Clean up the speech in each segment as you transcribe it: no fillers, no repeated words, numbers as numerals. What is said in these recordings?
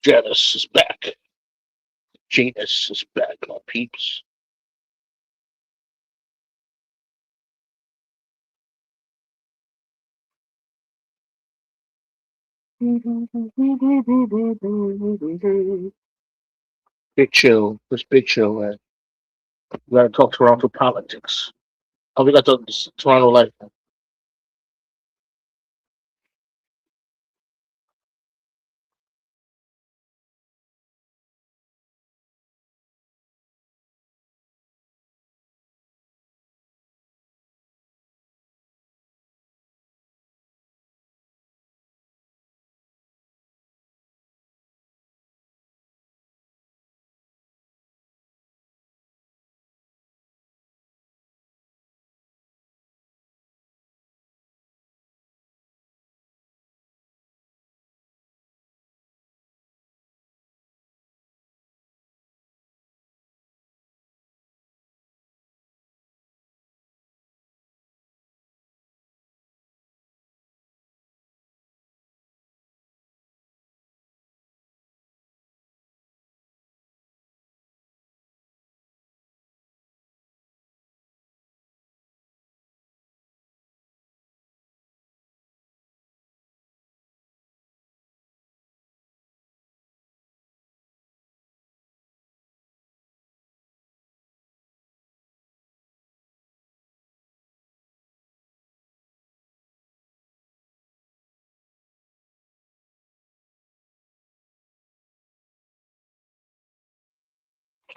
Janice is back. Janus is back, my peeps. Big chill. This big chill, man. We gotta talk Toronto politics. Oh, we got the Toronto Life.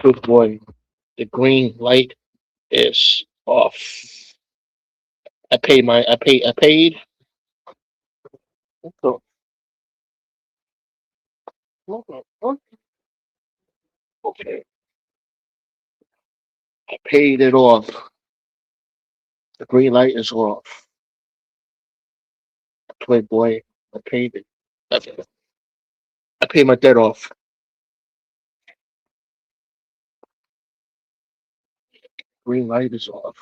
Good boy. The green light is off. I paid. Okay. Okay. I paid it off. The green light is off. Playboy. I paid it. I, I paid my debt off. Green light is off.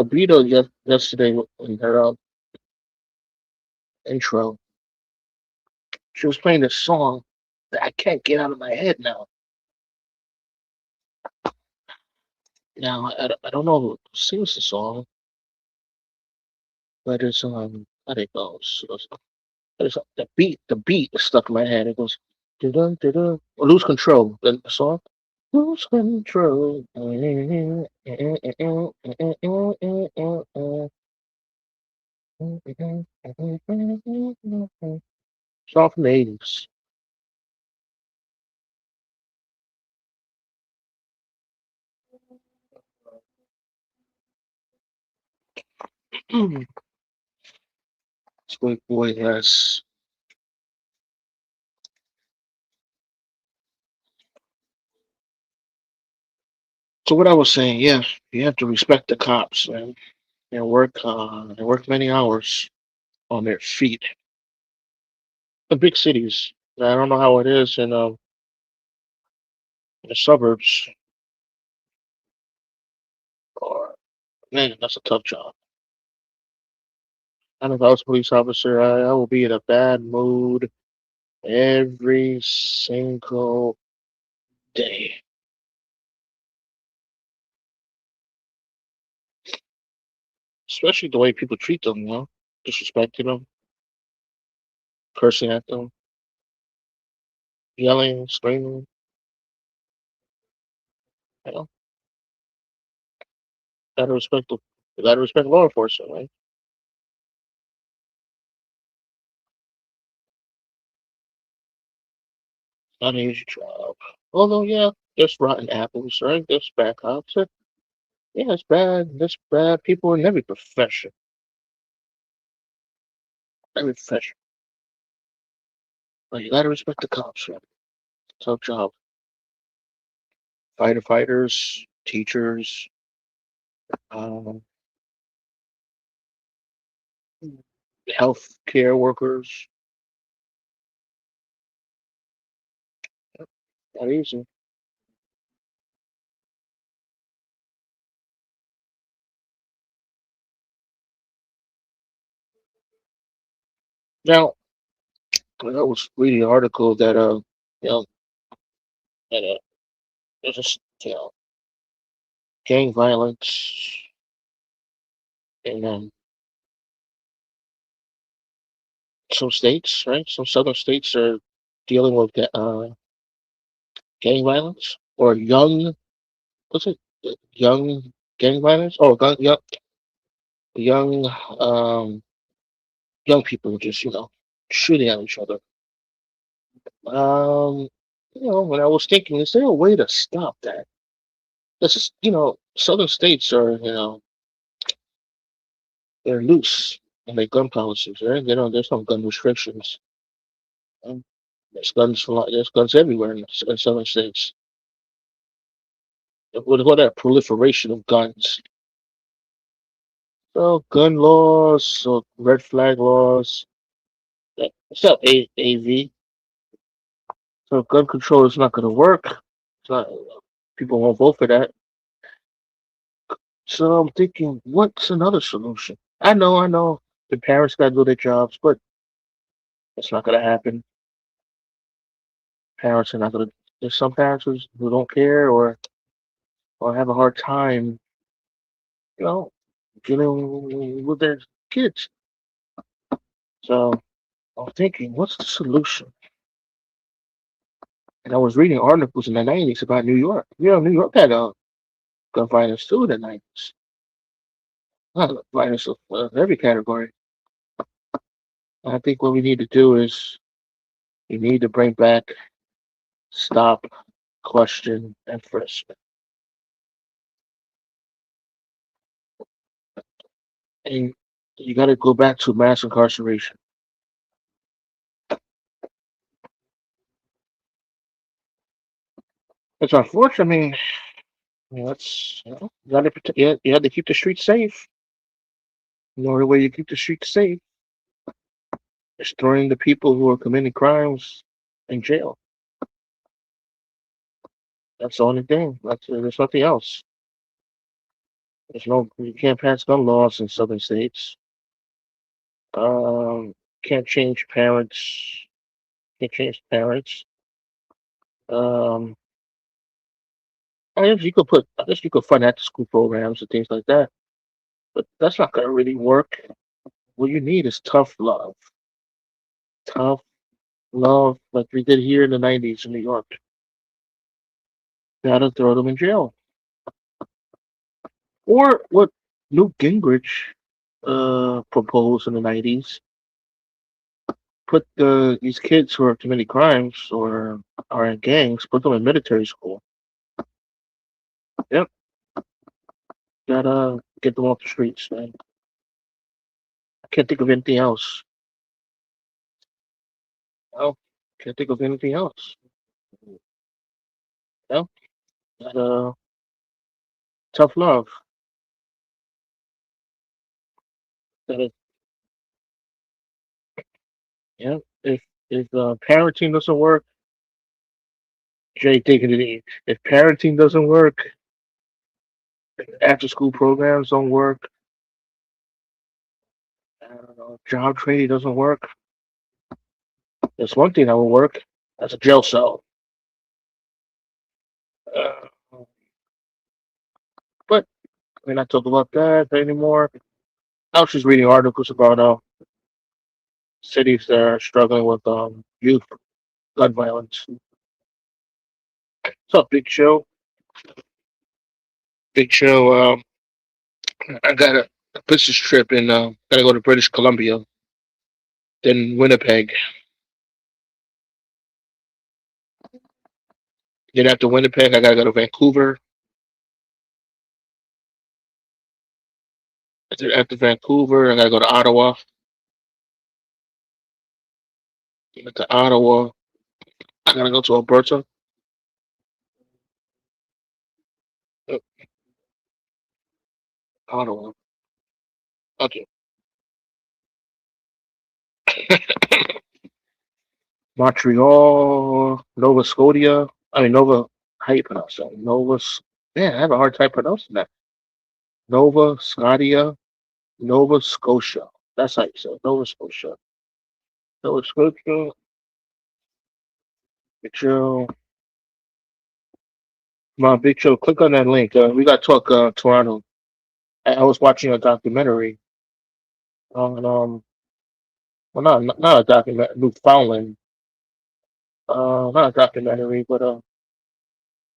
Beto yesterday in her intro, she was playing this song that I can't get out of my head now. Now I don't know who sings the song, but it's how do it goes? It's the beat is stuck in my head. It goes da da lose control. The song lose control. Song from the 80s. Sweet boy has. So what I was saying, yeah, you have to respect the cops, man. They work many hours on their feet. The big cities. I don't know how it is in the suburbs. Or man, that's a tough job. And if I was a police officer, I will be in a bad mood every single day. Especially the way people treat them, disrespecting them, cursing at them, yelling, screaming. You know, gotta respect the, you gotta respect law enforcement, right? Not an easy job. Although, yeah, there's rotten apples, right? There's bad cops. Yeah, it's bad. There's bad people in every profession. Every profession. But you gotta respect the cops, man. Tough job. Firefighters, teachers, um, health care workers. Not easy. Now, I was reading an article that you know, that there's just gang violence in some states, right? Some southern states are dealing with gang violence or young, what's it? Young gang violence? Oh, young, um, young people just shooting at each other. Um, when I was thinking, is there a way to stop that? This is, southern states are, they're loose in their gun policies, right? There's no gun restrictions. Um, there's guns everywhere in southern states. With all that proliferation of guns, so gun laws, so red flag laws. What's up, AV? So gun control is not going to work. It's not. People won't vote for that. So I'm thinking, what's another solution? I know. The parents got to do their jobs, but it's not going to happen. Parents are not going to. There's some parents who don't care or have a hard time, you know, dealing with their kids. So I'm thinking, what's the solution? And I was reading articles in the '90s about New York. New York had gun violence too in the '90s. Violence of every category. I think what we need to do is we need to bring back stop, question, and frisk. And you got to go back to mass incarceration. It's unfortunate. I mean, that's you got to protect. You have to keep the streets safe. The only way you keep the streets safe is throwing the people who are committing crimes in jail. That's the only thing. There's nothing else. You can't pass gun laws in southern states. Um, can't change parents. Can't change parents. Um, I guess you could fund after school programs and things like that, but that's not gonna really work. What you need is tough love, like we did here in the '90s in New York. Gotta throw them in jail, or what Newt Gingrich proposed in the '90s: put these kids who are committing crimes or are in gangs, put them in military school. Yep, gotta get them off the streets, man. I can't think of anything else. No, can't think of anything else. No, gotta tough love. Gotta, yeah. If parenting doesn't work, Jay taking it easy. If parenting doesn't work, after school programs don't work, I don't know, job training doesn't work. There's one thing that will work. That's a jail cell. Uh, but we're not talking about that anymore. I was just reading articles about cities that are struggling with youth gun violence. What's up, Big Show? Big Show. I got a business trip and gotta go to British Columbia, then Winnipeg. Then after Winnipeg, I gotta go to Vancouver. After Vancouver, I gotta go to Ottawa. To Ottawa, I gotta go to Alberta. Uh, Ottawa. Okay. Montreal, Nova Scotia. I mean Nova. How you pronounce that? Man, I have a hard time pronouncing that. Nova Scotia. Nova Scotia. That's how you say it. Nova Scotia. So it's good, Big Show. Come on, Big Show. Click on that link. We got to talk Toronto. I was watching a documentary on well, not a documentary, Newfoundland. Not a documentary, but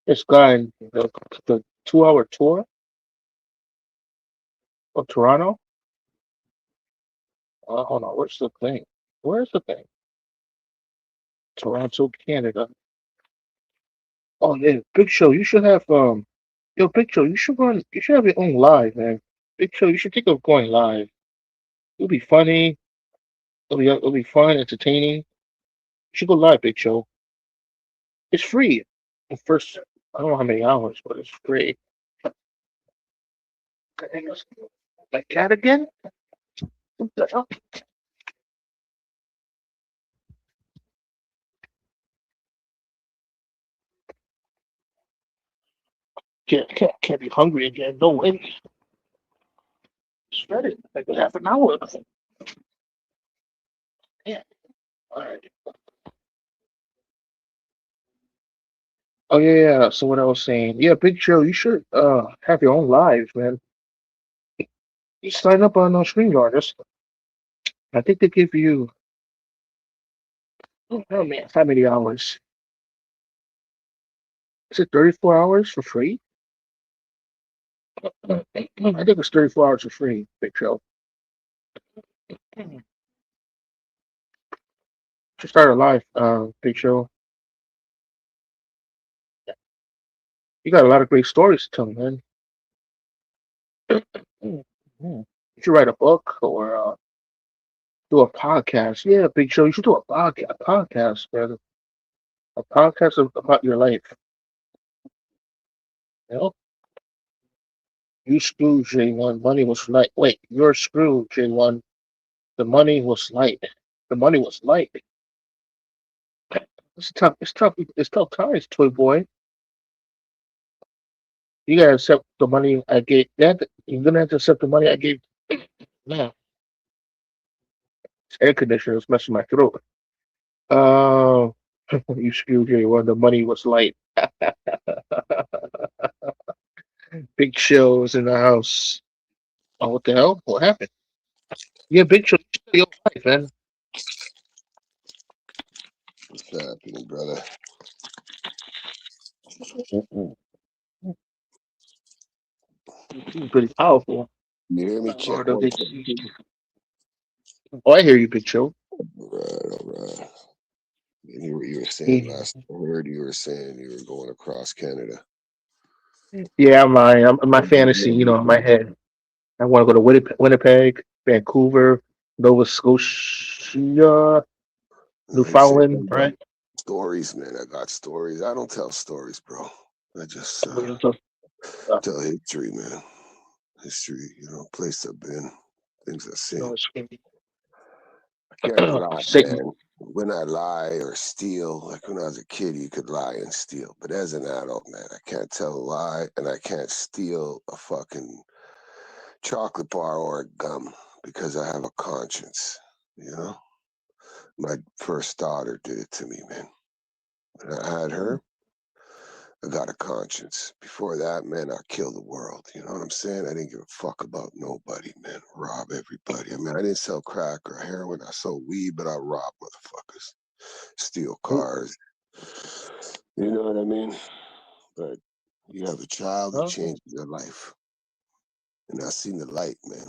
this guy the 2 hour tour of Toronto. Hold on, where's the thing? Where's the thing? Toronto, Canada. Oh yeah, Big Show. You should have yo, Big Show. You should run. You should have your own live, man. Big Show. You should think of going live. It'll be funny. It'll be fun, entertaining. You should go live, Big Show. It's free. The first, I don't know how many hours, but it's free. My cat again? What the hell? Can't be hungry again. No way. Just read it like half an hour. Yeah. All right. Oh yeah, yeah. So what I was saying, yeah, Big Show, you should have your own live, man. You sign up on StreamYard. I think they give you oh man, how many hours? Is it 34 hours for free? I think it's 34 hours for free, Big Show. Should start a live, Big Show. You got a lot of great stories to tell, man. Mm, mm. You should write a book or do a podcast. Yeah, Big Show. You should do a podcast, man. A podcast about your life. You know, you screwed J1. Money was light. Wait, you're screwed, J1. The money was light. The money was light. It's tough. It's tough. It's tough times, toy boy. You gotta accept the money I gave. You're gonna have to accept the money I gave. Man, this air conditioner is messing my throat. Uh, you screwed J1. The money was light. Big shows in the house. Oh, what the hell? What happened? Yeah, Big Show. Your life, man. What's happening, brother? Mm-mm. He's pretty powerful. You hear me? Check Lord of one, the check Seas. two. Oh, I hear you, Big Show. All right. You hear what you were saying Yeah, last. I heard you were saying you were going across Canada. yeah. My fantasy. In my head. I want to go to Winnipeg, Vancouver, Nova Scotia, You say Newfoundland, right? stories, man. I got stories. I don't tell stories, bro. I just Oh, yeah, so, tell history, man. History, place I've been, things I've seen. it's I can't lie, Satan. man. When I lie or steal, like when I was a kid, you could lie and steal. But as an adult, man, I can't tell a lie and I can't steal a fucking chocolate bar or a gum because I have a conscience. You know, my first daughter did it to me, man. When I had her, I got a conscience. Before that, man, I killed the world. You know what I'm saying? I didn't give a fuck about nobody, man. Rob everybody. I mean, I didn't sell crack or heroin. I sold weed, but I robbed motherfuckers, steal cars. You know what I mean? But you have a child, it Oh, changes their life. And I seen the light, man.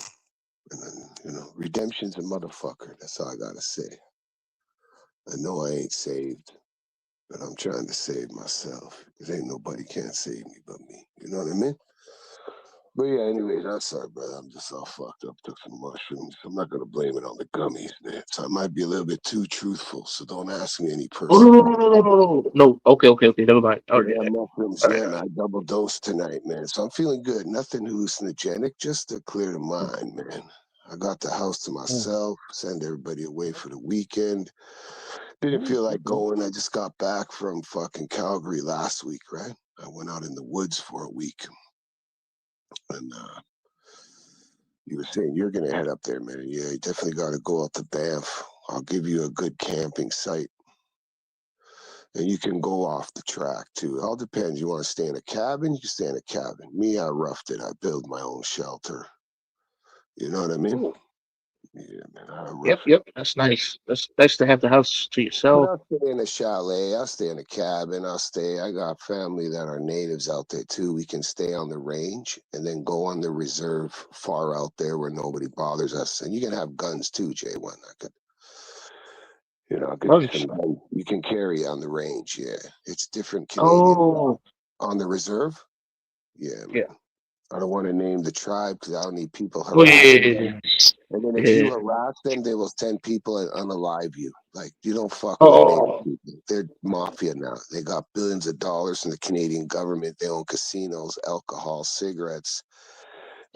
And then, redemption's a motherfucker. That's all I gotta say. I know I ain't saved, but I'm trying to save myself. Because ain't nobody can save me but me. You know what I mean? But yeah, anyways, I'm sorry, brother. I'm just all fucked up. Took some mushrooms. I'm not gonna blame it on the gummies, man. So I might be a little bit too truthful. So don't ask me any oh no, personal. no, no, no, no, no, no. No. Okay, okay, okay. Never mind. All Yeah, right, mushrooms. all right. Yeah, man. I double dose tonight, man. So I'm feeling good. Nothing hallucinogenic, just to clear the mind, man. I got the house to myself. Send everybody away for the weekend. Didn't feel like going. I just got back from fucking Calgary last week, right? I went out in the woods for a week, and you were saying you're gonna head up there, man. Yeah, you definitely got to go out to Banff. I'll give you a good camping site. And you can go off the track too. It all depends. You want to stay in a cabin, you can stay in a cabin. Me, I roughed it. I built my own shelter. You know what I mean? Ooh. Yeah, man, I Yep, rough it. yep. That's nice. That's nice to have the house to But yourself. I'll stay in a chalet. I'll stay in a cabin. I got family that are natives out there too. We can stay on the range and then go on the reserve far out there where nobody bothers us. And you can have guns too, J1. I'll get you Lunch. some guns you can carry on the range. Yeah. It's different Canadian law. Oh, On the reserve? Yeah, yeah. man. I don't want to name the tribe because I don't need people Oh, yeah, harassing them. yeah, And then if you yeah. harass them, they will send people and unalive you. Like, you don't fuck with native Oh, people. They're mafia now. They got billions of dollars from the Canadian government. They own casinos, alcohol, cigarettes.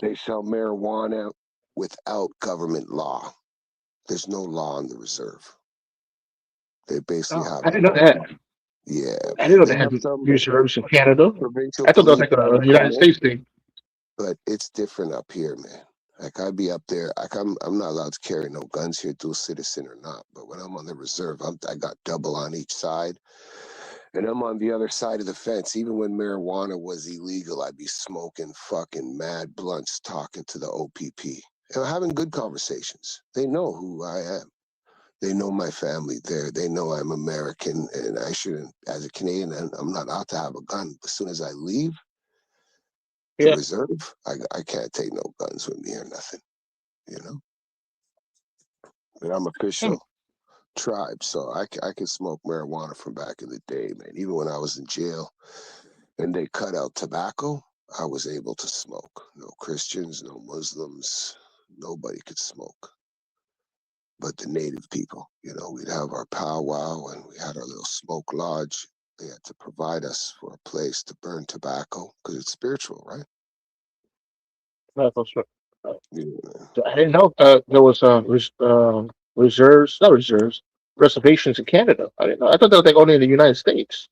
They sell marijuana without government law. There's no law in the reserve. They basically oh, have I a didn't know that. yeah, I didn't man. know They they have had some reserves in Canada. provincial I thought that was police like try to a come United in. States thing. But it's different up here, man. Like I'd be up there. Like I'm not allowed to carry no guns here, dual citizen or not. But when I'm on the reserve, I got double on each side, and I'm on the other side of the fence. Even when marijuana was illegal, I'd be smoking fucking mad blunts, talking to the OPP, and having good conversations. They know who I am. They know my family there. They know I'm American, and I shouldn't, as a Canadian, and I'm not out to have a gun. As soon as I leave the Yeah. reserve, I can't take no guns with me or nothing, you know. But I'm Hmm. official tribe, so I can smoke marijuana from back in the day, man. Even when I was in jail and they cut out tobacco, I was able to smoke. No Christians, no Muslims, nobody could smoke. But the native people, we'd have our powwow and we had our little smoke lodge. They had to provide us for a place to burn tobacco because it's spiritual, right? Medical sort- Yeah. I didn't know there was reserves, not reserves, reservations in Canada. I didn't know. I thought that was like only in the United States.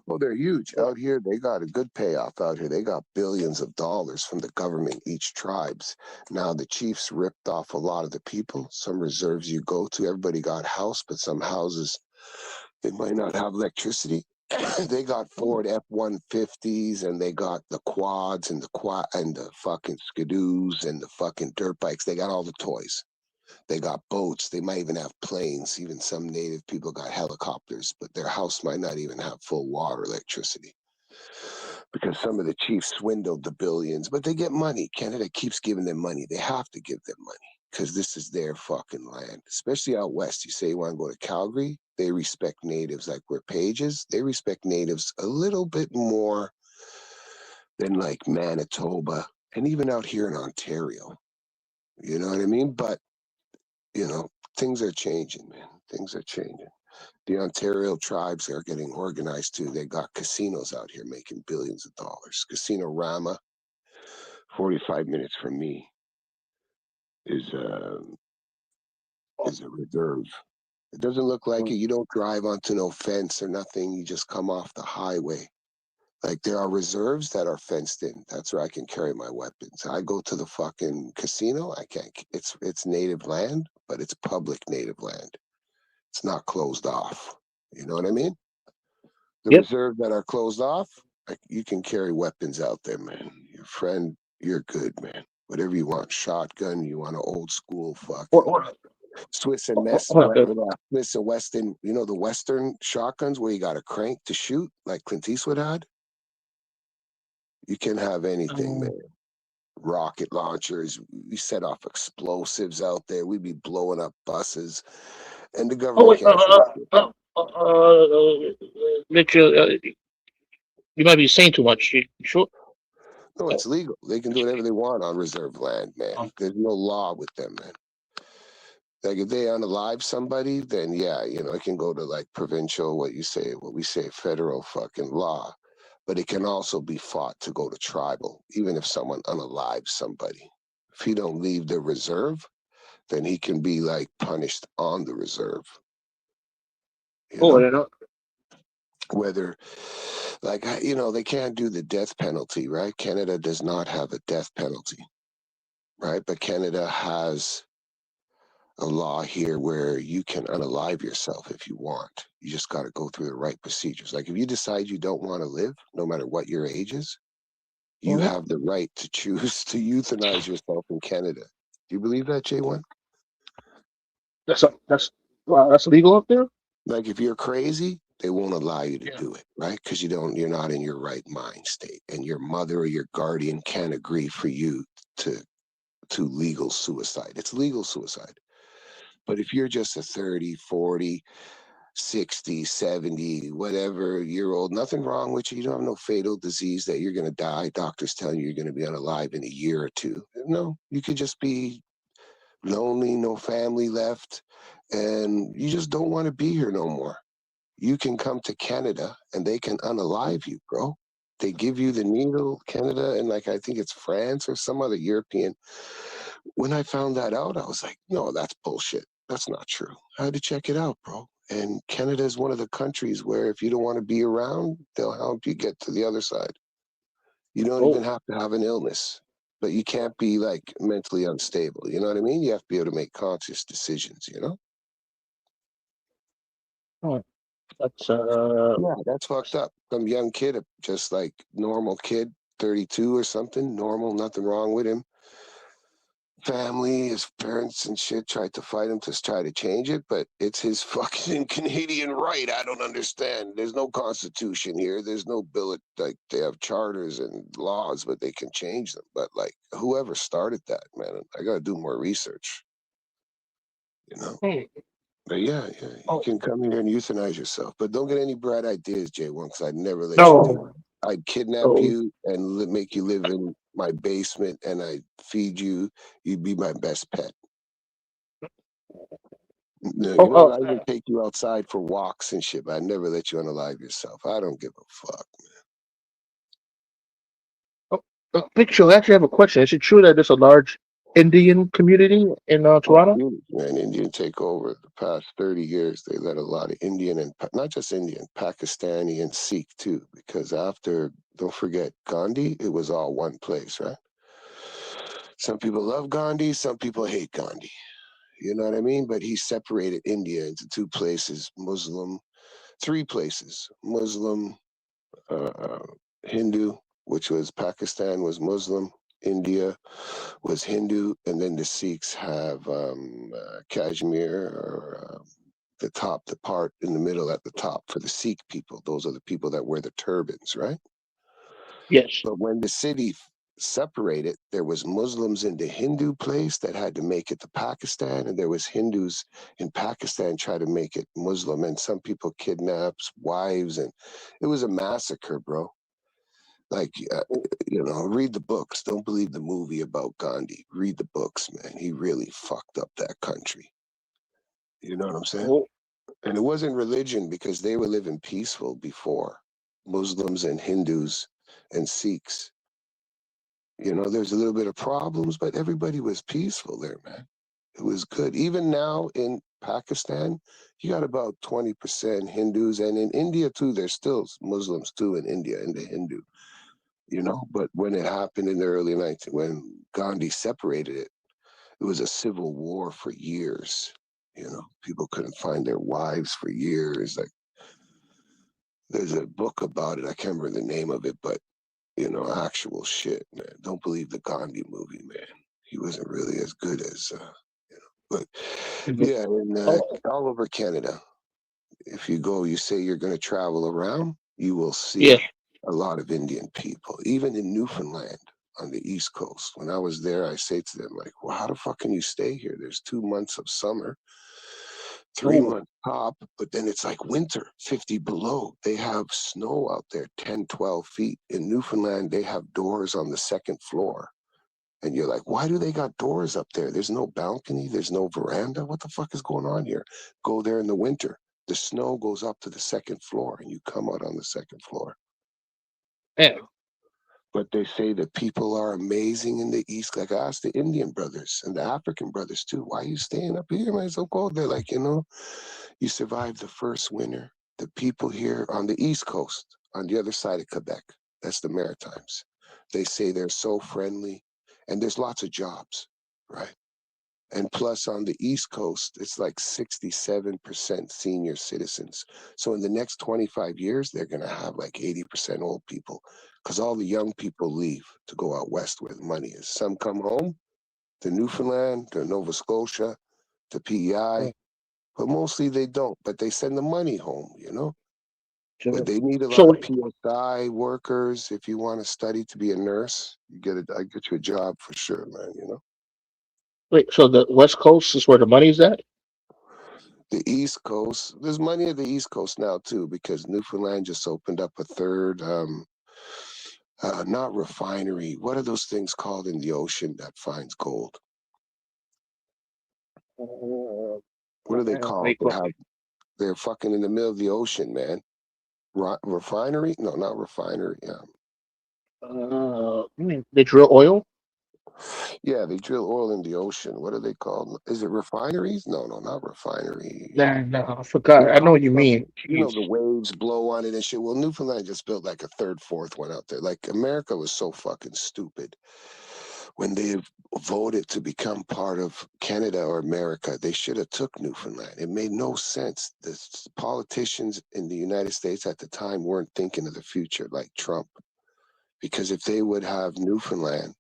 Well, they're huge Yeah. out here. They got a good payoff out here. They got billions of dollars from the government, each tribes. Now the chiefs ripped off a lot of the people. Some reserves you go to, everybody got house, but some houses they might not have electricity. They got Ford F-150s and they got the quads and the fucking skidoos and the fucking dirt bikes. They got all the toys. They got boats. They might even have planes. Even some native people got helicopters, but their house might not even have full water electricity because some of the chiefs swindled the billions, but they get money. Canada keeps giving them money. They have to give them money because this is their fucking land, especially out west. You say you want to go to Calgary, they respect natives like we're pages. They respect natives a little bit more than like Manitoba and even out here in Ontario. You know what I mean? But things are changing, man. Things are changing. The Ontario tribes are getting organized too. They got casinos out here making billions of dollars. Casino Rama, 45 minutes from me, is is a reserve. It doesn't look like it. You don't drive onto no fence or nothing. You just come off the highway. Like there are reserves that are fenced in. That's where I can carry my weapons. I go to the fucking casino. I can't. It's native land, but it's public native land. It's not closed off. You know what I mean? The Yep. reserves that are closed off, like you can carry weapons out there, man. Your friend, you're good, man. Whatever you want, shotgun. You want an old school What, fucking what, Swiss and Mess, what, Swiss and Western. You know the Western shotguns where you got a crank to shoot, like Clint Eastwood had. You can have anything, man. Rocket launchers. We set off explosives out there. We'd be blowing up buses, and the oh, government wait, can't say shit. Mitchell, you might be saying too much. You sure? No, it's legal. They can do whatever they want on reserve land, man. There's no law with them, man. Like if they unalive somebody, then yeah, it can go to like provincial, what we say, federal fucking law. But it can also be fought to go to tribal, even if someone unalives somebody. If he don't leave the reserve, then he can be like punished on the reserve. You Oh, know, I know. whether like they can't do the death penalty, right? Canada does not have a death penalty, right? But Canada has a law here where you can unalive yourself if you want. You just got to go through the right procedures. Like if you decide you don't want to live, no matter what your age is, you Mhm. have the right to choose to euthanize yourself in Canada. Do you believe that, J1? That's wow, that's legal up there. Like if you're crazy, they won't allow you to Yeah. do it, right? Because you're not in your right mind state, and your mother or your guardian can't agree for you to to legal suicide. It's legal suicide. But if you're just a 30, 40, 60, 70, whatever year old, nothing wrong with you. You don't have no fatal disease that you're going to die. Doctors telling you you're going to be unalive in a year or two. No, you could just be lonely, no family left, and you just don't want to be here no more. You can come to Canada and they can unalive you, bro. They give you the needle, Canada, and like I think it's France or some other European. When I found that out, I was like, no, that's bullshit. That's not true. I had to check it out, bro. And Canada is one of the countries where if you don't want to be around, they'll help you get to the other side. You don't even Oh, have to have an illness, but you can't be like mentally unstable. You know what I mean? You have to be able to make conscious decisions, you know? oh, that's Yeah, that's fucked up. Some young kid, just like normal kid, 32 or something, normal, nothing wrong with him. Family, his parents and shit tried to fight him to try to change it, but it's his fucking Canadian right. I don't understand. There's no constitution here. There's no bill of, like they have charters and laws, but they can change them. But like whoever started that, man, I gotta do more research, you know. hmm. But yeah, yeah, you Oh can come here and euthanize yourself, but don't get any bright ideas, J1, because I'd never let you do. no. I'd kidnap Oh, you and make you live in my basement, and I'd feed you. You'd be my best pet. No, oh, you know, oh, I even take you outside for walks and shit, but I never let you unalive yourself. I don't give a fuck. oh, Big Show. I actually have a question. Is it true that there's a large Indian community in Oh, Toronto? huge, man. Indian takeover the past 30 years. They let a lot of Indian and not just Indian, Pakistani and Sikh too, because after, don't forget, Gandhi, it was all one place, right? Some people love Gandhi, some people hate Gandhi. You know what I mean? But he separated India into two places, Muslim, three places, Muslim, uh, Hindu, which was Pakistan was Muslim, India was Hindu, and then the Sikhs have Kashmir or the top, the part in the middle at the top for the Sikh people. Those are the people that wear the turbans, right? Yes. But when the city separated, there was Muslims in the Hindu place that had to make it to Pakistan, and there was Hindus in Pakistan try to make it Muslim, and some people kidnapped wives, and it was a massacre, bro. Like, read the books. Don't believe the movie about Gandhi. Read the books, man. He really fucked up that country. You know what I'm saying? Oh, And it wasn't religion because they were living peaceful before. Muslims and Hindus and Sikhs. You know, there's a little bit of problems, but everybody was peaceful there, man. It was good. Even now in Pakistan, you got about 20% Hindus, and in India too, there's still Muslims too in India in the Hindu. You know, but when it happened in the early 19, when Gandhi separated it, it was a civil war for years. You know, people couldn't find their wives for years. Like, there's a book about it. I can't remember the name of it, but actual shit, man. Don't believe the Gandhi movie, man. He wasn't really as good as, but mhm. yeah, and Oh, all over Canada. If you go, you say you're going to travel around, you will yeah. see a lot of Indian people, even in Newfoundland on the East Coast. When I was there, I say to them, like, well, how the fuck can you stay here? There's 2 months of summer, three Oh, months top, but then it's like winter, 50 below. They have snow out there, 10, 12 feet. In Newfoundland, they have doors on the second floor. And you're like, why do they got doors up there? There's no balcony, there's no veranda. What the fuck is going on here? Go there in the winter. The snow goes up to the second floor and you come out on the second floor. yeah. But they say that people are amazing in the East. Like I asked the Indian brothers and the African brothers too, why are you staying up here, man? It's so cold. They're like, you survived the first winter. The people here on the East Coast, on the other side of Quebec, that's the Maritimes. They say they're so friendly and there's lots of jobs, right? And plus on the East Coast, it's like 67% senior citizens. So in the next 25 years, they're going to have like 80% old people because all the young people leave to go out west where the money is. Some come home to Newfoundland, to Nova Scotia, to PEI, but mostly they don't. But they send the money home, you know? But Sure. they need a lot So of PSI workers. If you want to study to be a nurse, I get you a job for sure, man, you know? wait, so the West Coast is where the money's at? The East Coast, there's money at the East Coast now too, because Newfoundland just opened up a third, not refinery. What are those things called in the ocean that finds gold? Oh What are they man, called? They're fucking in the middle of the ocean, man. Refinery? No, not refinery. they drill oil? Yeah, they drill oil in the ocean. What are they called? Is it refineries? No, no, not refinery. Nah, no, I forgot. They're I know called what you mean. something. You know, Jeez. the waves blow on it and shit. Well, Newfoundland just built like a third, fourth one out there. Like America was so fucking stupid when they voted to become part of Canada or America. They should have took Newfoundland. It made no sense. The politicians in the United States at the time weren't thinking of the future like Trump. Because if they would have Newfoundland,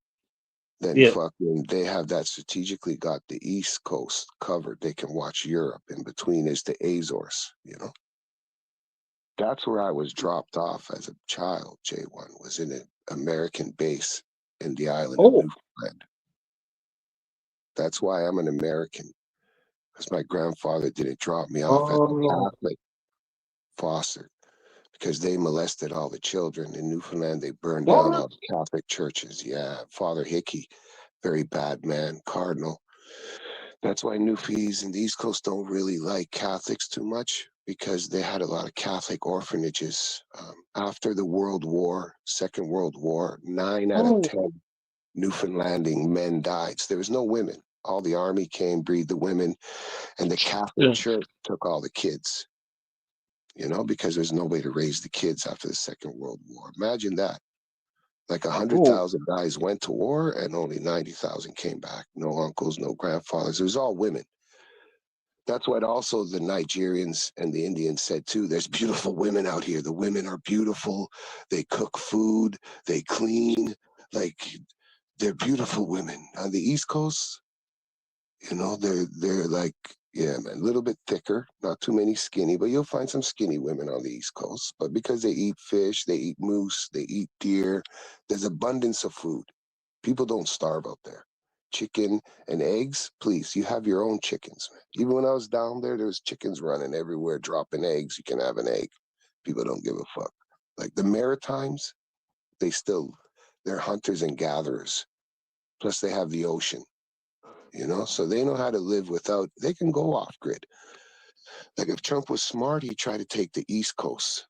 then Yeah. fucking they have that strategically got the East Coast covered. They can watch Europe. In between is the Azores, you know? That's where I was dropped off as a child, J1, was in an American base in the island of Oh, Newfoundland. That's why I'm an American, because my grandfather didn't drop me off at the oh, Catholic foster because they molested all the children. In Newfoundland, they burned down what? all the Catholic churches. Yeah, Father Hickey, very bad man, cardinal. That's why Newfies and the East Coast don't really like Catholics too much because they had a lot of Catholic orphanages. After the World War, Second World War, 9 out of 10 Oh, Newfoundlanding men died. So there was no women. All the army came, breed the women, and the Catholic yeah. Church took all the kids, you know, because there's no way to raise the kids after the Second World War. Imagine that. Like Oh, 100,000 guys went to war and only 90,000 came back. No uncles, no grandfathers. It was all women. That's what also the Nigerians and the Indians said too. There's beautiful women out here. The women are beautiful. They cook food. They clean. Like they're beautiful women. On the East Coast, you know, they're like, yeah, man, a little bit thicker, not too many skinny, but you'll find some skinny women on the East Coast. But because they eat fish, they eat moose, they eat deer, there's abundance of food. People don't starve out there. Chicken and eggs, please, you have your own chickens, man. Even when I was down there was chickens running everywhere, dropping eggs. You can have an egg. People don't give a fuck. Like the Maritimes, they still, they're hunters and gatherers. Plus they have the ocean, you know, so they know how to live without, they can go off grid. Like if Trump was smart, he'd try to take the East Coast.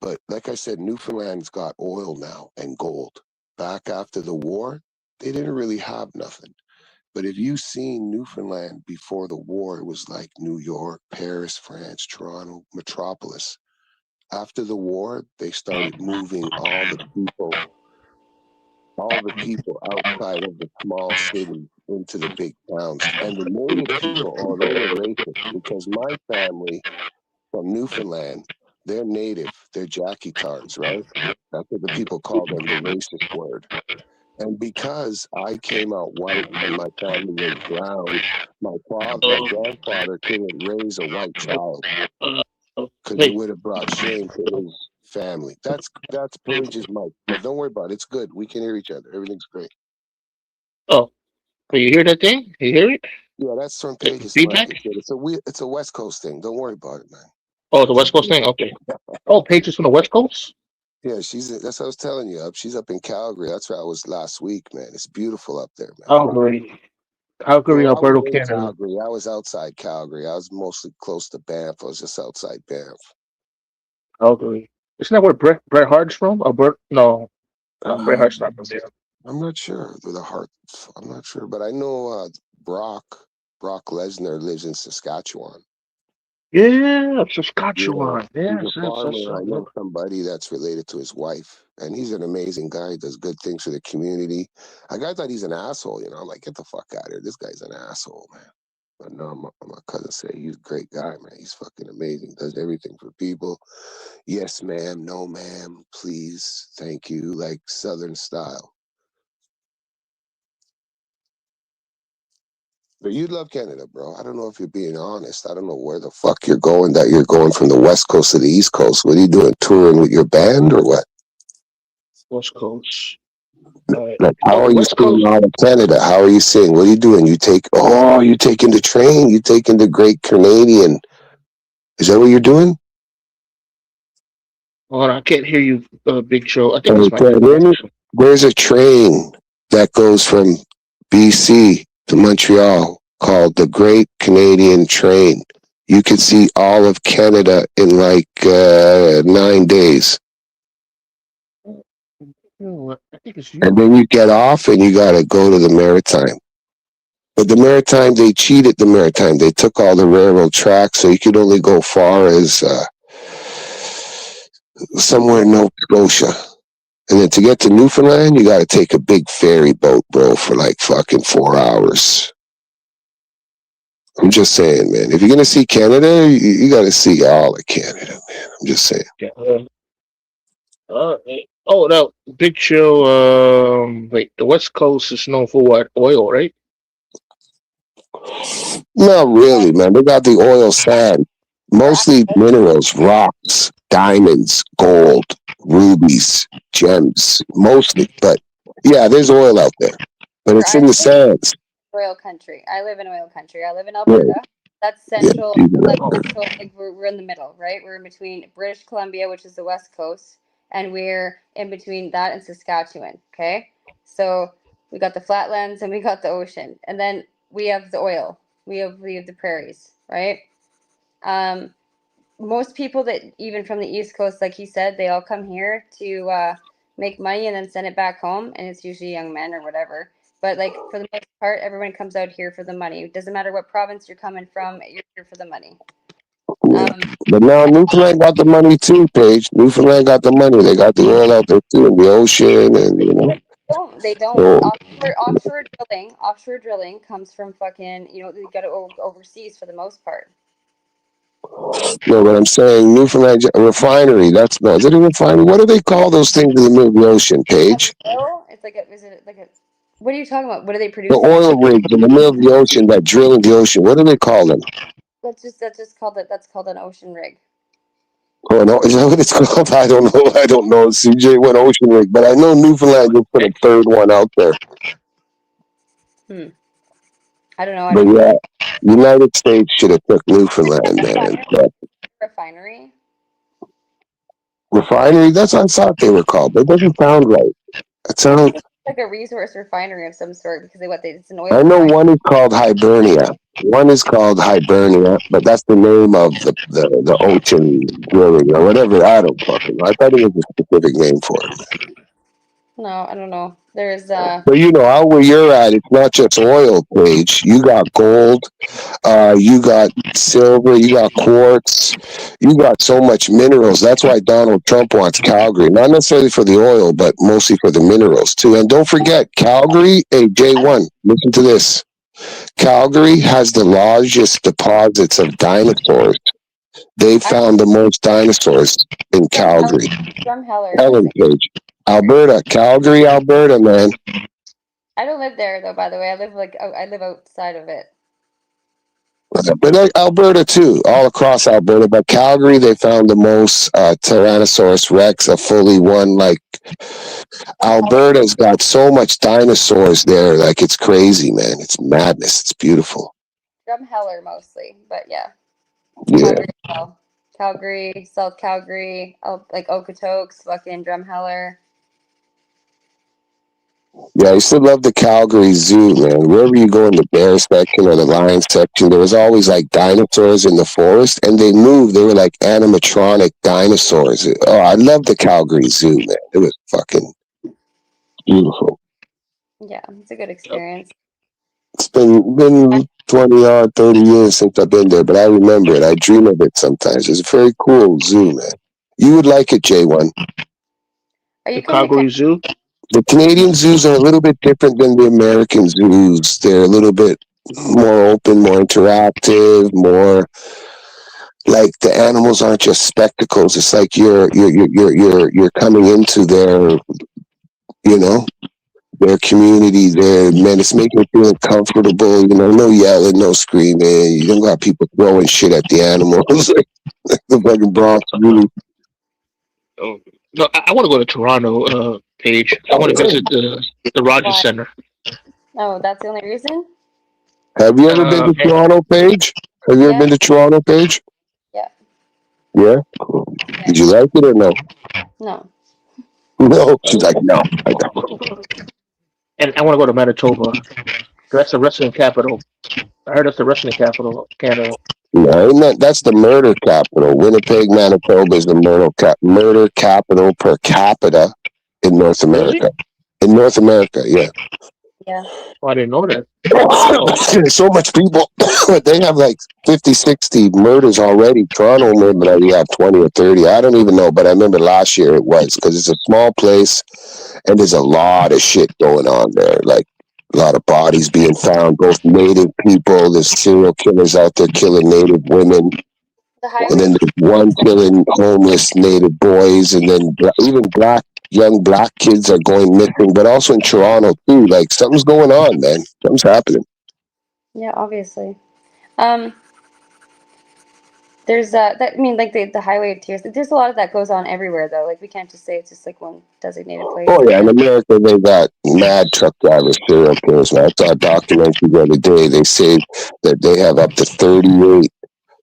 But like I said, Newfoundland's got oil now and gold. Back after the war, they didn't really have nothing. But if you seen Newfoundland before the war, it was like New York, Paris, France, Toronto, metropolis. After the war, they started moving all the people outside of the small cities into the big towns. And the native people, oh, they were racist because my family from Newfoundland, they're native, they're Jackie-tars, right? That's what the people call them, the racist word. And because I came out white and my family was brown, my grandfather couldn't raise a white child uh, because it wait. would have brought shame to his family. That's Page's mic, but don't worry about it. It's good. We can hear each other. Everything's great. Oh, can you hear that thing? You hear it? Yeah, that's from The Page's mic. feedback? It's a West Coast thing. Don't worry about it, man. Oh, the It's West Coast thing. beautiful. Okay. Oh, Paige is from the West Coast. Yeah, that's what I was telling you. She's up in Calgary. That's where I was last week, man. It's beautiful up there, man. Calgary, Calgary, Well, I was Alberta, in Canada. Calgary. I was outside Calgary. I was mostly close to Banff. I was just outside Banff. Calgary. Isn't that where Bret Hart's from? Alberta? No, Bret Hart's not Um, from there. I'm not sure. The heart. I'm not sure, but I know Brock Lesnar lives in Saskatchewan. Yeah, Yeah, Saskatchewan. he's Yes, a yes, that's farmer. I know somebody that's related to his wife, and he's an amazing guy. He does good things for the community. A guy thought he's an asshole, you know. I'm like, get the fuck out of here. This guy's an asshole, man. But no, my cousin said he's a great guy, man. He's fucking amazing. Does everything for people. Yes, ma'am. No, ma'am. Please. Thank you. Like Southern style. But you love Canada, bro. I don't know if you're being honest. I don't know where the fuck you're going, that you're going from the West Coast to the East Coast. What are you doing? Touring with your band or what? West Coast. Like, Oh, how the are you West seeing Coast. all of Canada? How are you seeing? What are you doing? You taking the train? You taking the Great Canadian? Is that what you're doing? Hold on, I can't hear you, Big Show. I think Oh, it's my can you hear me? connection. There's a train that goes from BC to Montreal called the Great Canadian Train. You could see all of Canada in like 9 days. You know what? I think it's And you. then you get off and you got to go to the Maritime. But the Maritime, they cheated the Maritime. They took all the railroad tracks, so you could only go far as somewhere in Nova Scotia. And then to get to Newfoundland, you got to take a big ferry boat, bro, for like fucking 4 hours. I'm just saying, man. If you're gonna see Canada, you got to see all of Canada, man. I'm just saying. Yeah. Oh, no, Big Show. Wait, the West Coast is known for what? Oil, right? Not really, man. They got the oil sand, mostly minerals, rocks, diamonds, gold, rubies, gems, mostly. But yeah, there's oil out there, but Where it's I in the live, sands. oil country. I live in oil country. I live in Yeah, Alberta. That's yeah. central, You know. like Oh, central, like we're in the middle, right? We're in between British Columbia, which is the west coast, and we're in between that and Saskatchewan. Okay, so we got the flatlands and we got the ocean, and then we have the oil. We have the prairies, right? Um, Most people that even from the East Coast, like he said, they all come here to make money and then send it back home, and it's usually young men or whatever. But like for the most part, everyone comes out here for the money. It doesn't matter what province you're coming from, you're here for the money. Yeah. Um, But now Newfoundland got the money too, Paige. Newfoundland got the money. They got the oil out there too in the ocean, and you know. they don't. So Offshore drilling comes from fucking, they got to overseas for the most part. no, but I'm saying Newfoundland refinery. That's not. Is it a refinery? What do they call those things in the middle of the ocean, Paige? Oil, it's like a, is it like a, what are you talking about? What are they The producing? oil rigs in the middle of the ocean that drill in the ocean. What do they call them? That's just called it. That's called an ocean rig. Oh no, is that what it's called? I don't know. I don't know. CJ went ocean rig, but I know Newfoundland just put a third one out there. Hmm. I don't know. I But don't know. yeah, United States should have took Newfoundland, man. But Refinery. refinery, that's what I thought they were called. That doesn't sound right. It I sounds. think it's like a resource refinery of some sort because it's an I oil know refinery. one is called Hibernia. One is called Hibernia, but that's the name of the ocean drilling or whatever. I don't fucking know. I thought it was a specific name for it. No, I don't know. There's But you know, out where you're at, it's not just oil, Paige. You got gold, you got silver, you got quartz, you got so much minerals. That's why Donald Trump wants Calgary, not necessarily for the oil, but mostly for the minerals too. And don't forget, Calgary, hey, J1, listen to this. Calgary has the largest deposits of dinosaurs. They I found the most dinosaurs in Drumheller. Calgary. Drumheller has Helen it. Page. Alberta, Calgary, Alberta, man. I don't live there though. By the way, I live outside of it. But Alberta too, all across Alberta. But Calgary, they found the most Tyrannosaurus Rex, a fully one. Like Drumheller. Alberta's got so much dinosaurs there, like it's crazy, man. It's madness. It's beautiful. Drumheller mostly, but yeah, Yeah, Calgary as well. Calgary, South Calgary, like Okotoks, fucking Drumheller. yeah. I used to love the Calgary Zoo, man. Wherever you go in the bear section or the lion section, there was always like dinosaurs in the forest, and they moved. They were like animatronic dinosaurs. Oh, I love the Calgary Zoo, man. It was fucking beautiful. Yeah, it's a good yep. experience. It's been 20 odd 30 years since I've been there, but I remember it. I dream of it sometimes. It's a very cool zoo, man. You would like it, J1. Are you The coming to Calgary Zoo. The Canadian zoos are a little bit different than the American zoos. They're a little bit more open, more interactive, more like the animals aren't just spectacles. It's like you're coming into their, you know, their community there, man. It's making you feel comfortable, you know, no yelling, no screaming. You don't got people throwing shit at the animals. Like the fucking Bronx Zoo. Oh, no, I want to go to Toronto, Paige. I want to visit the Rogers Why? Center. Oh, that's the only reason? Have you ever been to And Toronto, Paige? Have you ever Yeah. been to Toronto, Paige? Yeah. Yeah? Cool. Did you like it or no? No. No. She's like, no. I don't. and I want to go to Manitoba. That's the wrestling capital. I heard that's the wrestling capital of Canada. No, that's the murder capital. Winnipeg, Manitoba is the murder capital per capita in North Really? America. In North America, yeah. Yeah. Oh, I didn't know that. There's so much people. They have like 50, 60 murders already. Toronto maybe have 20 or 30. I don't even know, but I remember last year it was because it's a small place and there's a lot of shit going on there. Like a lot of bodies being found, both native people, there's serial killers out there killing native women. The And highway. then there's one killing homeless native boys, and then even young black kids are going missing, but also in Toronto too. Like something's going on, man. Something's happening. Yeah, obviously. There's that I mean like the highway tiers. There's a lot of that goes on everywhere though. Like we can't just say it's just like one designated place. Oh yeah, in America they got mad truck drivers, serial killers. Man, I saw a documentary the other day. They say that they have up to 38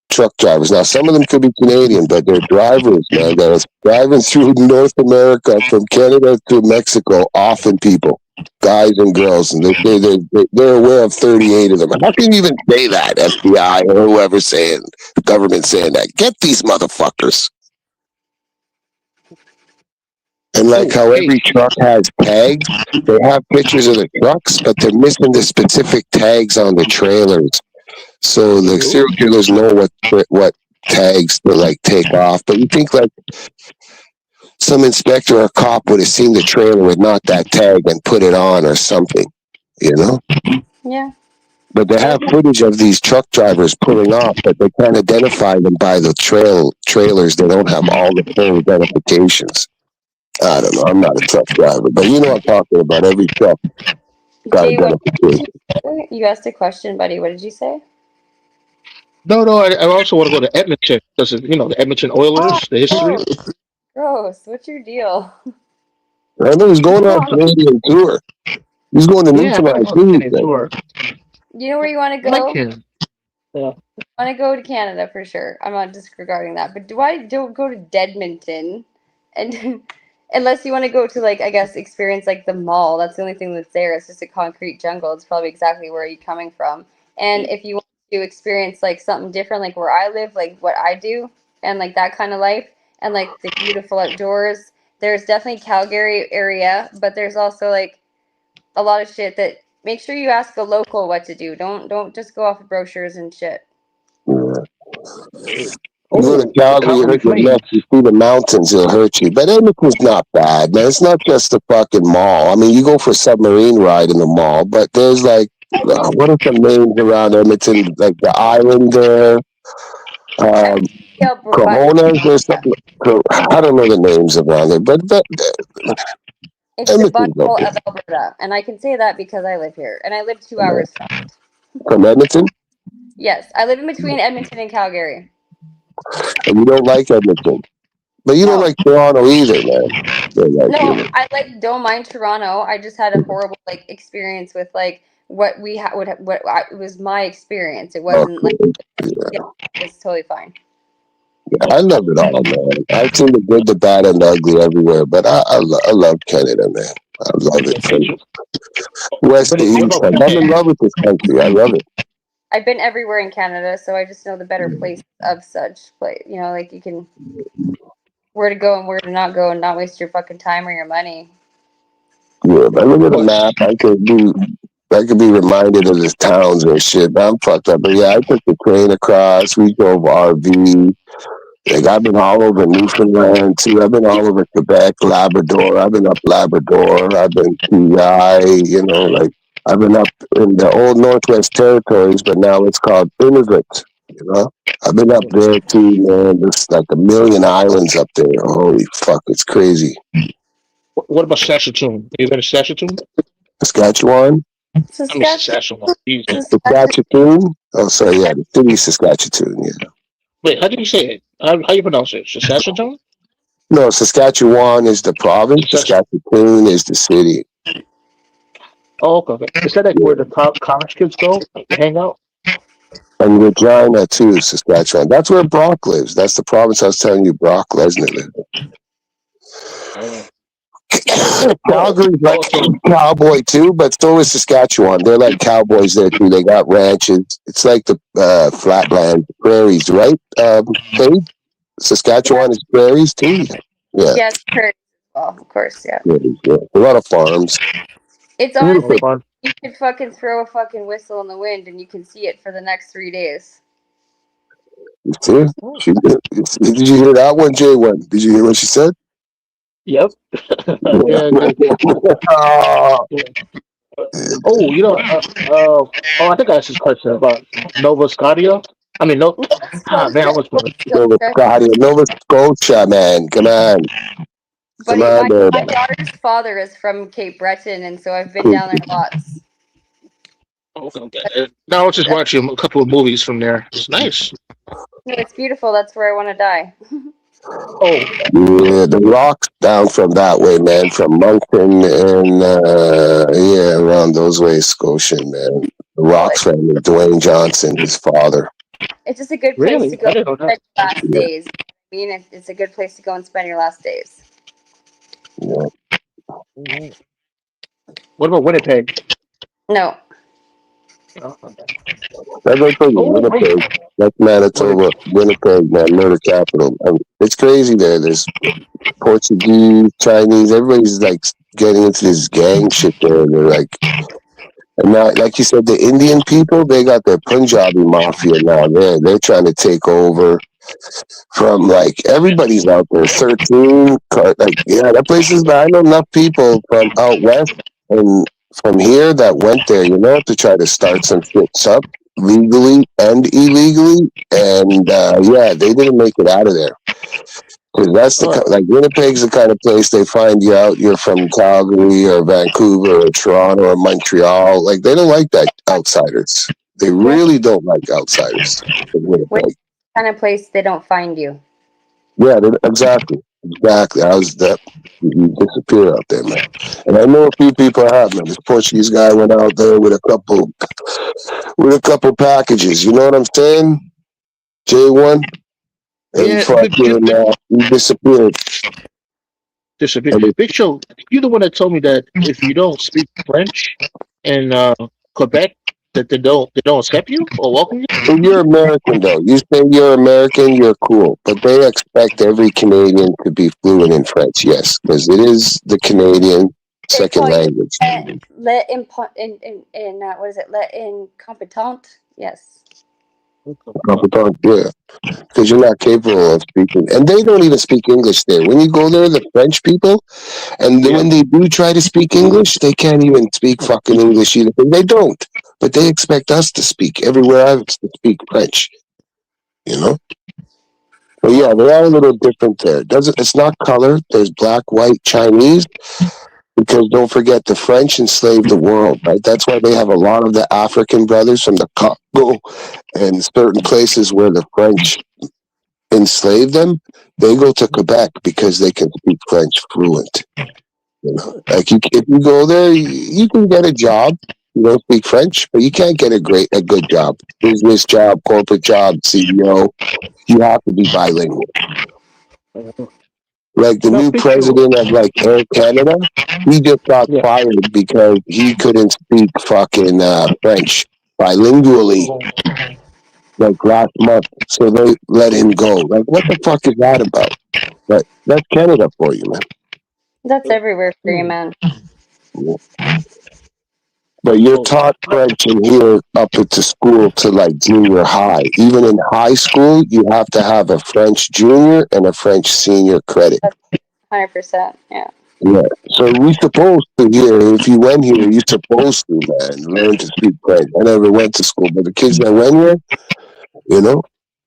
truck drivers. Now some of them could be Canadian, but they're drivers, man, that are driving through North America from Canada to Mexico, often people, guys and girls, and they say they're aware of 38 of them. How can you even say that, FBI or whoever's saying, the government saying that? Get these motherfuckers. And like how every truck has tags, they have pictures of the trucks, but they're missing the specific tags on the trailers. So the serial killers know what tags to like take off. But you think like some inspector or cop would have seen the trailer with not that tag and put it on or something, you know? Yeah. But they have footage of these truck drivers pulling off, but they can't identify them by the trailers. They don't have all the full identifications. I don't know. I'm not a truck driver, but you know what I'm talking about. Every truck got Jay, identification. you asked a question, buddy. What did you say? No, I also want to go to Edmonton because the Edmonton Oilers, the history. Gross. What's your deal? I know he's going on a Canadian tour. He's going to Yeah, I'm Newfoundland going on a too. tour. You know where you want to I go? like him. Yeah. I want to go to Canada for sure. I'm not disregarding that, but don't go to Dedmonton, and unless you want to go to like I guess experience like the mall. That's the only thing that's there. It's just a concrete jungle. It's probably exactly where you're coming from. And if you want to experience like something different, like where I live, like what I do, and like that kind of life, and like the beautiful outdoors, there's definitely Calgary area, but there's also like a lot of shit that make sure you ask a local what to do. Don't just go off of brochures and shit. You go to Oh, the Calgary, you Calgary hurt your Flames. neck, you see the mountains, it'll hurt you. But Edmonton's not bad, man. It's not just a fucking mall. I mean, you go for a submarine ride in the mall, but there's like, what are some names around Edmonton? Like the island there, Corona, there's something, I don't know the names around there, but It's the Edmonton's butthole okay. of Alberta, and I can say that because I live here, and I live 2 hours from it. From Edmonton? Yes, I live in between Edmonton and Calgary. And you don't like Edmonton. But you don't like Toronto either, man. No, don't mind Toronto. I just had a horrible like experience with like what we had. It was my experience. It wasn't like it's totally fine. I love it all, man. I've seen the good, the bad, and the ugly everywhere. But I love Canada, man. I love it from west to east. I'm in love with this country. I love it. I've been everywhere in Canada, so I just know the better place of such place. You know, like you can where to go and where to not go, and not waste your fucking time or your money. Yeah, but look at the map. I could do I could be reminded of the towns and shit. I'm fucked up. But yeah, I took the train across. We drove RV. Like I've been all over Newfoundland too. I've been all over Quebec, Labrador. I've been up Labrador. I've been PI. You know, like I've been up in the old Northwest Territories, but now it's called Nunavut. You know, I've been up there too, man. There's like a million islands up there. Holy fuck, it's crazy. What about Saskatoon? You been to Saskatoon? Saskatchewan, I mean Saskatchewan. Saskatchewan. Jesus. Saskatchewan. Oh, sorry, yeah, the city of Saskatchewan. Yeah. Wait, how do you say it? How you pronounce it? Saskatoon? No, Saskatchewan is the province. Saskatchewan. Saskatoon is the city. Oh, okay. Is that like where the college kids go to hang out? And Regina too, Saskatchewan. That's where Brock lives. That's the province I was telling you Brock Lesnar lived Oh, in. oh, Calgary's like okay. cowboy too, but so is Saskatchewan. They're like cowboys there too. They got ranches. It's like the flatland prairies, right? Paige? Saskatchewan is prairies too. Yeah, Yes, prairies as well, of course, yeah. prairies, yeah. A lot of farms. It's Oh, honestly, fun. you could fucking throw a fucking whistle in the wind and you can see it for the next 3 days. You see? Oh. Did you hear that one, J1? Did you hear what she said? Yep. Yeah, good. Oh, you know, I think I asked this question about Nova Scotia. I mean, no, man, I was Nova Scotia, Nova Scotia, man. Come on. But Come on, my man. daughter's father is from Cape Breton, and so I've been down there lots. okay. Now I was just watching a couple of movies from there. It's nice. No, it's beautiful. That's where I want to die. Oh, Yeah, the rocks down from that way, man. From Moncton and yeah, around those ways, Scotian, man. The Rocks family, Dwayne Johnson, his father. It's just a good place really? to go I didn't know spend that. your last Yeah. days. I mean, it's a good place to go and spend your last days. Yeah. What about Winnipeg? No, Oh, okay. That's like Oh, wait. Winnipeg. That's Manitoba, Winnipeg, man, murder capital. I mean, it's crazy there. There's Portuguese, Chinese, everybody's like getting into this gang shit there. And they're like, and now, like you said, the Indian people, they got their Punjabi mafia now. They're trying to take over from like everybody's out there. 13, like yeah, that place is. I know enough people from out west and from here that went there, you know, to try to start some shit up legally and illegally, and yeah, they didn't make it out of there. Because that's like Winnipeg's the kind of place they find you out. You're from Calgary or Vancouver or Toronto or Montreal. Like they don't like that outsiders. They really don't like outsiders in Winnipeg. kind of place they don't find you. Yeah, exactly. I was that you disappear out there, man. And I know a few people have, man. This Portuguese guy went out there with a couple packages. You know what I'm saying? J1. And Yeah, fucking he disappeared. Big Show, you're the one that told me that if you don't speak French in Quebec, that they don't accept you or welcome you. If you're American, though, you say you're American, you're cool. But they expect every Canadian to be fluent in French, yes, because it is the Canadian second language. Let in what is it? Let in competent. Yes. Yeah, because you're not capable of speaking, and they don't even speak English there. When you go there, the French people, and when they do try to speak English, they can't even speak fucking English either. They don't, but they expect us to speak everywhere else to speak French. You know. But yeah, they are a little different there. It's not color. There's black, white, Chinese. Because don't forget, the French enslaved the world, right? That's why they have a lot of the African brothers from the Congo and certain places where the French enslaved them. They go to Quebec because they can speak French fluent. You know, like if you go there, you can get a job. You don't speak French, but you can't get a good job, business job, corporate job, CEO. You have to be bilingual. Like the new president of like Air Canada, he just got fired because he couldn't speak fucking French bilingually like last month. So they let him go. Like what the fuck is that about? But that's Canada for you, man. That's everywhere for you, man. But you're Oh, taught French in here up into school to like junior high. Even in high school, you have to have a French junior and a French senior credit. 100%. Yeah. Yeah. So we supposed to here, if you went here, you're supposed to, man, learn to speak French. I never went to school, but the kids that went here, you know,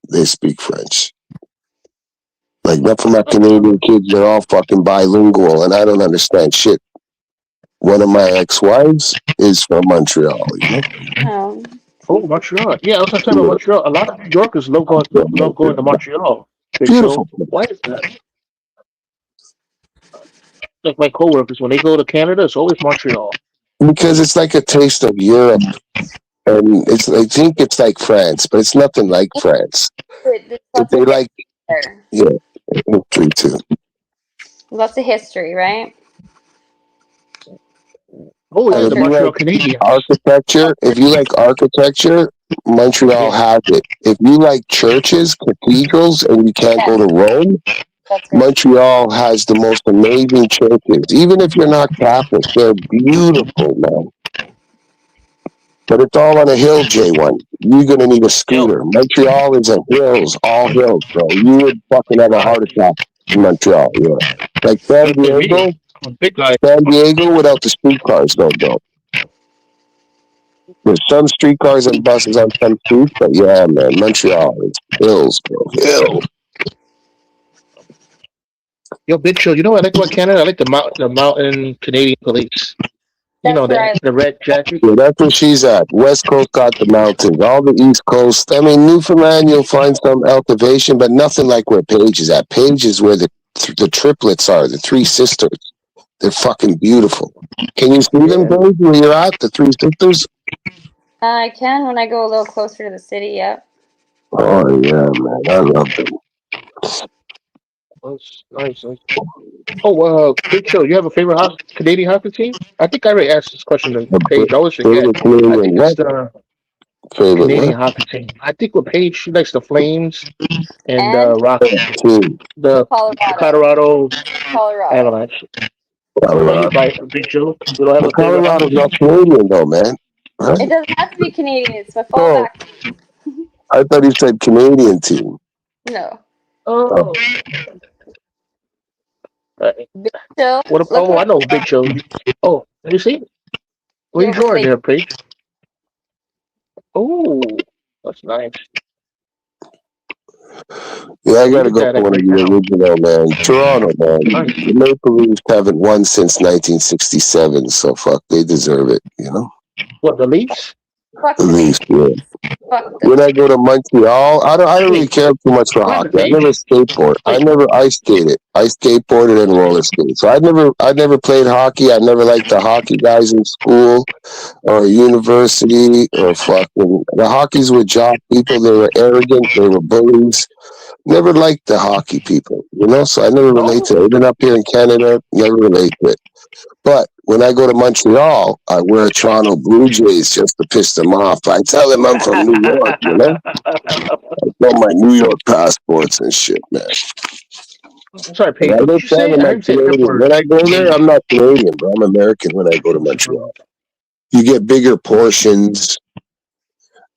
they speak French. Like, not for my Canadian kids, they're all fucking bilingual, and I don't understand shit. One of my ex-wives is from Montreal, you know? Oh, Montreal. Yeah, I was talking about Montreal. A lot of New Yorkers love going to Montreal. Big Beautiful. Show. Why is that? Like my coworkers, when they go to Canada, it's always Montreal. Because it's like a taste of Europe, and it's, I think it's like France, but it's nothing like France. They like, yeah, history too. Lots of history, right? Oh, yeah, And the if you Montreal like Canadians. architecture, if you like architecture, Montreal has it. If you like churches, cathedrals, and you can't go to Rome, That's right. Montreal has the most amazing churches. Even if you're not Catholic, they're beautiful, man. But it's all on a hill, J1. You're gonna need a scooter. Montreal is a hills, all hills, bro. You would fucking have a heart attack in Montreal, yeah. Like San Diego, Big guy. San Diego without the streetcars, though, bro. There's some streetcars and buses on some streets, but yeah, man, Montreal is hills, bro. Hill. Yo, Big Show, you know what I like about Canada? I like the mountain Canadian police. You know that, the red jacket. Yeah, that's where she's at. West Coast got the mountains. All the East Coast. I mean, Newfoundland, you'll find some elevation, but nothing like where Page is at. Page is where the triplets are, the three sisters. They're fucking beautiful. Can you see them, Paige, where you're at? The three sisters? I can when I go a little closer to the city, yeah. Oh, yeah, man. I love them. That's nice. Oh, Big Show, you have a favorite Canadian hockey team? I think I already asked this question to Paige. I always forget. I think it's the Canadian hockey team. I think with Paige, she likes the Flames and the Rockies. The Colorado Avalanche. What about you, Big Show? You don't have a favorite Colorado's hockey not team? Canadian, though, man. Right? It doesn't have to be Canadian. It's my fallback. I thought he said Canadian team. No. Oh. Big Show. I know Big Show. Oh, let me see. What are you drawing there, Paige? Oh, that's nice. Yeah, I gotta go for one of the original, man. Toronto, man. The Maple Leafs haven't won since 1967, so fuck, they deserve it, you know? What, the Leafs? Fuck the Leafs, yeah. When I go to Montreal, I don't really care too much for hockey. I never skateboard. I never ice skated. I skateboarded and roller skated. So I never played hockey. I never liked the hockey guys in school or university or fucking the hockey's were jock people. They were arrogant. They were bullies. Never liked the hockey people, you know. So I never relate to it. Even up here in Canada, never relate to it. But when I go to Montreal, I wear Toronto Blue Jays just to piss them off. I tell them I'm from New York, you know? I got my New York passports and shit, man. I'm sorry, Paige. What did you say? When I go there, I'm not Canadian, bro. I'm American when I go to Montreal. You get bigger portions,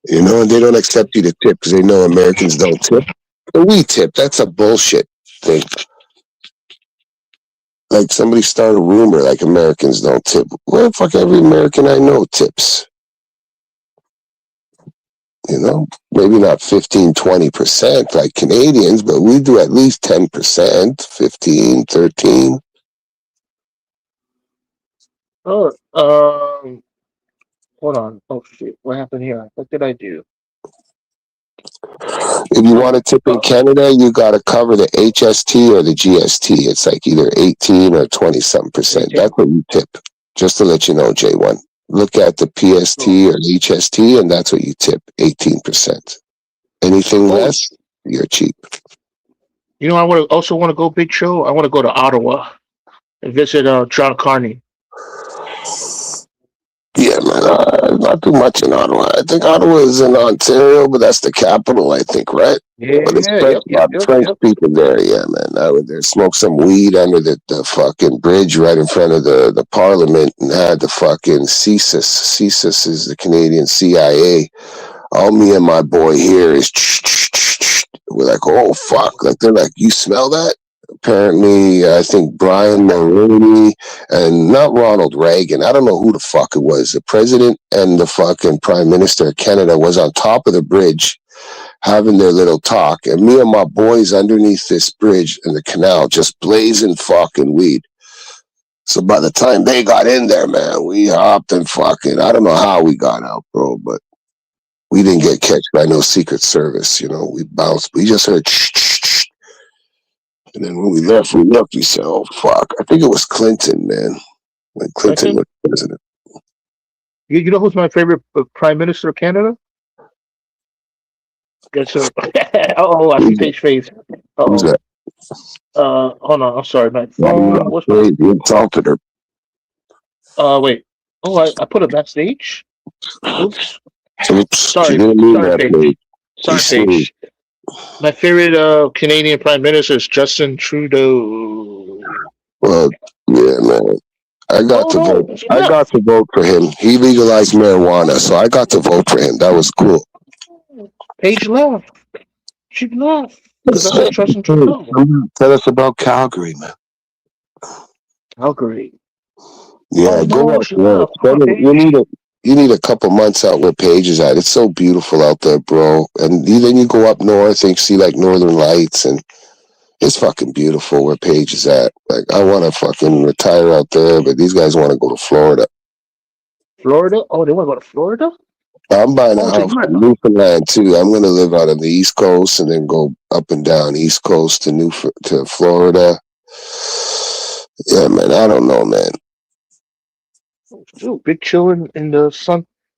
you know, and they don't accept you to tip because they know Americans don't tip. But we tip. That's a bullshit thing. Like somebody started a rumor like Americans don't tip. Well, fuck, every American I know tips. You know, maybe not 15, 20% like Canadians, but we do at least 10%, 15, 13. Oh, hold on. Oh shit, what happened here? What did I do? If you want to tip in Canada, you got to cover the HST or the GST. It's like either 18 or 20-something%. That's what you tip. Just to let you know, J1. Look at the PST or HST, and that's what you tip, 18%. Anything less, you're cheap. You know, I also want to go, Big Show. I want to go to Ottawa and visit John Carney. Yeah, man. Not too much in Ottawa. I think Ottawa is in Ontario, but that's the capital, I think, right? Yeah, But it's French, yep, a lot of French people there, yeah, man. I would there smoke some weed under the fucking bridge right in front of the Parliament, and had the fucking CSIS. CSIS is the Canadian CIA. All me and my boy here is we're like, oh fuck, like they're like, you smell that? Apparently, I think Brian Mulroney and not Ronald Reagan. I don't know who the fuck it was. The president and the fucking prime minister of Canada was on top of the bridge having their little talk, and me and my boys underneath this bridge in the canal just blazing fucking weed. So by the time they got in there, man, we hopped and fucking, I don't know how we got out, bro, but we didn't get catch by no Secret Service, you know. We bounced. We just heard and then when we left, we said, oh, fuck. I think it was Clinton, man. When Clinton was president. You know who's my favorite Prime Minister of Canada? Guess who? Oh, I see page face. Who's that? Hold on. I'm sorry. My phone. What's my... You insulted her. Wait. Oh, I put it backstage? Oops. Sorry. Sorry, Paige. My favorite Canadian Prime Minister is Justin Trudeau. Well, yeah, man. I got to vote. I got to vote for him. He legalized marijuana, so I got to vote for him. That was cool. Paige left. She left. Because I said Justin Trudeau. Tell us about Calgary, man. Calgary. Yeah, go out there. You need a couple months out where Paige is at. It's so beautiful out there, bro. And then you go up north and see like Northern Lights, and it's fucking beautiful where Paige is at. Like, I want to fucking retire out there, but these guys want to go to Florida. Florida? Oh, they want to go to Florida? I'm buying a house in Newfoundland too. I'm going to live out on the East Coast and then go up and down East Coast to Florida. Yeah, man. I don't know, man. Dude, big chilling in the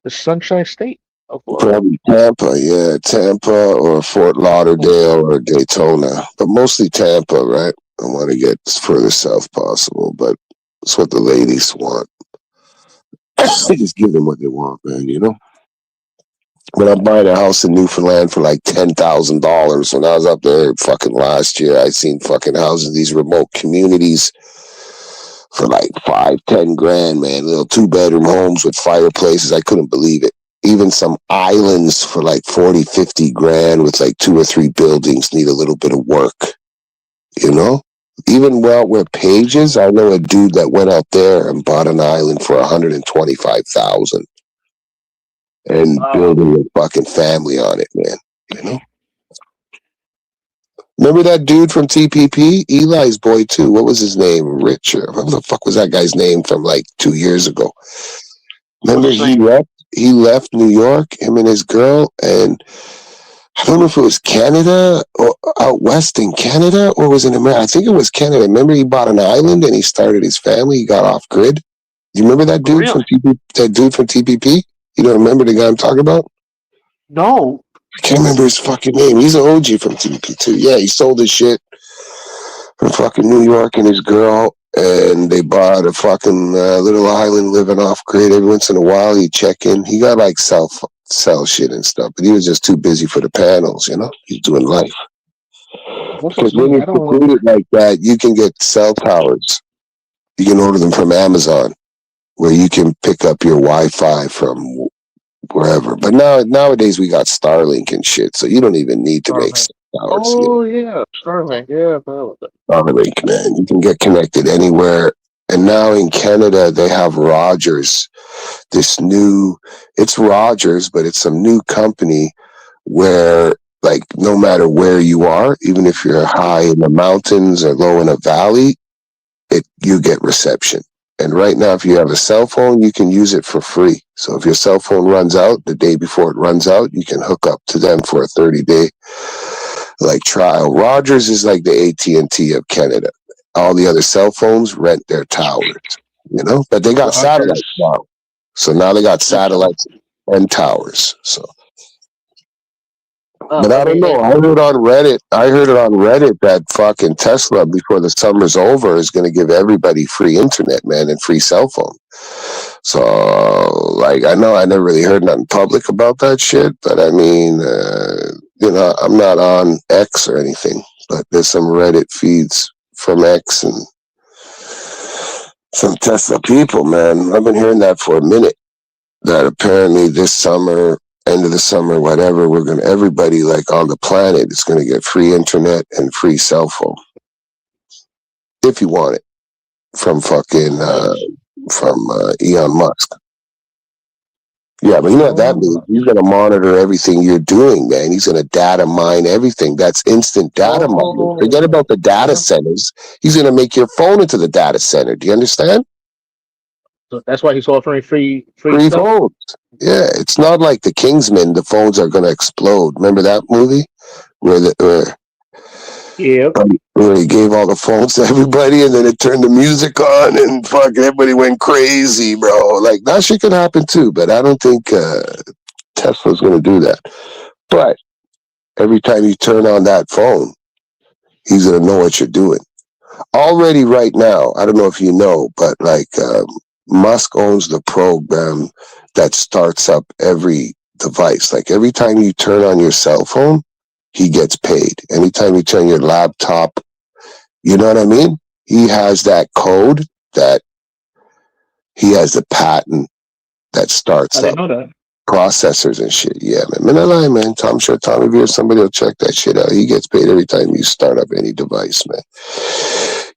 Sunshine State of Florida. Probably Tampa, yeah, Tampa or Fort Lauderdale or Daytona, but mostly Tampa, right? I want to get further south possible, but it's what the ladies want. Just give them what they want, man. You know. But I'm buying a house in Newfoundland for like $10,000. When I was up there fucking last year, I seen fucking houses in these remote communities for like $5-10 grand, man. Little 2-bedroom homes with fireplaces. I couldn't believe it. Even some islands for like 40-50 grand with like 2 or 3 buildings need a little bit of work. You know? Even where Paige is, I know a dude that went out there and bought an island for $125,000 and building a fucking family on it, man. You know? Remember that dude from TPP? Eli's boy, too. What was his name? Richard. What the fuck was that guy's name from like 2 years ago? Remember he left New York, him and his girl, and I don't know if it was Canada or out west in Canada or was it America? I think it was Canada. Remember he bought an island and he started his family. He got off grid. Do you remember that dude from TPP? That dude from TPP? You don't remember the guy I'm talking about? No. I can't remember his fucking name. He's an OG from TPP too. Yeah, he sold his shit from fucking New York and his girl, and they bought a fucking little island living off grid. Every once in a while he'd check in. He got like sell shit and stuff, but he was just too busy for the panels, you know? He's doing life. Because when you're secluded like that, you can get cell towers. You can order them from Amazon, where you can pick up your Wi-Fi from wherever. But nowadays we got Starlink and shit, so you don't even need to make cell towers. Oh, yeah, Starlink, yeah. Starlink, man. You can get connected anywhere. And now in Canada, they have Rogers. It's Rogers, but it's some new company where, like, no matter where you are, even if you're high in the mountains or low in a valley, you get reception. And right now, if you have a cell phone, you can use it for free. So if your cell phone runs out, the day before it runs out, you can hook up to them for a 30-day like trial. Rogers is like the AT&T of Canada. All the other cell phones rent their towers, you know, but they got satellites now. So now they got satellites and towers. So, but I don't know. I heard it on Reddit that fucking Tesla, before the summer's over, is going to give everybody free internet, man, and free cell phone. So, like, I know I never really heard nothing public about that shit, but I mean, I'm not on X or anything, but there's some Reddit feeds from X and some Tesla people, man. I've been hearing that for a minute, that apparently this summer, end of the summer, whatever, everybody like on the planet is going to get free internet and free cell phone. If you want it. From fucking, Elon Musk. Yeah, but you know what that means? He's going to monitor everything you're doing, man. He's going to data mine everything. That's instant data mining. Forget about the data centers. He's going to make your phone into the data center. Do you understand? So that's why he's offering free stuff? phones. Yeah, it's not like the Kingsman. The phones are going to explode. Remember that movie where he gave all the phones to everybody, and then it turned the music on, and fucking everybody went crazy, bro. Like, that shit could happen too, but I don't think Tesla's going to do that. But every time you turn on that phone, he's going to know what you're doing. Already right now, I don't know if you know, but like Musk owns the program that starts up every device. Like, every time you turn on your cell phone, he gets paid. Anytime you turn your laptop, you know what I mean? He has that code, that he has the patent that starts up processors and shit. Yeah, man. Man, I'm sure Tommy Veer, somebody will check that shit out. He gets paid every time you start up any device, man.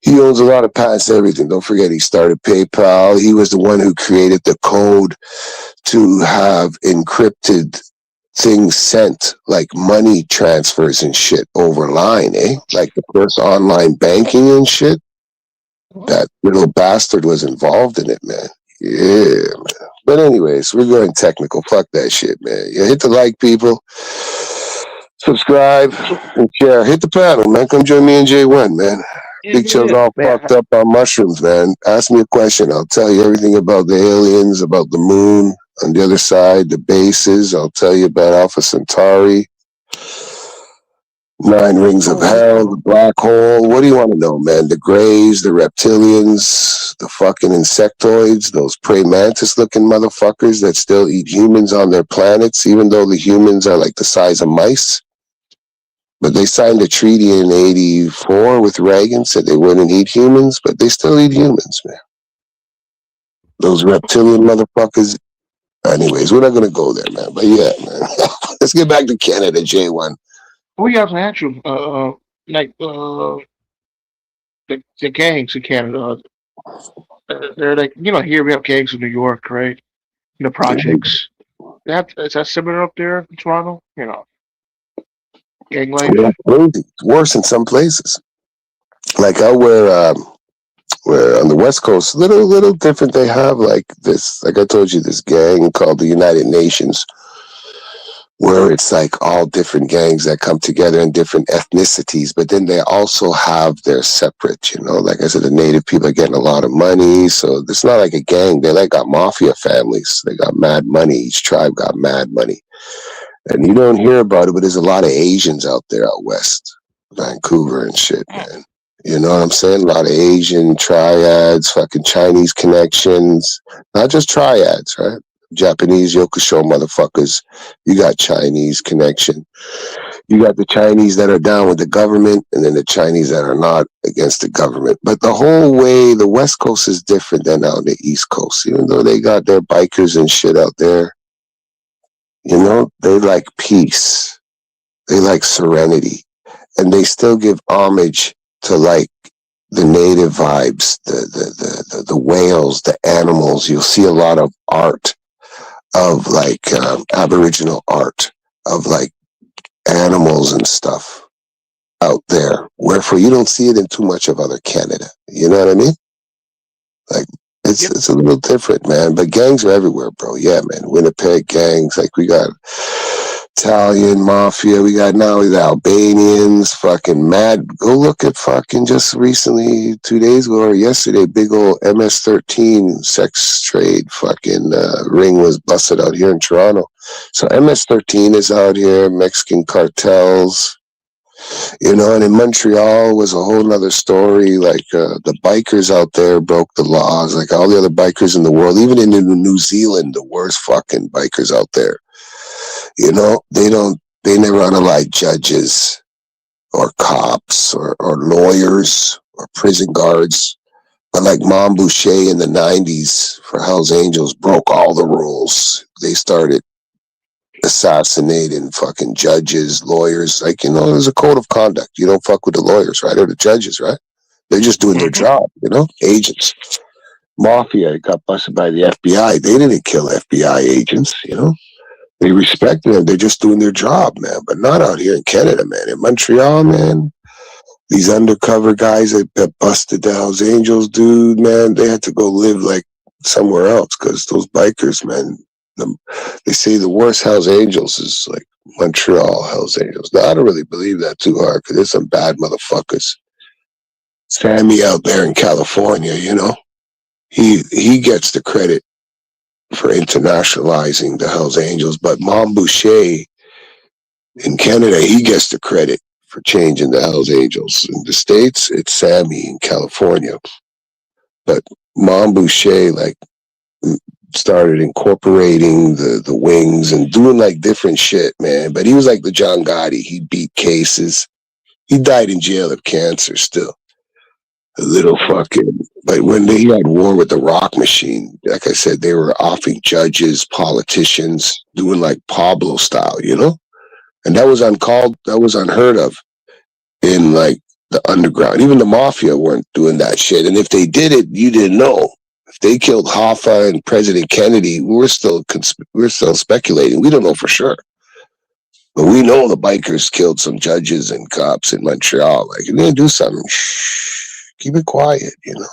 He owns a lot of patents and everything. Don't forget, he started PayPal. He was the one who created the code to have encrypted things sent, like money transfers and shit over line, like the first online banking and shit. That little bastard was involved in it, man. Yeah, man. But anyways, we're going technical. Fuck that shit, man. Yeah, hit the like, people. Subscribe and share. Hit the panel, man. Come join me and J1, man. Big Chill's all fucked up on mushrooms, man. Ask me a question. I'll tell you everything about the aliens, about the moon. On the other side, the bases. I'll tell you about Alpha Centauri, 9 rings of hell, the black hole. What do you want to know, man? The Greys, the reptilians, the fucking insectoids, those praying mantis looking motherfuckers that still eat humans on their planets, even though the humans are like the size of mice. But they signed a treaty in 1984 with Reagan, said they wouldn't eat humans, but they still eat humans, man. Those reptilian motherfuckers. Anyways, we're not going to go there, man. But yeah, man. Let's get back to Canada, J1. We have to ask you, the gangs in Canada. They're like, here we have gangs in New York, right? Projects. Is that similar up there in Toronto? Gang life. Yeah, it's worse in some places. Like out where on the West Coast, little different. They have like this, like I told you, this gang called the United Nations, where it's like all different gangs that come together in different ethnicities, but then they also have their separate, like I said, the native people are getting a lot of money. So it's not like a gang. They like got mafia families. They got mad money. Each tribe got mad money. And you don't hear about it, but there's a lot of Asians out there out west, Vancouver and shit, man. You know what I'm saying? A lot of Asian triads, fucking Chinese connections. Not just triads, right? Japanese Yokusho motherfuckers. You got Chinese connection. You got the Chinese that are down with the government, and then the Chinese that are not against the government. But the whole way, the West Coast is different than out the East Coast. Even though they got their bikers and shit out there, they like peace. They like serenity. And they still give homage to like the native vibes, the whales, the animals. You'll see a lot of art of like Aboriginal art of like animals and stuff out there. Wherefore you don't see it in too much of other Canada. You know what I mean? Like it's a little different, man. But gangs are everywhere, bro. Yeah, man. Winnipeg gangs, like we got Italian mafia, we got now the Albanians, fucking mad. Go look at fucking just recently, 2 days ago or yesterday, big old MS-13 sex trade fucking ring was busted out here in Toronto. So MS-13 is out here, Mexican cartels. You know, and in Montreal was a whole nother story. Like the bikers out there broke the laws, like all the other bikers in the world, even in New Zealand, the worst fucking bikers out there. You know, they never unalive judges or cops or lawyers or prison guards. But like Mom Boucher in the 90s for Hell's Angels broke all the rules. They started assassinating fucking judges, lawyers. Like, you know, there's a code of conduct. You don't fuck with the lawyers, right? Or the judges, right? They're just doing their job, you know? Agents. Mafia got busted by the FBI. They didn't kill FBI agents, you know? They respect them. They're just doing their job, man. But not out here in Canada, man. In Montreal, man, these undercover guys that busted the Hells Angels, dude, man, they had to go live like somewhere else because those bikers, man, they say the worst Hells Angels is like Montreal Hells Angels. Now, I don't really believe that too hard because there's some bad motherfuckers. Sammy out there in California, you know, he gets the credit for internationalizing the Hells Angels, but Mom Boucher in Canada, he gets the credit for changing the Hells Angels. In the States, it's Sammy in California. But Mom Boucher, like, started incorporating the wings and doing, like, different shit, man. But he was like the John Gotti. He beat cases. He died in jail of cancer still. A little fucking... But when he had war with the Rock Machine, like I said, they were offing judges, politicians, doing, like, Pablo style, you know? And that was uncalled, that was unheard of in like the underground. Even the mafia weren't doing that shit. And if they did it, you didn't know. If they killed Hoffa and President Kennedy, we're still speculating. We don't know for sure. But we know the bikers killed some judges and cops in Montreal. Like, you're gonna do something, shh, keep it quiet, you know.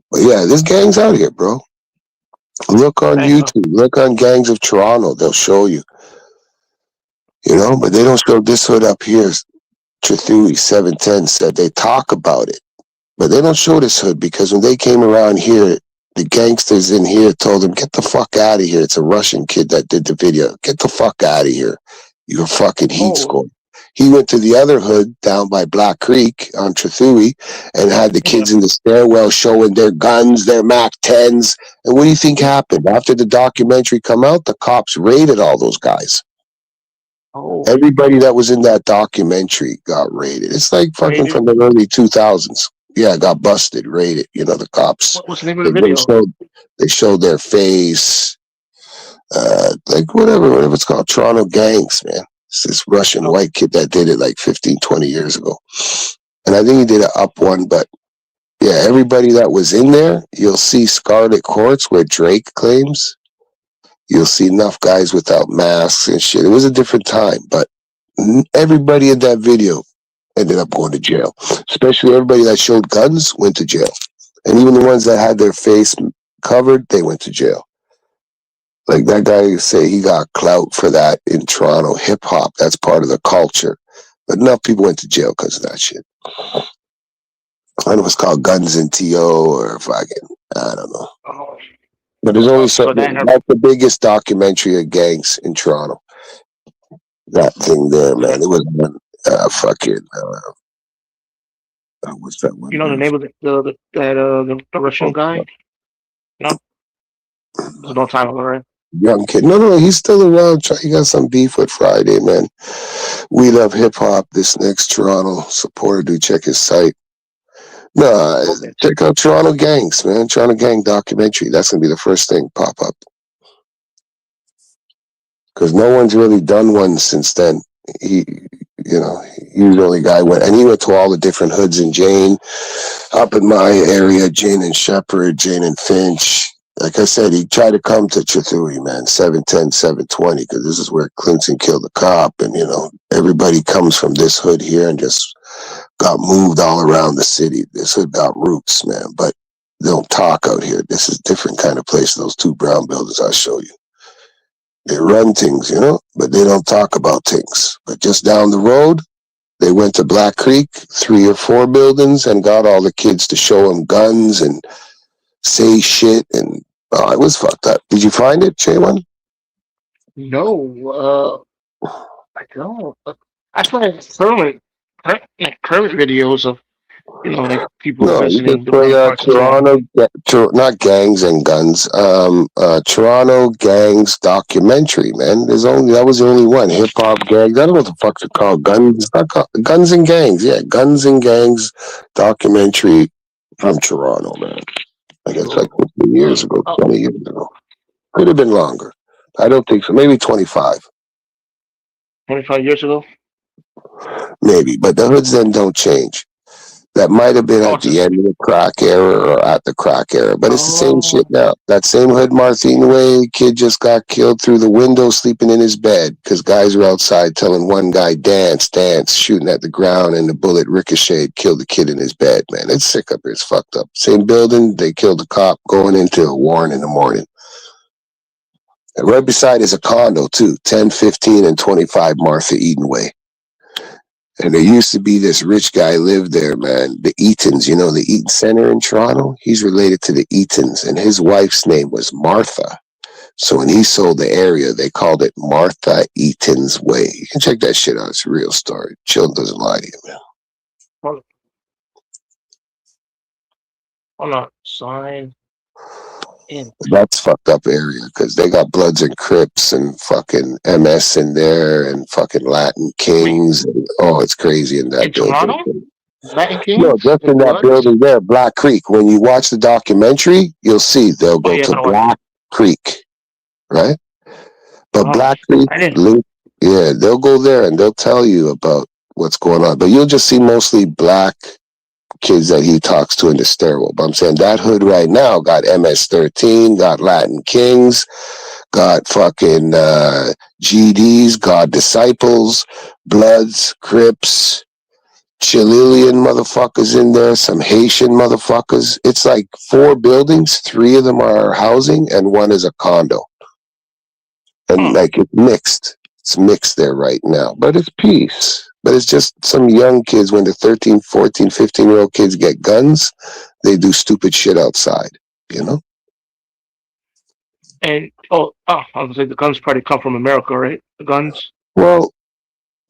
But yeah, this gang's out here, bro. Look on YouTube, look on Gangs of Toronto, they'll show you. You know, but they don't show this hood up here. Trethewey 710 said they talk about it, but they don't show this hood because when they came around here, the gangsters in here told them, get the fuck out of here. It's a Russian kid that did the video. Get the fuck out of here. You're fucking heat score. He went to the other hood down by Black Creek on Trethewey and had the kids in the stairwell showing their guns, their Mac 10s. And what do you think happened? After the documentary come out, the cops raided all those guys. Everybody that was in that documentary got raided. It's like fucking from the early 2000s. Yeah, got busted, raided. You know, the cops. What's the name of the video? They showed their face. Like whatever it's called. Toronto Gangs, man. It's this Russian white kid that did it like 15, 20 years ago. And I think he did an up one, but yeah, everybody that was in there, you'll see Scarlet Courts where Drake claims. You'll see enough guys without masks and shit. It was a different time, but everybody in that video ended up going to jail. Especially everybody that showed guns went to jail. And even the ones that had their face covered, they went to jail. Like that guy say he got clout for that in Toronto. Hip hop, that's part of the culture. But enough people went to jail because of that shit. I don't know if it's called Guns and T.O. or fucking, I don't know. But there's only something. That's the biggest documentary of gangs in Toronto. That thing there, man. It was fucking. What's that one? You know the name of the Russian guy? No, it was a long time ago, right? Young kid. No, he's still around. He got some beef with Friday, man. We Love Hip Hop. This next Toronto supporter, do check his site. No, check out Toronto Gangs, man. Toronto Gang documentary. That's gonna be the first thing pop up. Because no one's really done one since then. He was the only guy and he went to all the different hoods in Jane, up in my area, Jane and Shepherd, Jane and Finch. Like I said, he tried to come to Trethewey, man, 710, 720, because this is where Clinton killed the cop, and everybody comes from this hood here and just got moved all around the city. This hood got roots, man, but they don't talk out here. This is a different kind of place. Those two brown buildings I'll show you. They run things, but they don't talk about things. But just down the road, they went to Black Creek, 3 or 4 buildings, and got all the kids to show them guns and say shit. And it was fucked up. Did you find it, J1? No, I don't. I saw current videos of like people No, you visiting just the play gun parts of Toronto. Toronto, not gangs and guns. Toronto gangs documentary. Man, that was the only one. Hip hop gangs. I don't know what the fuck's it called. Guns, not called, guns and gangs. Yeah, guns and gangs documentary from Toronto. Man, I guess like 15 years ago, Oh, 20 years ago. Could have been longer. I don't think so. Maybe 25. 25 years ago. Maybe, but the hoods then don't change. That might have been Oh, at the end of the crack era or at the crack era, but it's the same shit now. That same hood Martine Way kid just got killed through the window sleeping in his bed because guys were outside telling one guy, dance, dance, shooting at the ground, and the bullet ricocheted, killed the kid in his bed, man. It's sick up here. It's fucked up. Same building, they killed a cop going into a Warren in the morning. And right beside is a condo, too, 10, 15, and 25 Martha Eden Way. And there used to be this rich guy lived there, man. The Eatons, the Eaton Center in Toronto. He's related to the Eatons, and his wife's name was Martha. So when he sold the area, they called it Martha Eaton's Way. You can check that shit out. It's a real story. Chill doesn't lie to you, man. Hold on. Sign in. That's fucked up area because they got Bloods and Crips and fucking MS in there and fucking Latin Kings. And, it's crazy in that building. Toronto? Latin Kings? No, just in that building there, Black Creek. When you watch the documentary, you'll see they'll go to Black Creek, right? But Black Creek, they'll go there and they'll tell you about what's going on. But you'll just see mostly black kids that he talks to in the stairwell. But I'm saying that hood right now got MS-13, got Latin Kings, got fucking GDs, got Disciples, Bloods, Crips, Chilean motherfuckers in there, some Haitian motherfuckers. It's like 4 buildings, 3 of them are housing, and 1 is a condo. And like it's mixed. It's mixed there right now. But it's peace. But it's just some young kids, when the 13, 14, 15-year-old kids get guns, they do stupid shit outside, And, I was going to say the guns probably come from America, right? The guns? Well,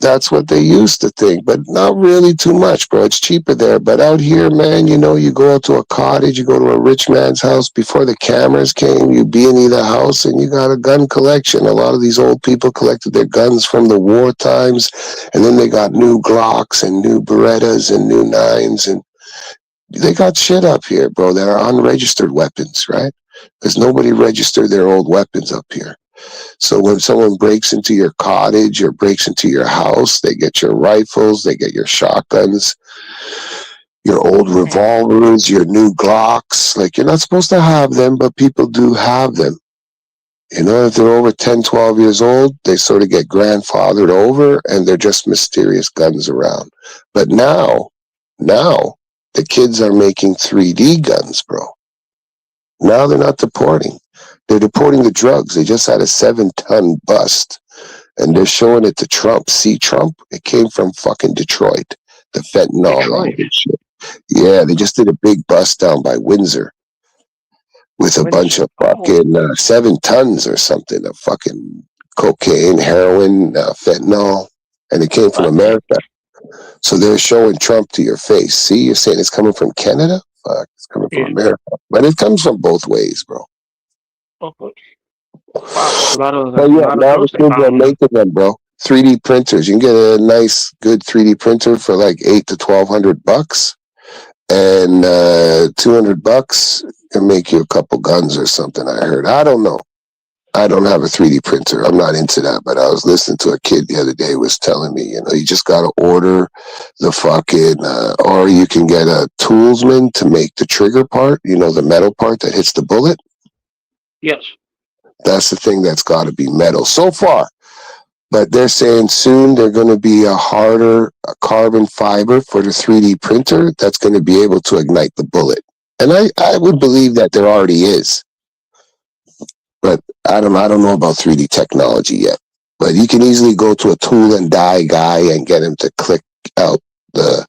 that's what they used to think, but not really too much, bro. It's cheaper there. But out here, man, you go out to a cottage, you go to a rich man's house. Before the cameras came, you be in either house and you got a gun collection. A lot of these old people collected their guns from the war times, and then they got new Glocks and new Berettas and new 9s, and they got shit up here, bro, that are unregistered weapons, right? Because nobody registered their old weapons up here. So when someone breaks into your cottage or breaks into your house, they get your rifles, they get your shotguns, your old revolvers, your new Glocks. Like, you're not supposed to have them, but people do have them. If they're over 10, 12 years old, they sort of get grandfathered over and they're just mysterious guns around. But now, the kids are making 3D guns, bro. Now they're not deporting. They're deporting the drugs. They just had a 7-ton bust, and they're showing it to Trump. See, Trump? It came from fucking Detroit. The fentanyl, all this shit. Yeah, they just did a big bust down by Windsor with a bunch of fucking 7 tons or something of fucking cocaine, heroin, fentanyl, and it came from America. So they're showing Trump to your face. See, you're saying it's coming from Canada? Fuck, it's coming from America. But it comes from both ways, bro. Wow, a lot of now the kids are making them, bro. 3D printers. You can get a nice, good 3D printer for like $800 to $1,200, and $200 can make you a couple guns or something. I heard. I don't know. I don't have a 3D printer. I'm not into that. But I was listening to a kid the other day who was telling me, you just got to order the fucking, or you can get a toolsman to make the trigger part. The metal part that hits the bullet. Yes. That's the thing that's got to be metal so far. But they're saying soon they're going to be a harder carbon fiber for the 3D printer that's going to be able to ignite the bullet. And I would believe that there already is. But I don't know about 3D technology yet. But you can easily go to a tool and die guy and get him to click out the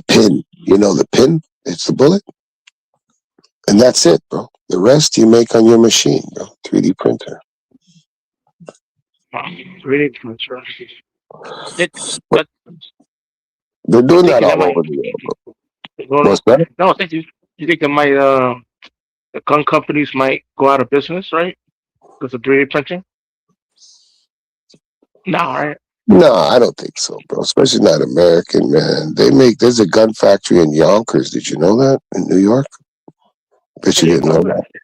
pin. The pin? It's the bullet. And that's it, bro. The rest you make on your machine, bro. 3D printer. 3D printer. It, but They're you doing that thinking that all might over the world. go on? What's that? No, I think you think it might the gun companies might go out of business, right? Because of 3D printing. No, right? No, I don't think so, bro. Especially not American, man. There's a gun factory in Yonkers. Did you know that? In New York? Bet I you didn't didn't know know that. that.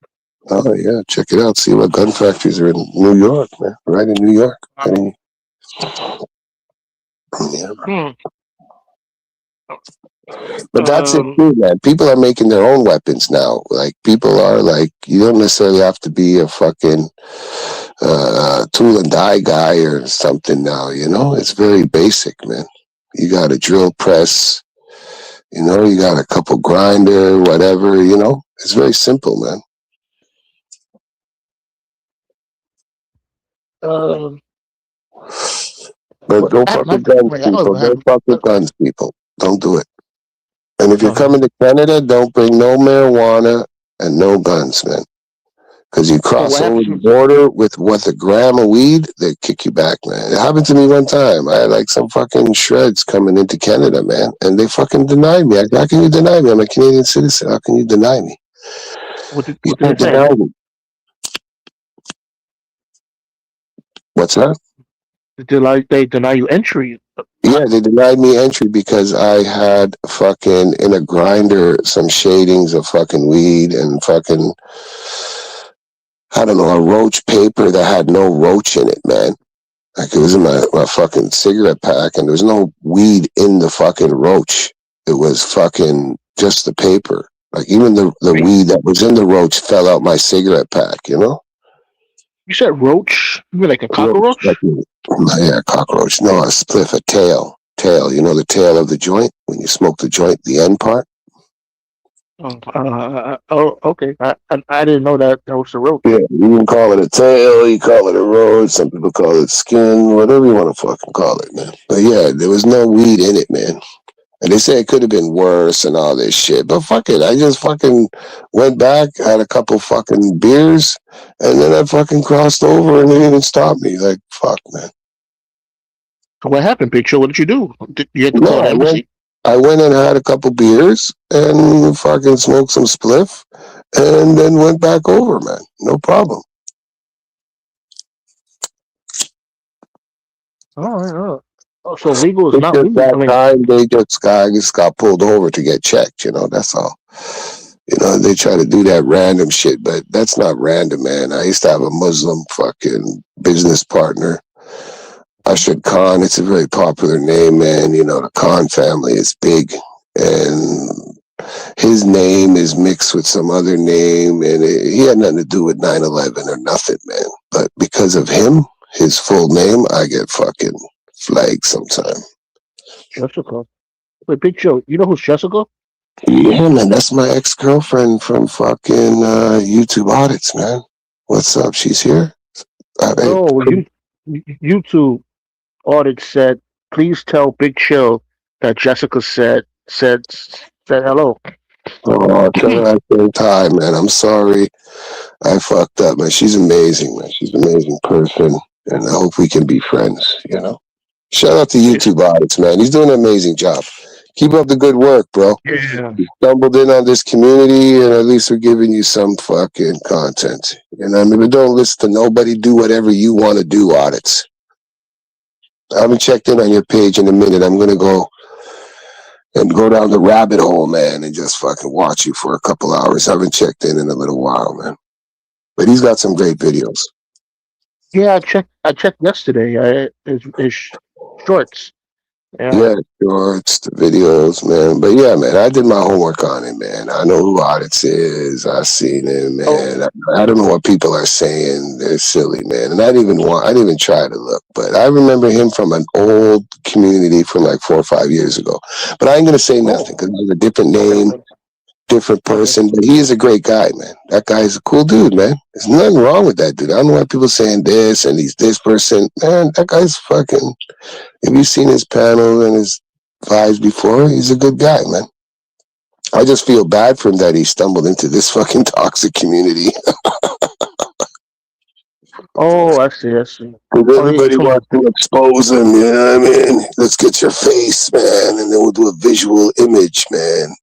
Oh yeah, check it out. See what gun factories are in New York, man. Right in New York. And, yeah. Hmm. But that's it too, man. People are making their own weapons now. Like people are like, you don't necessarily have to be a fucking tool and die guy or something now. You know, it's very basic, man. You got a drill press. You know, you got a couple grinder, whatever. You know, it's very simple, man. But don't fuck with guns, people. Don't fuck with guns, people. Don't do it. And if you're coming to Canada, don't bring no marijuana and no guns, man. Because you cross over the border with a gram of weed, they kick you back, man. It happened to me one time. I had like some fucking shreds coming into Canada, man. And they fucking denied me. How can you deny me? I'm a Canadian citizen. How can you deny me? You can't deny me. What's that? They deny you entry. Yeah, they denied me entry because I had fucking in a grinder some shadings of fucking weed and fucking, I don't know, a roach paper that had no roach in it, man. Like it was in my fucking cigarette pack and there was no weed in the fucking roach. It was fucking just the paper. Like even the weed that was in the roach fell out my cigarette pack, you know? You said roach? You mean like a cockroach? Yeah, cockroach. No, a spliff, a tail. Tail, you know the tail of the joint? When you smoke the joint, the end part? Okay. I didn't know that was a roach. Yeah, you can call it a tail, you call it a roach, some people call it skin, whatever you want to fucking call it, man. But yeah, there was no weed in it, man. And they say it could have been worse and all this shit. But fuck it. I just fucking went back, had a couple fucking beers, and then I fucking crossed over and they didn't even stop me. Like, fuck, man. So what happened, Picture? What did you do? Did you have to call the embassy? I went and had a couple beers and fucking smoked some spliff and then went back over, man. No problem. All right. Oh, so legal is It's not just legal. that time they just got pulled over to get checked, you know, that's all. You know, they try to do that random shit, but that's not random, man. I used to have a Muslim fucking business partner, Ashad Khan. It's a very popular name, man. You know, the Khan family is big, and his name is mixed with some other name, and he had nothing to do with 9/11 or nothing, man. But because of him, his full name, I get fucking flagged sometime. Jessica. Wait, Big Joe, you know who's Jessica? Yeah, man, that's my ex-girlfriend from fucking YouTube audits, man. What's up? She's here? YouTube audit said, please tell Big Chill that Jessica said hello. Oh, tell her I said hi, man. I'm sorry. I fucked up, man. She's amazing, man. She's an amazing person, and I hope we can be friends, you know? Shout out to YouTube audits, man. He's doing an amazing job. Keep up the good work, bro. Yeah. You stumbled in on this community, and at least we're giving you some fucking content. You know what I mean? But don't listen to nobody. Do whatever you want to do, audits. I haven't checked in on your page in a minute. I'm going to go down the rabbit hole, man, and just fucking watch you for a couple hours. I haven't checked in a little while, man. But he's got some great videos. Yeah, I checked yesterday. His shorts. Yeah, shorts, the videos, man. But yeah, man, I did my homework on it, man. I know who Audits is. I seen him, man. I don't know what people are saying. They're silly, man. And I didn't even try to look. But I remember him from an old community from like 4 or 5 years ago. But I ain't gonna say nothing because it's a different name, different person. But he is a great guy, man. That guy is a cool dude, man. There's nothing wrong with that dude. I don't know why people saying this and he's this person. Man, that guy's fucking. Have you seen his panel and his vibes before? He's a good guy, man. I just feel bad for him that he stumbled into this fucking toxic community. Oh, I see. I see. Because Oh, yeah, you everybody told me. wants to expose him, you know what I mean? Let's get your face, man, and then we'll do a visual image, man.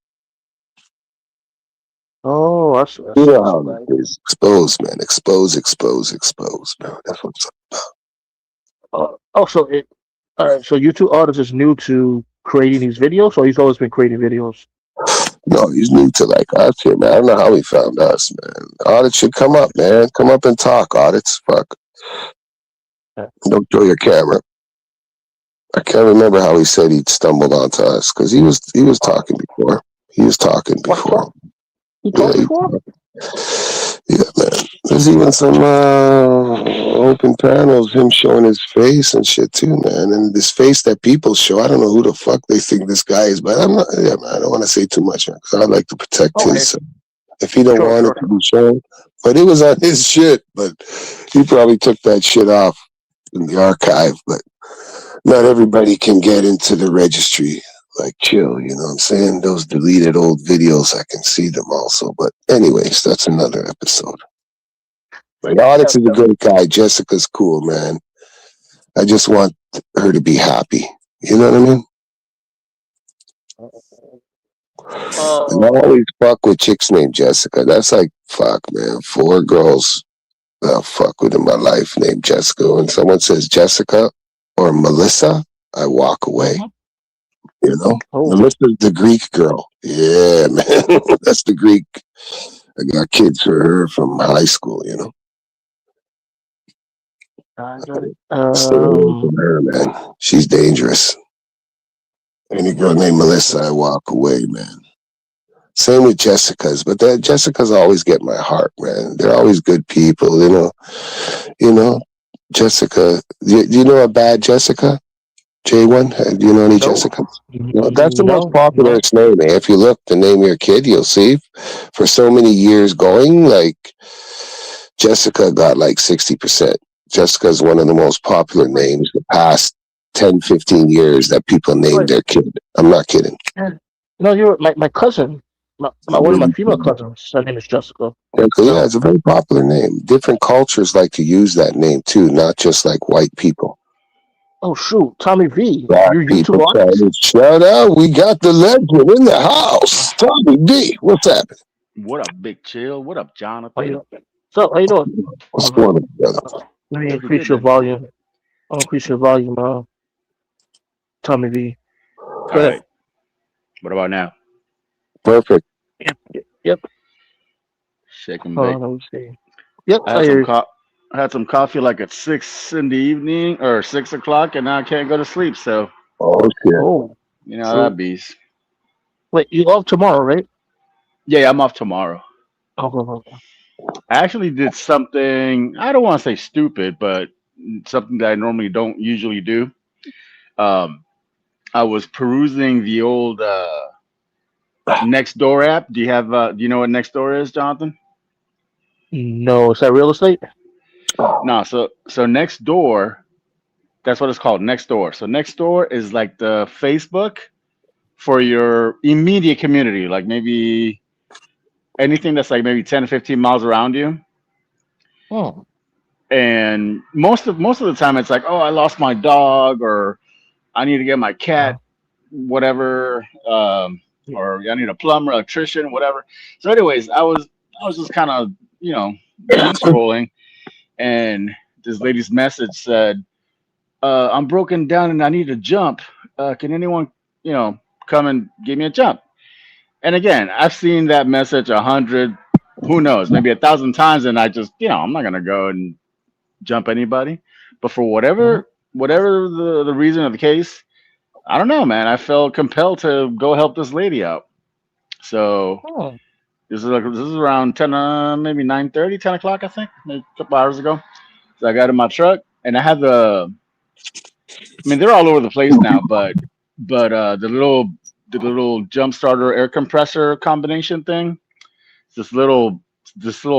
Oh, I see. I You see. know I see. how it is. Expose, man. Expose, man. That's what's up. Oh, so it. All right. So YouTube artist is new to creating these videos, or he's always been creating videos. No, he's new to like us here, man. I don't know how he found us, man. Audit should come up, man. Come up and talk, audits. Fuck. Yeah. Don't show your camera. I can't remember how he said he stumbled onto us because he was talking before. He was talking What before. talk? You talked before? Yeah, man. There's even some open panels, him showing his face and shit too, man. And this face that people show, I don't know who the fuck they think this guy is, but I'm not. Yeah, man. I don't want to say too much because I like to protect Oh, his. If he don't want sure. it to be shown, but it was on his shit. But he probably took that shit off in the archive. But not everybody can get into the registry. Like chill, you know what I'm saying? Those deleted old videos, I can see them also. But anyways, that's another episode. But Alex is a great guy. Jessica's cool, man. I just want her to be happy. You know what I mean? And I always fuck with chicks named Jessica. That's like, fuck, man. 4 girls I'll fuck with in my life named Jessica. When someone says Jessica or Melissa, I walk away. You know? Melissa's the Greek girl. Yeah, man. That's the Greek. I got kids for her from high school, you know? Stay away from her, man. She's dangerous. Any girl named Melissa, I walk away, man. Same with Jessica's, but Jessica's always get my heart, man. They're always good people, you know. You know, Jessica. Do you know a bad Jessica? J1? Do you know any Jessica? No, that's the most popular name. If you look to name your kid, you'll see. For so many years going, like Jessica got like 60%. Jessica is one of the most popular names the past 10, 15 years that people named their kid. I'm not kidding. No, you're my cousin. One of my female cousins. Her name is Jessica. Yeah, it's a very popular name. Different cultures like to use that name too, not just like white people. Oh shoot, Tommy V. Black You're people YouTube artist? shout out. We got the legend in the house. Tommy V. What's happening? What up, Big Chill? What up, Jonathan? So how you doing? What's going on, brother? Let me increase your volume. I'll increase your volume, Tommy V. All right. What about now? Perfect. Yep. Shake and bake. Let me see. Yep. I had some coffee like at 6 in the evening or 6 o'clock, and now I can't go to sleep. So, you know that beast. Wait, you off tomorrow, right? Yeah, I'm off tomorrow. Okay. I actually did something. I don't want to say stupid, but something that I normally don't usually do. I was perusing the old Nextdoor app. Do you know what Nextdoor is, Jonathan? No, is that real estate? No, so Nextdoor, that's what it's called, Nextdoor. So Nextdoor is like the Facebook for your immediate community, like maybe anything that's like maybe 10 to 15 miles around you. Oh. And most of the time it's like, oh, I lost my dog, or I need to get my cat, whatever, or I need a plumber, electrician, whatever. So anyways, I was just kind of, scrolling, and this lady's message said, I'm broken down and I need a jump. Can anyone, come and give me a jump? And again, I've seen that message 100, who knows, maybe 1,000 times, and I just, I'm not gonna go and jump anybody. But for whatever the reason of the case, I don't know, man. I felt compelled to go help this lady out. So this is around 10, maybe 9:30, 10 o'clock, I think, maybe a couple hours ago. So I got in my truck, and I had they're all over the place now, but the little jump starter air compressor combination thing, this little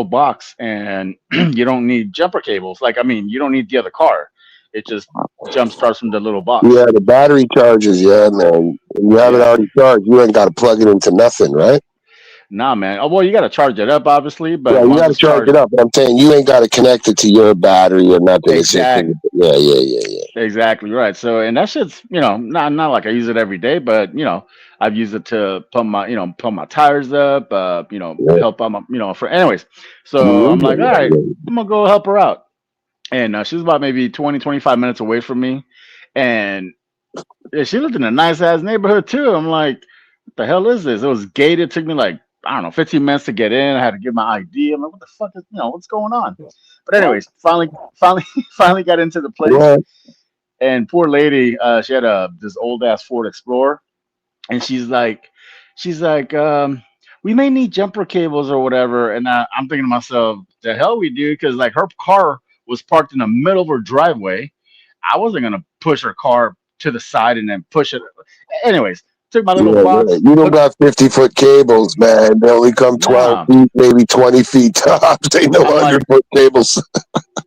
box, and you don't need jumper cables. You don't need the other car. It just jump starts from the little box. Yeah, the battery charges, man. When you have it already charged, you ain't got to plug it into nothing, right? Nah, man. Oh, well, you got to charge it up, obviously, but Yeah, you once got to it's charge charged, it up. But I'm saying you ain't got to connect it to your battery or nothing. It's just exact, yeah. exactly right. So, and that shit's, not like I use it every day, but I've used it to pump my tires up, Yeah. help out my, for anyways. So I'm like, all right, Mhm. I'm gonna go help her out. And she was about maybe 20, 25 minutes away from me, and yeah, she lived in a nice ass neighborhood too. I'm like, what the hell is this? It was gated. It took me like, I don't know, 15 minutes to get in. I had to give my ID. I'm like, what the fuck is, what's going on? But anyways, finally got into the place. Yeah. And poor lady, she had this old ass Ford Explorer, and she's like, we may need jumper cables or whatever. And I'm thinking to myself, the hell we do, because like her car was parked in the middle of her driveway. I wasn't gonna push her car to the side and then push it. Anyways, took my little Yeah. box, You don't hooked. got 50-foot cables, man. They only come 12 Nah, feet, maybe 20 feet tops. They no I'm like, 100-foot cables.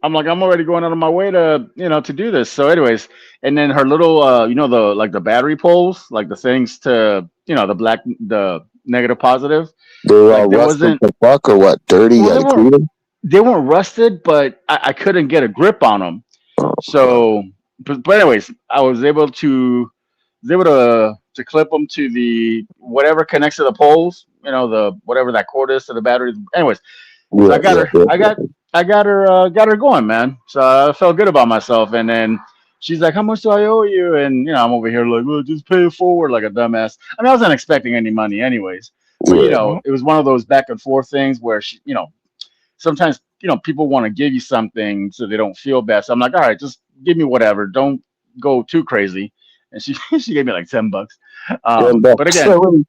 I'm already going out of my way to do this. So, anyways, and then her little, the battery poles, like the things to, the negative positive, They're all like there rusted wasn't. the fuck or what? Dirty? You Well, got to clean them? they weren't rusted, but I couldn't get a grip on them. Oh, So, but anyways, I was able to clip them to the whatever connects to the poles, the whatever that cord is to the batteries. Anyways, so yeah, yeah, yeah. I got her going, man. So I felt good about myself. And then she's like, "How much do I owe you?" And I'm over here like, "Well, just pay it forward," like a dumbass. I mean, I wasn't expecting any money, anyways. But Yeah. it was one of those back and forth things where sometimes people want to give you something so they don't feel bad. So I'm like, all right, just give me whatever. Don't go too crazy. And she she gave me like $10. $10. But again, So,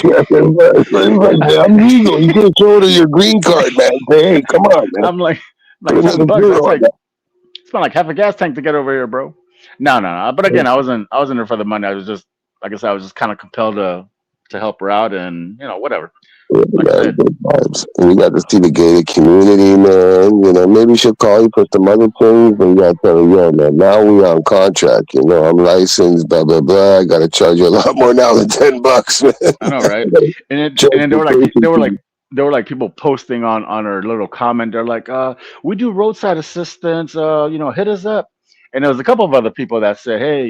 yeah, $10. Like, I'm legal. You can show her your green card, man. Say, hey, come on, man. I'm like Put $10. another That's zero on like that. it's not like half a gas tank to get over here, bro. No. But again, I wasn't there for the money. I was just, like I said, I was just kind of compelled to help her out, and whatever. Yeah, Like I man, said, good vibes. And you got to see the gated community, man. Maybe she'll call you for some other things, but you got to tell her, yo, man, now we on contract. I'm licensed, blah, blah, blah. I got to charge you a lot more now than $10, man. I know, right? And then Transportation fee. there were like people posting on her little comment. They're like, we do roadside assistance. Hit us up. And there was a couple of other people that said, hey,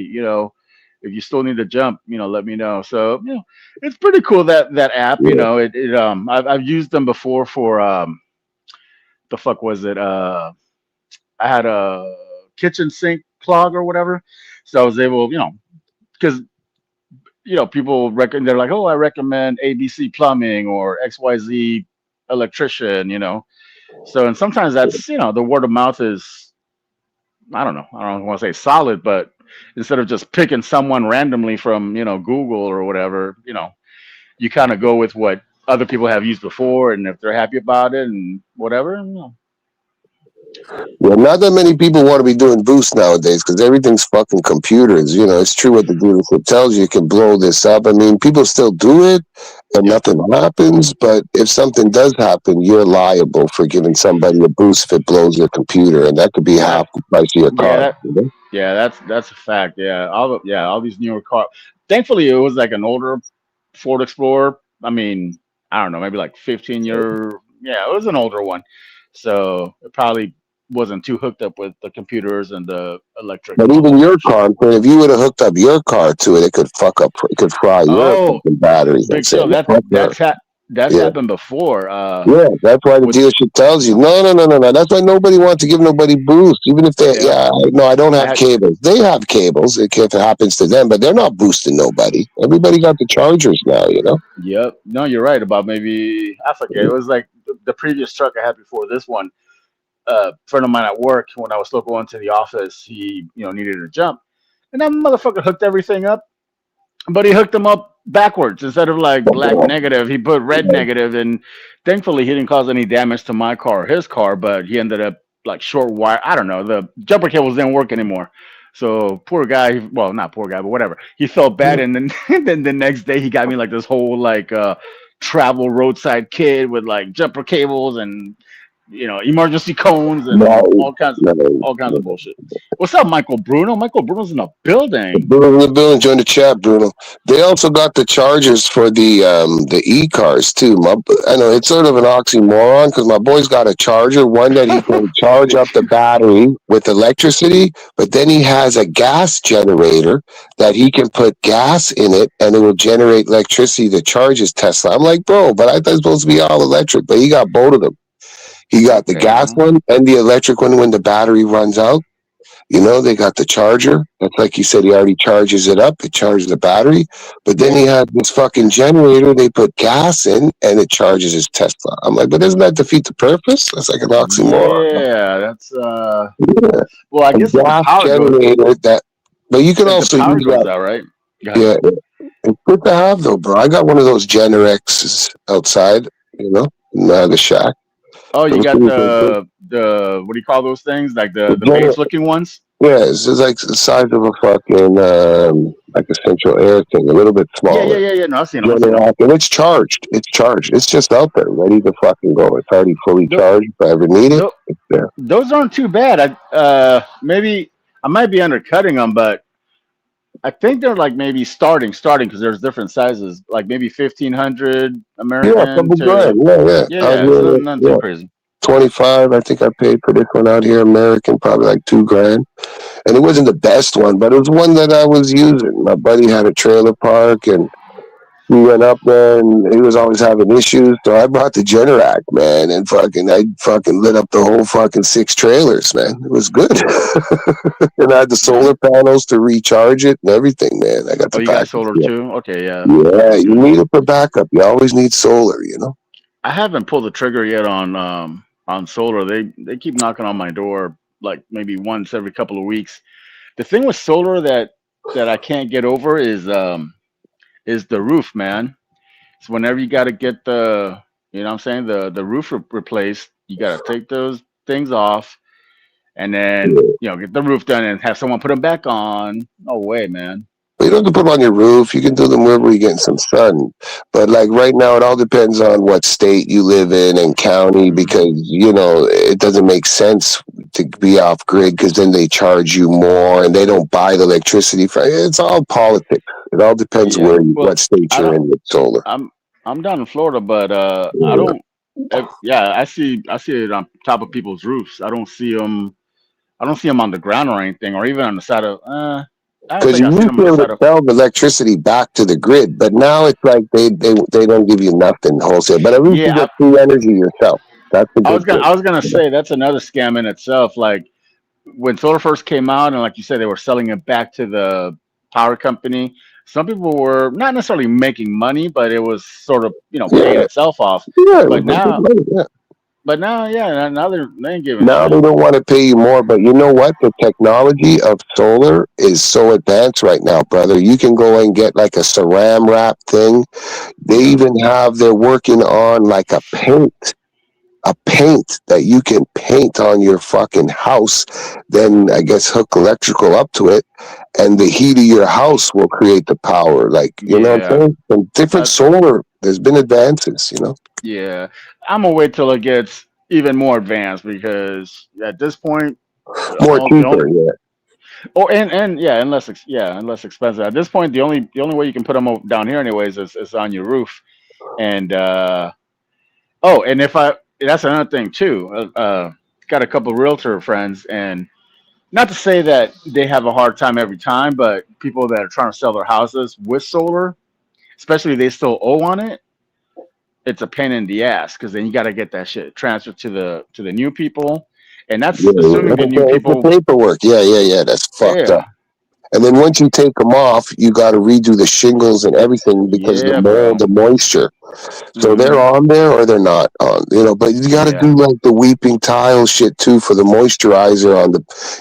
if you still need to jump, let me know. So it's pretty cool that app. Yeah. I've used them before for the fuck was it? I had a kitchen sink clog or whatever, so I was able, because people they're like, oh, I recommend ABC Plumbing or XYZ Electrician. So, and sometimes that's, the word of mouth is, I don't know, I don't want to say solid, but instead of just picking someone randomly from Google or whatever, you kind of go with what other people have used before, and if they're happy about it and whatever. Yeah, not that many people want to be doing boosts nowadays because everything's fucking computers. It's true what the dealership tells you. You can blow this up. I mean, people still do it and Yep. nothing happens. But if something does happen, you're liable for giving somebody a boost if it blows your computer. And that could be half the price of your Yeah, car. that's a fact. Yeah, all these newer cars. Thankfully, it was like an older Ford Explorer. I mean, I don't know, maybe like 15-year. Yeah, it was an older one, so it probably wasn't too hooked up with the computers and the electric. But even your car, if you would have hooked up your car to it, it could it could fry your Oh, fucking battery. big show. That's Yeah. happened before. Yeah, that's why the With dealership tells you, no. That's why nobody wants to give nobody boost, even if they, yeah, no, I don't I have had cables. They have cables if it happens to them, but they're not boosting nobody. Everybody got the chargers now, Yep. No, you're right about maybe I forget. It was like the previous truck I had before this one. Friend of mine at work, when I was still going to the office, he needed a jump, and that motherfucker hooked everything up, but he hooked them up backwards instead of like black negative. He put red negative, and thankfully he didn't cause any damage to my car or his car, but he ended up like short wire. I don't know. The jumper cables didn't work anymore. So poor guy, well, not poor guy, but whatever. He felt bad, and then then the next day he got me like this whole like travel roadside kit with like jumper cables and emergency cones and No, all kinds no. of bullshit. What's up, Michael Bruno? Michael Bruno's in the building. Bruno in the building, join the chat, Bruno. They also got the chargers for the e-cars too. I know it's sort of an oxymoron because my boy's got a charger, one that he can charge up the battery with electricity, but then he has a gas generator that he can put gas in it and it will generate electricity to charge his Tesla. I'm like, bro, but I thought it was supposed to be all electric, but he got both of them. He got the gas one and the electric one when the battery runs out. They got the charger. That's like you said, he already charges it up. It charges the battery. But then he had this fucking generator they put gas in and it charges his Tesla. I'm like, but doesn't that defeat the purpose? That's like an oxymoron. Yeah, that's well, I guess a gas generator but you can also the power use goes that. out, right? Yeah. It's good to have though, bro. I got one of those Generexes outside, in the shack. Oh, you got the what do you call those things? Like the base looking ones? Yeah, it's like the size of a fucking like a central air thing, a little bit smaller. Yeah. No, I've seen them. And it's charged. It's just out there, ready to fucking go. It's already fully charged. If I ever need it, it's there. Those aren't too bad. Maybe I might be undercutting them, but I think they're like maybe starting because there's different sizes, like maybe 1,500 American. Yeah, a couple grand. Yeah, nothing too crazy. 25, I think I paid for this one out here, American, probably like $2,000. And it wasn't the best one, but it was one that I was using. My buddy had a trailer park and we went up there and he was always having issues. So I brought the Generac, man, and I lit up the whole fucking 6 trailers, man. It was good. And I had the solar panels to recharge it and everything, man. I got the you got solar too? Okay, yeah. Yeah, you need it for backup. You always need solar, I haven't pulled the trigger yet on solar. They keep knocking on my door like maybe once every couple of weeks. The thing with solar that I can't get over is the roof, man. So whenever you got to get the roof replaced, you got to take those things off and then get the roof done and have someone put them back on. No way, man. You don't have to put them on your roof. You can do them wherever you're getting some sun. But like right now, it all depends on what state you live in and county because, it doesn't make sense to be off grid because then they charge you more and they don't buy the electricity. It's all politics. It all depends what state you're in with solar. I'm down in Florida, but I don't. I see it on top of people's roofs. I don't see them on the ground or anything, or even on the side of. Because you used to be able to sell the electricity back to the grid, but now it's like they don't give you nothing wholesale. But at least you get free energy yourself. That's the good thing. I was gonna say that's another scam in itself. Like when solar first came out, and like you said, they were selling it back to the power company. Some people were not necessarily making money, but it was sort of paying itself off. Yeah, but now. Now they ain't giving. Now they don't want to pay you more, but you know what? The technology of solar is so advanced right now, brother. You can go and get like a saran wrap thing. They're working on like a paint that you can paint on your fucking house. Then I guess hook electrical up to it, and the heat of your house will create the power. Like you know what I'm saying? From different solar. There's been advances, Yeah, I'm gonna wait till it gets even more advanced because at this point, more cheaper, and less expensive. At this point, the only way you can put them down here, anyways, is on your roof. And that's another thing too. Got a couple of realtor friends, and not to say that they have a hard time every time, but people that are trying to sell their houses with solar, especially if they still owe on it, it's a pain in the ass because then you got to get that shit transferred to the new people, and that's assuming the new people. The paperwork, that's fucked up. And then once you take them off, you got to redo the shingles and everything because the moisture. So they're on there or they're not on, but you got to do like the weeping tile shit too for the moisturizer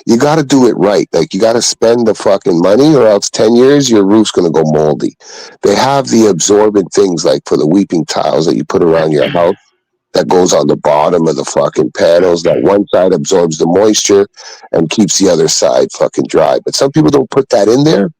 you got to do it right. Like you got to spend the fucking money or else 10 years, your roof's going to go moldy. They have the absorbent things like for the weeping tiles that you put around your house that goes on the bottom of the fucking panels, that one side absorbs the moisture and keeps the other side fucking dry. But some people don't put that in there,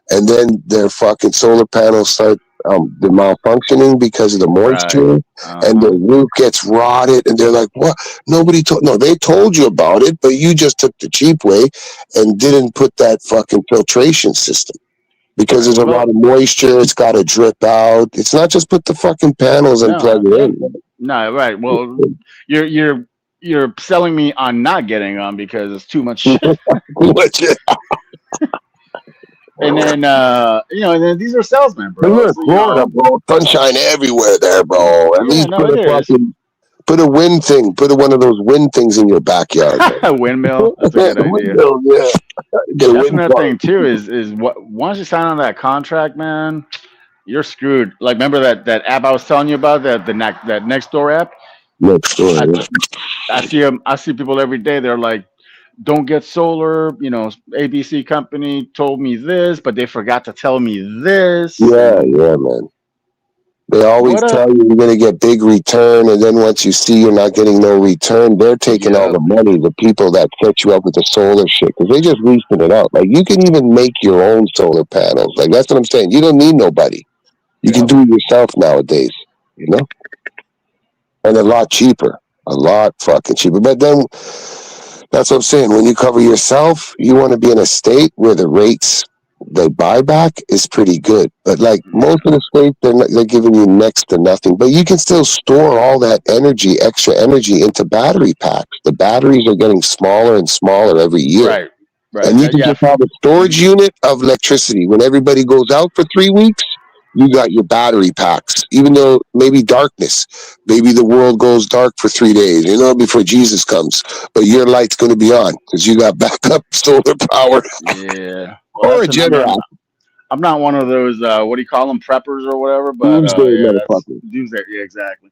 and then their fucking solar panels start the malfunctioning because of the moisture, and the roof gets rotted, and they're like, "What? Nobody told." No, they told you about it, but you just took the cheap way and didn't put that fucking filtration system. Because there's a lot of moisture, it's got to drip out. It's not just put the fucking panels and plug it in. No, right. Well, you're selling me on not getting on because it's too much. And then and then these are salesmen, bro. You're in Florida, bro. Sunshine everywhere there, bro. At least put a wind thing. Put one of those wind things in your backyard. Windmill. That's a good idea. Windmill, yeah. That's another thing too. Is what once you sign on that contract, man, you're screwed. Like, remember that app I was telling you about, that Nextdoor app? Nextdoor. I see people every day. They're like, don't get solar. ABC company told me this, but they forgot to tell me this. Yeah, man. They always tell you you're going to get big return, and then once you see you're not getting no return, they're taking all the money, the people that set you up with the solar shit, because they just leasing it out. Like, you can even make your own solar panels. Like, that's what I'm saying. You don't need nobody. You can do it yourself nowadays, And a lot cheaper. A lot fucking cheaper. But then, that's what I'm saying. When you cover yourself, you want to be in a state where the rates the buyback is pretty good, but like most of the states, they're giving you next to nothing. But you can still store all that extra energy into battery packs. The batteries are getting smaller and smaller every year, right. And you can just have a storage unit of electricity. When everybody goes out for 3 weeks, you got your battery packs. Even though maybe darkness, maybe the world goes dark for 3 days, before Jesus comes, but your light's going to be on because you got backup solar power. Yeah. Or a generator. I'm not one of those, what do you call them, preppers or whatever, but Doomsday, yeah, exactly.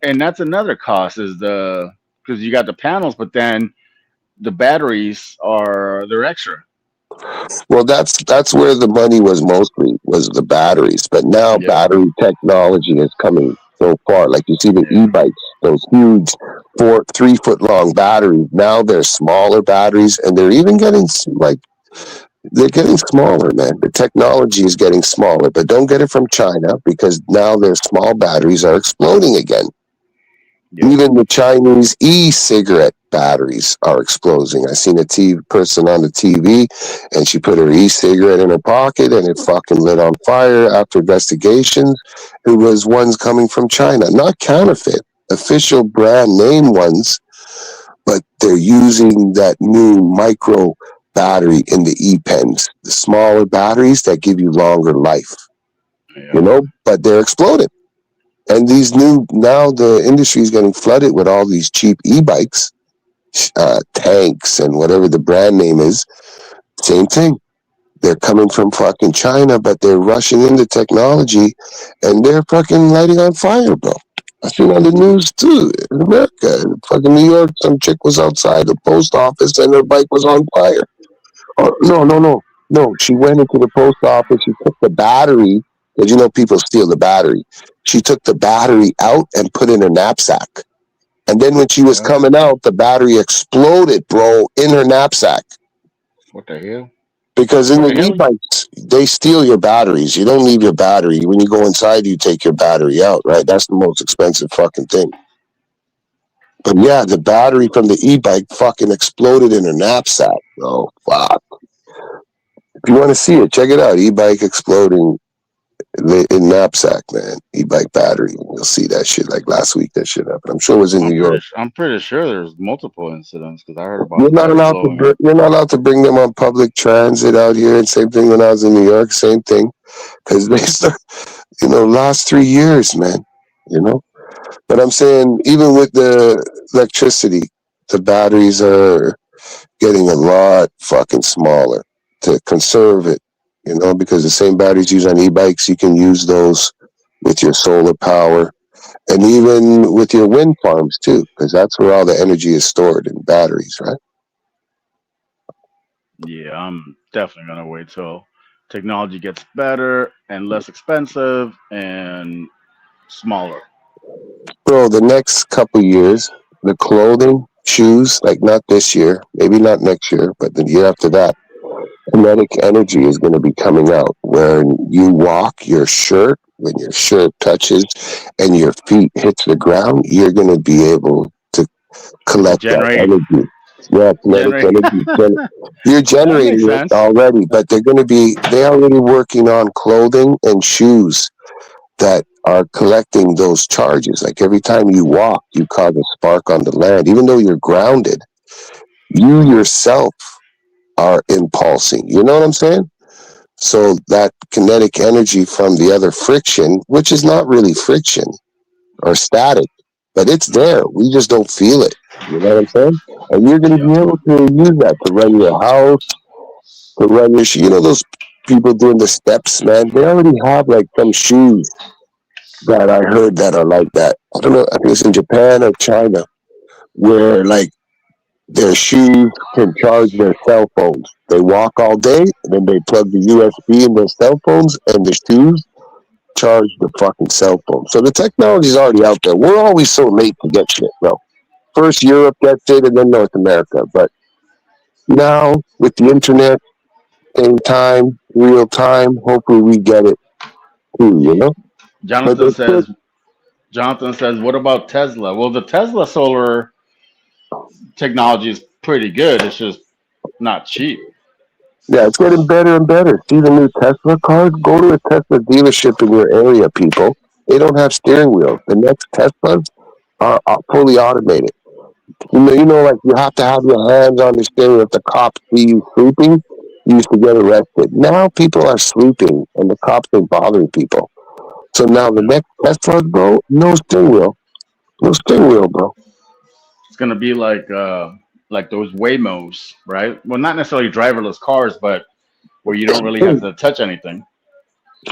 And that's another cost is because you got the panels, but then the batteries they're extra. Well, that's where the money was the batteries, but now battery technology is coming so far. Like, you see the e-bikes, those huge 3-foot long batteries. Now they're smaller batteries, and they're even getting they're getting smaller, man. The technology is getting smaller, but don't get it from China, because now their small batteries are exploding again. Yeah. Even the Chinese e-cigarette batteries are exploding. I seen a person on the TV, and she put her e-cigarette in her pocket, and it fucking lit on fire. After investigations, it was ones coming from China, not counterfeit, official brand name ones, but they're using that new micro battery in the e-pens, the smaller batteries that give you longer life, but they're exploding. And now the industry is getting flooded with all these cheap e-bikes, tanks, and whatever the brand name is. Same thing. They're coming from fucking China, but they're rushing into technology, and they're fucking lighting on fire, bro. I seen on the news too in America. In fucking New York, some chick was outside the post office and her bike was on fire. Oh, no. She went into the post office. She took the battery, because people steal the battery. She took the battery out and put in her knapsack. And then when she was coming out, the battery exploded, bro, in her knapsack. What the hell? Because in the e-bikes, they steal your batteries. You don't leave your battery. When you go inside, you take your battery out, right? That's the most expensive fucking thing. But yeah, the battery from the e-bike fucking exploded in her knapsack, bro. Fuck. If you want to see it, check it out. E-bike exploding in knapsack, man. E-bike battery. You'll see that shit. Like last week, that shit happened. I'm sure it was in New York. I'm pretty sure there's multiple incidents, because I heard about. You're not allowed to bring them on public transit out here. And same thing when I was in New York. Same thing, because they start, last 3 years, man. But I'm saying, even with the electricity, the batteries are getting a lot fucking smaller to conserve it, because the same batteries used on e-bikes, you can use those with your solar power, and even with your wind farms too, because that's where all the energy is stored in batteries, right? Yeah, I'm definitely going to wait till technology gets better and less expensive and smaller. Bro, the next couple years, the clothing, shoes, like not this year, maybe not next year, but the year after that, kinetic energy is going to be coming out. when you walk, your shirt, when your shirt touches and your feet hits the ground, you're going to be able to collect that Generate, energy. Yeah, kinetic generate. energy. You're That makes generating it sense. already, but they're already working on clothing and shoes that are collecting those charges. Like every time you walk, you cause a spark on the land. Even though you're grounded, you yourself are impulsing. You know what I'm saying? So that kinetic energy from the other friction, which is not really friction or static, but it's there. We just don't feel it. You know what I'm saying? And you're going to Yep. be able to use that to run your house, to run your, those people doing the steps, man, they already have like some shoes that I heard that are like that. I don't know, I think it's in Japan or China, where like their shoes can charge their cell phones. They walk all day, and then they plug the USB in their cell phones, and the shoes charge the fucking cell phone. So the technology is already out there. We're always so late to get shit, bro. First Europe gets it, and then North America. But now with the internet, same time, real time, hopefully we get it too. But Jonathan it's good. says, what about Tesla? Well, the Tesla solar technology is pretty good. It's just not cheap. Yeah, it's getting better and better. See the new Tesla cars? Go to a Tesla dealership in your area, people. They don't have steering wheels. The next Teslas are fully automated. Like you have to have your hands on the steering. If the cops see you sleeping, you used to get arrested. Now people are sleeping, and the cops ain't bothering people. So now the next Teslas, bro, no steering wheel. No steering wheel, bro. It's gonna be like those Waymos, right? Well, not necessarily driverless cars, but where you don't really have to touch anything.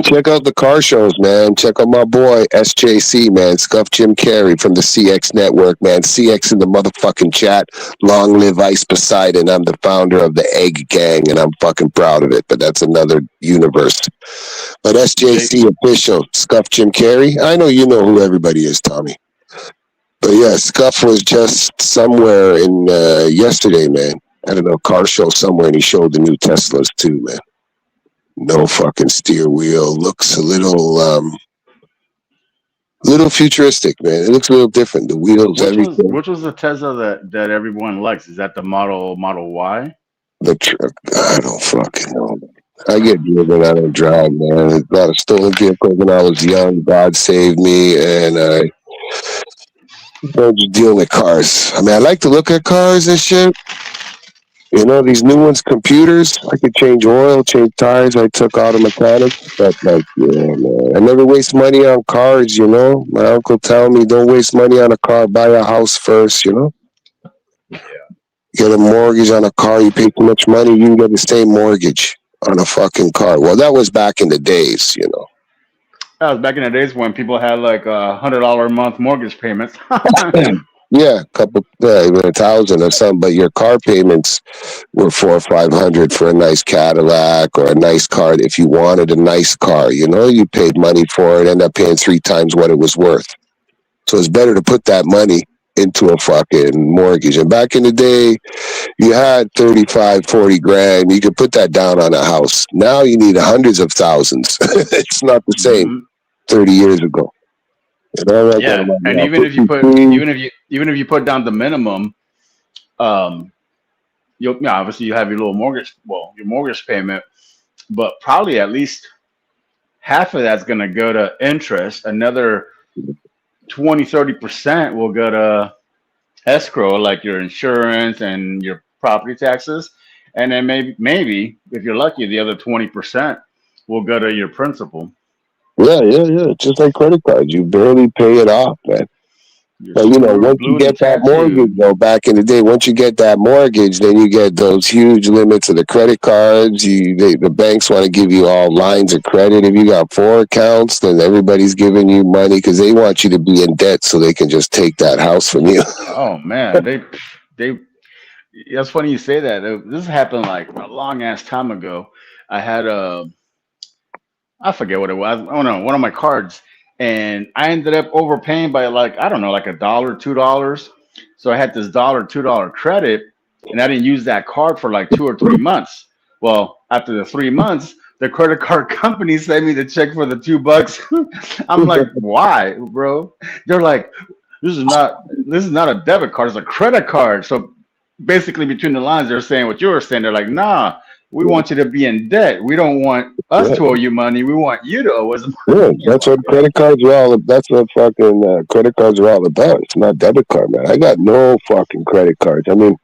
Check out the car shows, man. Check out my boy SJC, man. Scuff Jim Carrey from the CX Network, man. CX in the motherfucking chat. Long live Ice Poseidon. I'm the founder of the Egg Gang, and I'm fucking proud of it. But that's another universe. But SJC official, Scuff Jim Carrey. I know you know who everybody is, Tommy. But yeah, Scuff was just somewhere in yesterday, man. I don't know, car show somewhere, and he showed the new Teslas too, man. No fucking steer wheel. Looks a little futuristic, man. It looks a little different. The wheels, everything. Which was the Tesla that everyone likes? Is that the Model Y? The truck. I don't fucking know. I get driven. I don't drive, man. There's a lot of stolen vehicles when I was young. God saved me, and I don't just deal with cars. I mean, I like to look at cars and shit. These new ones, computers, I could change oil, change tires. I took auto mechanics, but like, yeah, man. I never waste money on cars, My uncle tell me, don't waste money on a car, buy a house first, Get a mortgage on a car, you pay too much money, you can get the same mortgage on a fucking car. Well, that was back in the days, That was back in the days when people had like $100 a month mortgage payments. Yeah, even 1,000 or something, but your car payments were $400 or $500 for a nice Cadillac or a nice car. If you wanted a nice car, you paid money for it, ended up paying 3 times what it was worth. So it's better to put that money into a fucking mortgage. And back in the day, you had 35, 40 grand. You could put that down on a house. Now you need hundreds of thousands. It's not the same 30 years ago. Yeah, and even if you put down the minimum, obviously you have your little mortgage, your mortgage payment, but probably at least half of that's going to go to interest. Another 20-30% will go to escrow, like your insurance and your property taxes, and then maybe if you're lucky, the other 20% will go to your principal. Yeah. Just like credit cards, you barely pay it off, man. But once you get that mortgage, back in the day, once you get that mortgage, then you get those huge limits of the credit cards. The banks want to give you all lines of credit. If you got 4 accounts, then everybody's giving you money because they want you to be in debt so they can just take that house from you. Oh man, they. That's funny you say that. This happened like a long ass time ago. I had I forget what it was. Oh no, one of my cards, and I ended up overpaying by like I don't know, like $1, $2. So I had this $1, $2 credit, and I didn't use that card for like 2 or 3 months. Well, after the 3 months, the credit card company sent me the check for the $2. I'm like, why, bro? They're like, this is not a debit card, it's a credit card. So basically between the lines they're saying what you were saying. They're like, nah, we want you to be in debt. We don't want us Yeah. to owe you money. We want you to owe us money. Yeah, that's what credit cards are all. That's what fucking credit cards are all about. It's not debit card, man. I got no fucking credit cards. I mean,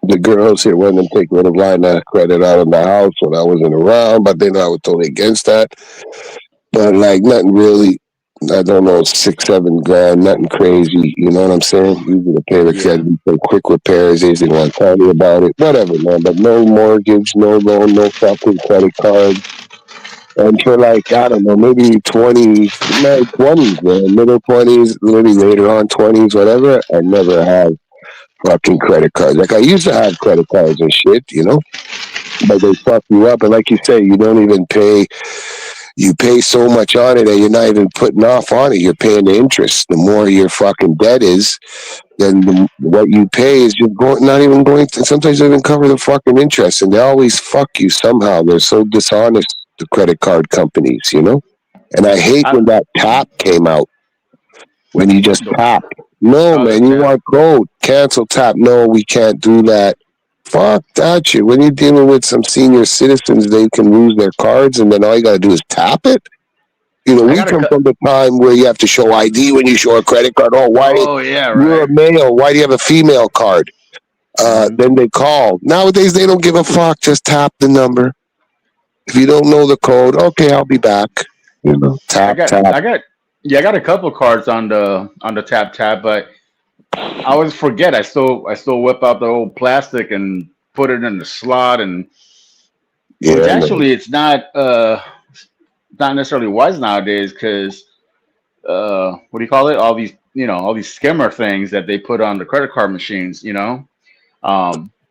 the girls here wanted to take a little line of credit out of the house when I wasn't around, but then I was totally against that. But like nothing really. I don't know, 6-7 grand, nothing crazy. You know what I'm saying? Usually the pay the Yeah. kid some quick repairs. They didn't want to tell me about it. Whatever, man. But no mortgage, no loan, no fucking credit card. And for like, I don't know, maybe 20s, my 20s, man, middle 20s, maybe later on 20s, whatever, I never had fucking credit cards. Like I used to have credit cards and shit, you know, but they fuck you up. And like you say, you don't even pay, you pay so much on it that you're not even putting off on it. You're paying the interest. The more your fucking debt is, then what you pay is you're going, not even going to, sometimes they even cover the fucking interest. And they always fuck you somehow. They're so dishonest, the credit card companies, you know? And I hate when that tap came out. When you just tap. No, Oh, the man, you tap. want code. Cancel tap. No, we can't do that. Fuck that shit. When you're dealing with some senior citizens, they can lose their cards and then all you got to do is tap it. You know, I we gotta come cut. from the time where you have to show ID when you show a credit card. Oh, why Oh yeah, you're right. a male? Why do you have a female card? Then they call. Nowadays, they don't give a fuck. Just tap the number. If you don't know the code, okay, I'll be back. You know, tap, tap. I got a couple cards on the tap, but I always forget. I still whip out the old plastic and put it in the slot, and Yeah, which man. actually it's not necessarily wise nowadays because what do you call it? All these all these skimmer things that they put on the credit card machines. Yeah,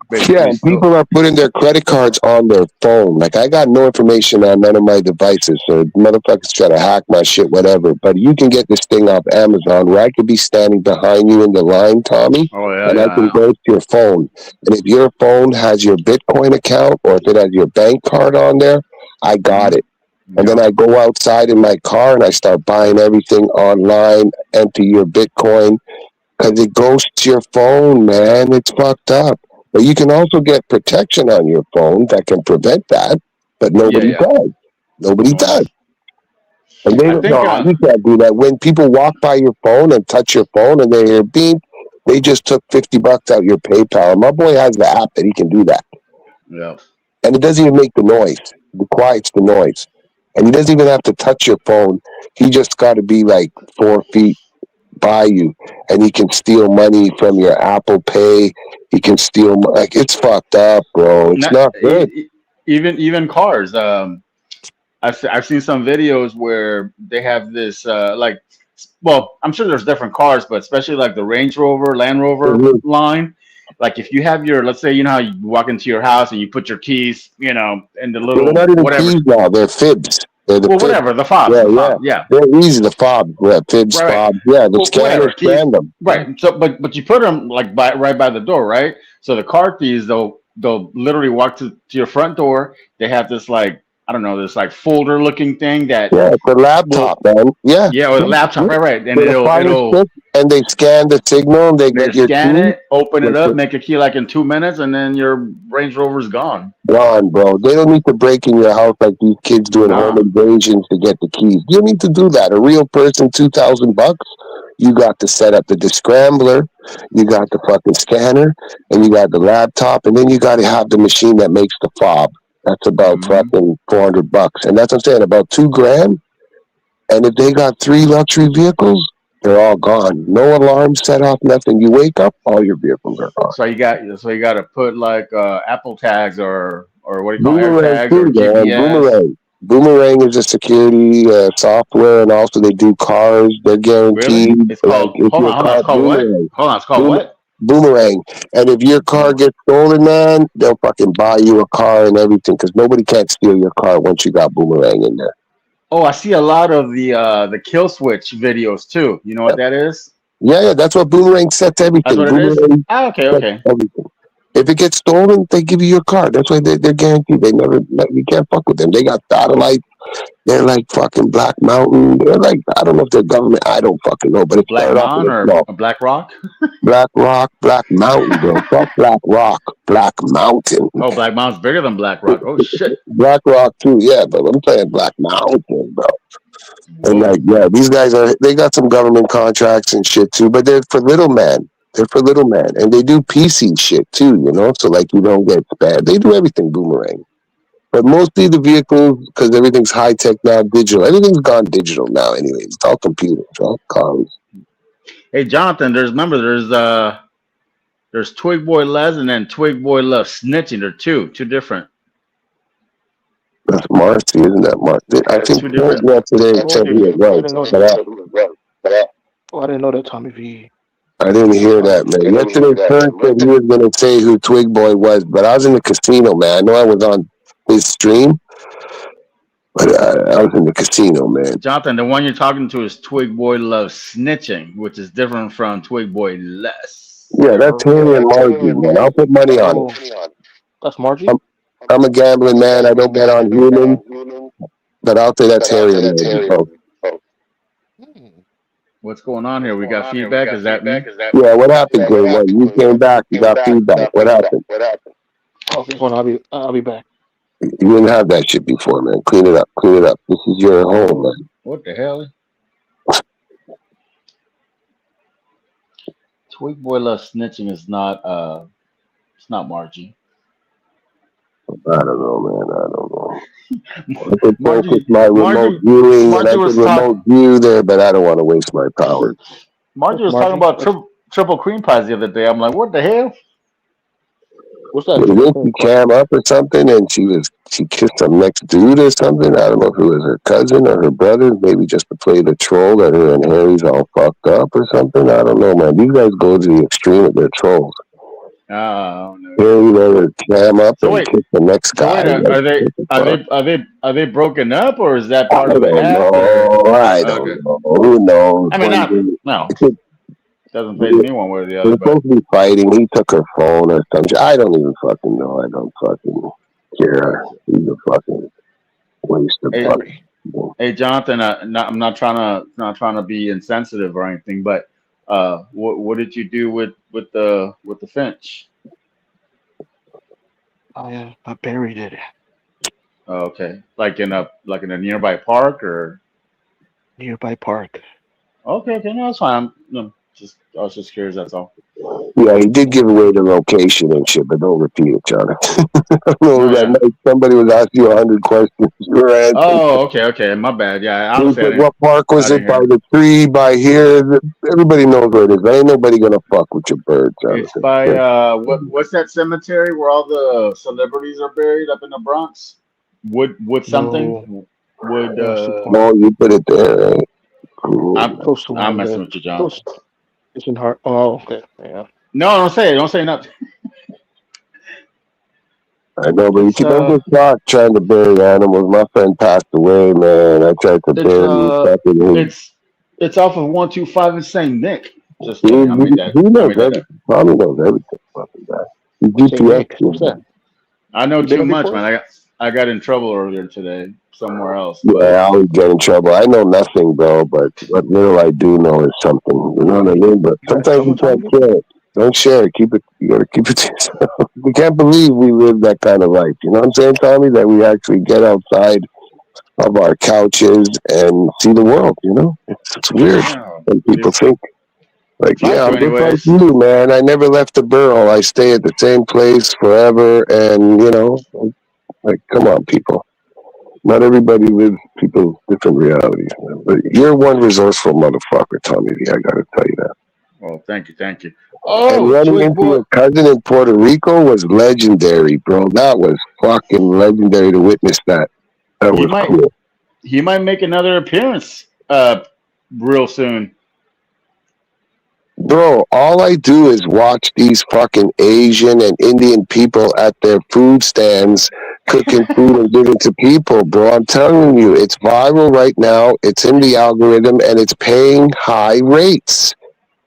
Basically and still. people are putting their credit cards on their phone. Like I got no information on none of my devices, so motherfuckers try to hack my shit, whatever. But you can get this thing off Amazon where I could be standing behind you in the line, Tommy, Oh yeah, and I can yeah. go to your phone. And if your phone has your Bitcoin account or if it has your bank card on there, I got it. And then I go outside in my car and I start buying everything online, enter your Bitcoin, because it goes to your phone, man. It's fucked up. But you can also get protection on your phone that can prevent that, but nobody Yeah. does. Nobody Well, does. And they I don't think know. You can't do that. When people walk by your phone and touch your phone and they hear beep, they just took $50 out your PayPal. And my boy has the app that he can do that. yeah. And it doesn't even make the noise. It quiets the noise. And he doesn't even have to touch your phone. He just got to be like 4 feet by you, and he can steal money from your Apple Pay. He can steal like it's fucked up, bro. It's not good. Even cars. I've seen some videos where they have this well, I'm sure there's different cars, but especially like the Range Rover, Land Rover Mhm. line. Like if you have let's say how you walk into your house and you put your keys, in the They're little not even whatever. keys now. They're fibs. They're the Well, fibs. whatever the fobs, yeah. They're easy. The fob, fibs, Right. fobs. Yeah, the Well, whatever scanners keys, scan them. right? So, but you put them like right by the door, right? So the car keys, they'll literally walk to your front door. They have this I don't know, this folder looking thing that Yeah, it's a laptop, man. Yeah. with a laptop, right, and With a fire stick, and they scan the signal. And they get your scan key. it, open it up, make a key like in 2 minutes, and then your Range Rover's gone. Gone, bro. They don't need to break in your house like these kids doing home invasions to get the keys. You don't need to do that. A real person, $2,000. You got to set up the descrambler, you got the fucking scanner, and you got the laptop, and then you got to have the machine that makes the fob. That's about fucking $400, and that's what I'm saying, about $2,000. And if they got 3 luxury vehicles, they're all gone. No alarm set off, nothing. You wake up, all your vehicles are gone. So you got to put Apple tags or what do you call Boomerang AirTags too, or man. GPS. Boomerang is a security software, and also they do cars. They're guaranteed. Really? It's called. Hold on. It's called what? Hold on. It's called what? Boomerang. And if your car gets stolen, man, they'll fucking buy you a car and everything, because nobody can steal your car once you got Boomerang in there. Oh, I see a lot of the kill switch videos too. You know what that is? Yeah, that's what Boomerang sets everything. That's what it is? Boomerang Okay. sets everything. If it gets stolen, they give you your car. That's why they're guaranteed. They never, you can't fuck with them. They got satellites. They're like fucking Black Mountain. They're like, I don't know if they're government. I don't fucking know. But it Black started off with Mountain a or small a Black Rock? Black Rock, Black Mountain, bro. Fuck Black Rock, Black Mountain. Oh, Black Mountain's bigger than Black Rock. Oh shit. Black Rock too, yeah, but I'm saying Black Mountain, bro. And Whoa. like, yeah, these guys they got some government contracts and shit too, but they're for little man. They're for little man. And they do PC shit too, you know? So like you don't get bad. They do everything boomerang. But mostly the vehicles, because everything's high tech now, digital. Everything's gone digital now anyways. It's all computers, all cars. Hey Jonathan, there's Twig Boy Les and then Twig Boy Love Snitching. They're two different. That's Marcy, isn't that Marcy? I That's think two different. yesterday Oh, said he was I right. didn't know But that. Oh, I didn't know that Tommy V. I didn't hear that, man. Yesterday, Kurt said he was going to say who Twig Boy was, but I was in the casino, man. I know I was on his stream, but I was in the casino, man. Jonathan, the one you're talking to is Twig Boy Love Snitching, which is different from Twig Boy Les. Yeah, that's Harry and Margie, man. I'll put money on it. That's Margie? I'm a gambling man. I don't bet on humans, but I'll say that's Harry and Margie. Oh. What's going on here? We got feedback. Is that me? Yeah, what happened, Gray One? You came back. You got feedback. What happened? Okay, hold on. I'll be back. You didn't have that shit before, man. Clean it up. Clean it up. This is your home, man. What the hell? Twig Boy Love Snitching is not it's not Margie. I don't know, man. I don't know. I could Margie- focus my remote Margie- viewing, Margie and I was could remote view there, but I don't want to waste my power. Margie was Margie? talking about triple cream pies the other day. I'm like, what the hell? What's that? Didn't she cam up or something, and she kissed some next dude or something? I don't know if it was her cousin or her brother, maybe just to play the troll that her and Harry's all fucked up or something. I don't know, man. These guys go to the extreme of their trolls. Oh no. Harry let her cam up So and wait. kiss the next So guy. wait, are they broken up or is that I part don't of an act? know. I don't Okay. know. Who knows? I mean, no. Doesn't phase me one way or the They're other. But supposed to be fighting. He took her phone or something. I don't even fucking know. I don't fucking care. He's a fucking waste of Hey, money. hey Jonathan, I'm not trying to be insensitive or anything, but what did you do with the Finch? I buried it. Oh, okay, like in a nearby park or? Nearby park. Okay, no, that's fine. I was just curious. That's all. Yeah, he did give away the location and shit, but don't repeat it, Jonathan. I don't know, that night somebody was asking you 100 questions. You were answering. Oh, okay, my bad. Yeah, He honestly, said, what park was I it? didn't By hear. the tree, by here. Everybody knows where it is. Ain't nobody gonna fuck with your bird, It's Jonathan. by what's that cemetery where all the celebrities are buried up in the Bronx? Wood something? Wood. No, you put it there, right? Cool. Close to I'm messing with you, John. It's in Hart. Oh, okay. Yeah. No, don't say nothing. I know, but you don't get caught trying to bury animals. My friend passed away, man. I tried to bury him. It's off of 125 in St. Nick. Just He kidding. I made that. knows everything. Tommy knows everything. Fucking guy. He GPS. What's that? I know You been too much, before? man. I got in trouble earlier today somewhere else. Yeah, I always get in trouble. I know nothing, bro, but what little I do know is something. You know what I mean? But sometimes you can't share it. Don't share it. Keep it. You gotta keep it to yourself. We can't believe we live that kind of life. You know what I'm saying, Tommy? That we actually get outside of our couches and see the world. You know, it's weird. And people think, like, yeah, I'm just like you, man. I never left the borough. I stay at the same place forever, and you know, like, come on, people. Not everybody lives people's different realities, man. But you're one resourceful motherfucker, Tommy V. I gotta tell you that. Well, thank you. And running into your cousin in Puerto Rico was legendary, bro. That was fucking legendary to witness that. That was cool. He might make another appearance real soon. Bro, all I do is watch these fucking Asian and Indian people at their food stands cooking food and giving to people, bro. I'm telling you, it's viral right now. It's in the algorithm and it's paying high rates.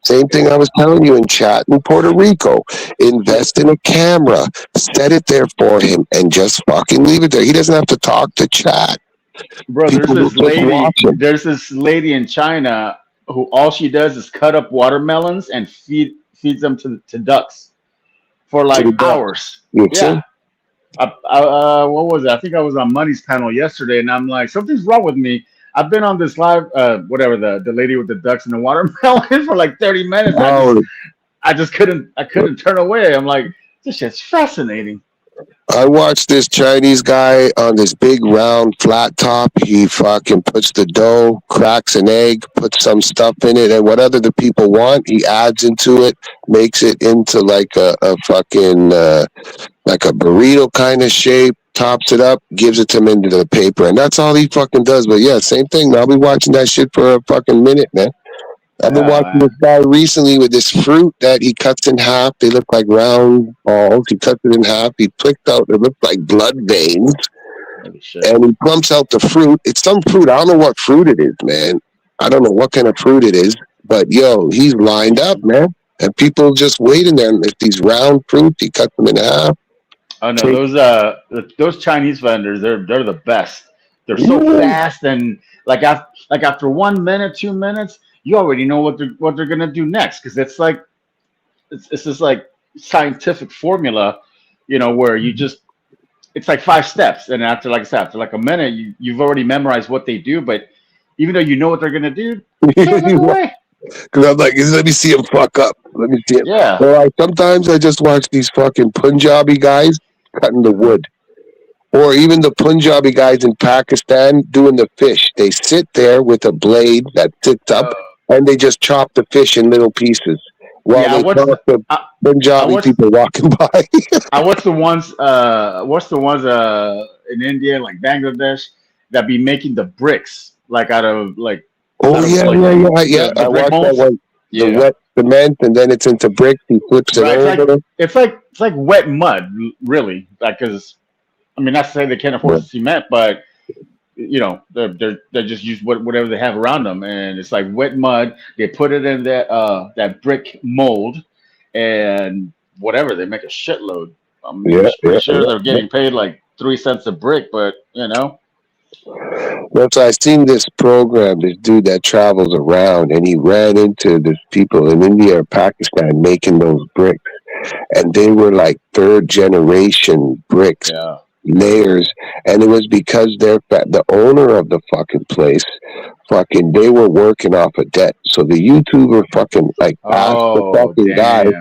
Same thing I was telling you in chat in Puerto Rico. Invest in a camera, set it there for him, and just fucking leave it there. He doesn't have to talk to chat. Bro, People will just watch him. there's this lady in China who all she does is cut up watermelons and feeds them to ducks for To like the duck. hours. You see? Yeah. What was it? I think I was on Money's panel yesterday, and I'm like, something's wrong with me. I've been on this live, whatever the lady with the ducks and the watermelon for like 30 minutes. Oh, I just couldn't turn away. I'm like, this shit's fascinating. I watched this Chinese guy on this big round flat top. He fucking puts the dough, cracks an egg, puts some stuff in it, and whatever the people want, he adds into it, makes it into like a fucking like a burrito kind of shape, tops it up, gives it to him into the paper, and that's all he fucking does. But yeah, same thing. I'll be watching that shit for a fucking minute, man. I've been watching this guy recently with this fruit that he cuts in half. They look like round balls. He cuts it in half. He flicked out. It looked like blood veins. And he plumps out the fruit. It's some fruit. I don't know what fruit it is, man. I don't know what kind of fruit it is. But, yo, he's lined up, man. And people just waiting there. And if these round fruits, he cuts them in half. Oh, no, those Chinese vendors, they're the best. They're so fast, and like after 1 minute, 2 minutes, you already know what they're gonna do next, because it's this like scientific formula, where it's like 5 steps, and after, like I said, after like a minute, you've already memorized what they do, but even though you know what they're gonna do, away. Because I'm like, let me see him fuck up. Let me see him. Yeah. So sometimes I just watch these fucking Punjabi guys cutting the wood. Or even the Punjabi guys in Pakistan doing the fish. They sit there with a blade that sits up, and they just chop the fish in little pieces while they talk to Punjabi people walking by. What's the ones in India, like Bangladesh, that be making the bricks, like out of like. Oh, yeah. I watched that one. The wet cement, and then it's into bricks. He flips it over. It's like wet mud, really. Like, because, I mean, not to say they can't afford cement, but they just use whatever they have around them, and it's like wet mud. They put it in that brick mold, and whatever, they make a shitload. I'm pretty sure they're getting paid like 3 cents a brick, but Well, so I seen this program, this dude that travels around, and he ran into these people in India or Pakistan making those bricks, and they were like 3rd generation bricks, layers, and it was because the owner of the fucking place, they were working off a debt. So the YouTuber fucking like asked the fucking guy,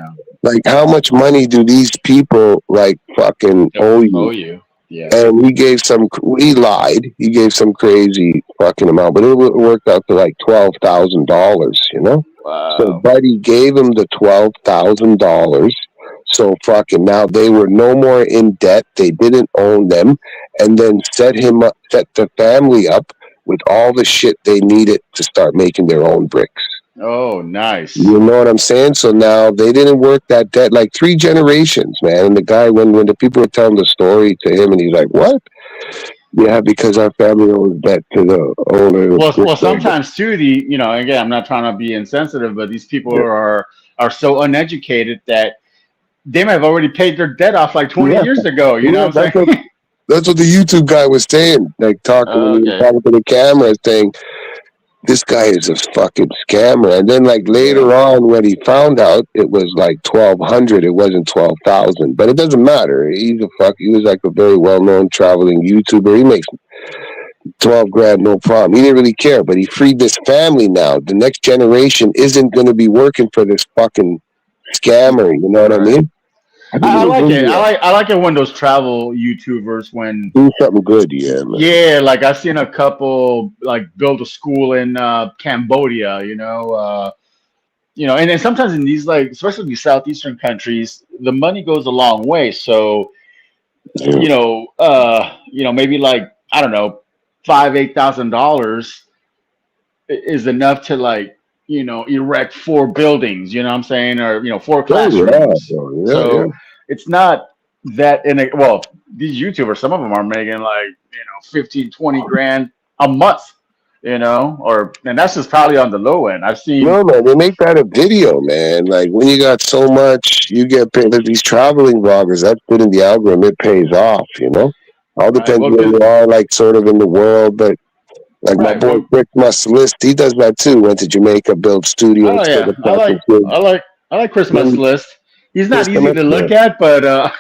like, how much money do these people like fucking owe you? Yeah. And he lied. He gave some crazy fucking amount, but it worked out to like $12,000, Wow. So Buddy gave him the $12,000. So fucking now they were no more in debt. They didn't own them, and then set the family up with all the shit they needed to start making their own bricks. Oh, nice. You know what I'm saying? So now they didn't work that debt, like 3 generations, man. And the guy, when the people were telling the story to him, and he's like, what? Yeah, because our family owes debt to the owner. Well, sometimes too, again, I'm not trying to be insensitive, but these people are so uneducated that they might have already paid their debt off like 20 years ago. You know what I'm saying? That's what the YouTube guy was saying, like talking to the camera, saying, this guy is a fucking scammer. And then like later on, when he found out, it was like 1,200. It wasn't 12,000. But it doesn't matter. He was like a very well-known traveling YouTuber. He makes 12 grand, no problem. He didn't really care. But he freed this family now. The next generation isn't going to be working for this fucking scammer. You know what I mean? I like it. I like it when those travel YouTubers do something good, man. Yeah, like I've seen a couple like build a school in Cambodia, and then sometimes in these, like, especially these southeastern countries, the money goes a long way. So, maybe like, I don't know, $5,000-8,000 is enough to like, erect 4 buildings, you know what I'm saying? Or, 4 classrooms. It's not that these YouTubers, some of them are making like, 15, 20 grand a month, and that's just probably on the low end. I've seen. No, man, they make that a video, man. Like when you got so much, you get paid. Like, these traveling vloggers, that's good in the algorithm. It pays off, All Right. depends Well, where you are, like sort of in the world. But like my right. boy Well, Chris Must List, he does that too. Went to Jamaica, built studios oh for yeah, the fucking kids. I like Christmas Then List. He's not Chris easy to look Must at, but Yeah,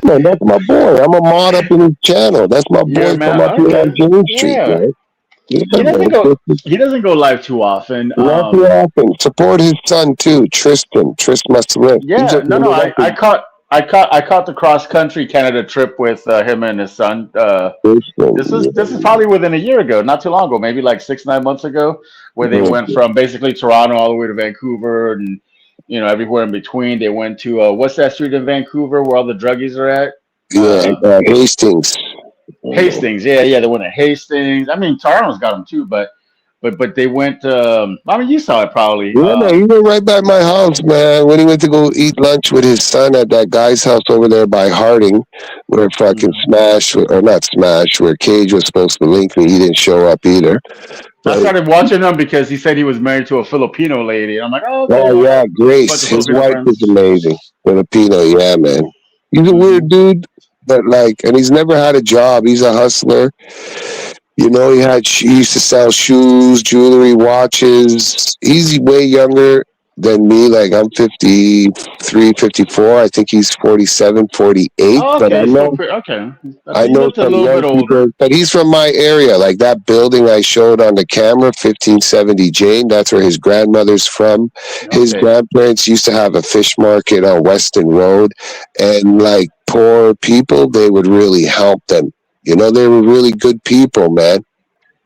man, that's my boy. I'm a mod up in his channel. That's my yeah, boy from man. up here on Okay. James Street, Yeah. man. Yeah, He doesn't man. go. He doesn't go live too often. Not too often. Support his son too, Tristan. Tristan Must Live. He Yeah. just No. ended up I caught the cross country Canada trip with him and his son. with Tristan. This is probably within a year ago, not too long ago, maybe like 6 9 months ago, where they went from basically Toronto all the way to Vancouver and everywhere in between. They went to what's that street in Vancouver where all the druggies are at? Hastings. Hastings, yeah, they went to Hastings. I mean, Toronto's got them too, but they went. I mean, you saw it probably. Yeah, man, he went right by my house, man. When he went to go eat lunch with his son at that guy's house over there by Harding, where fucking where Cage was supposed to link me. He didn't show up either. I started watching him because he said he was married to a Filipino lady. I'm like, oh, okay. Oh yeah, Grace. His wife is amazing. Filipino, yeah, man. He's a weird dude, but and he's never had a job. He's a hustler. He used to sell shoes, jewelry, watches. He's way younger than me. Like I'm 53, 54. I think he's 47, 48. Oh, but I know, I know some young people, but he's from my area. Like that building I showed on the camera, 1570 Jane. That's where his grandmother's from. His grandparents used to have a fish market on Weston Road, and like poor people, they would really help them. They were really good people, man.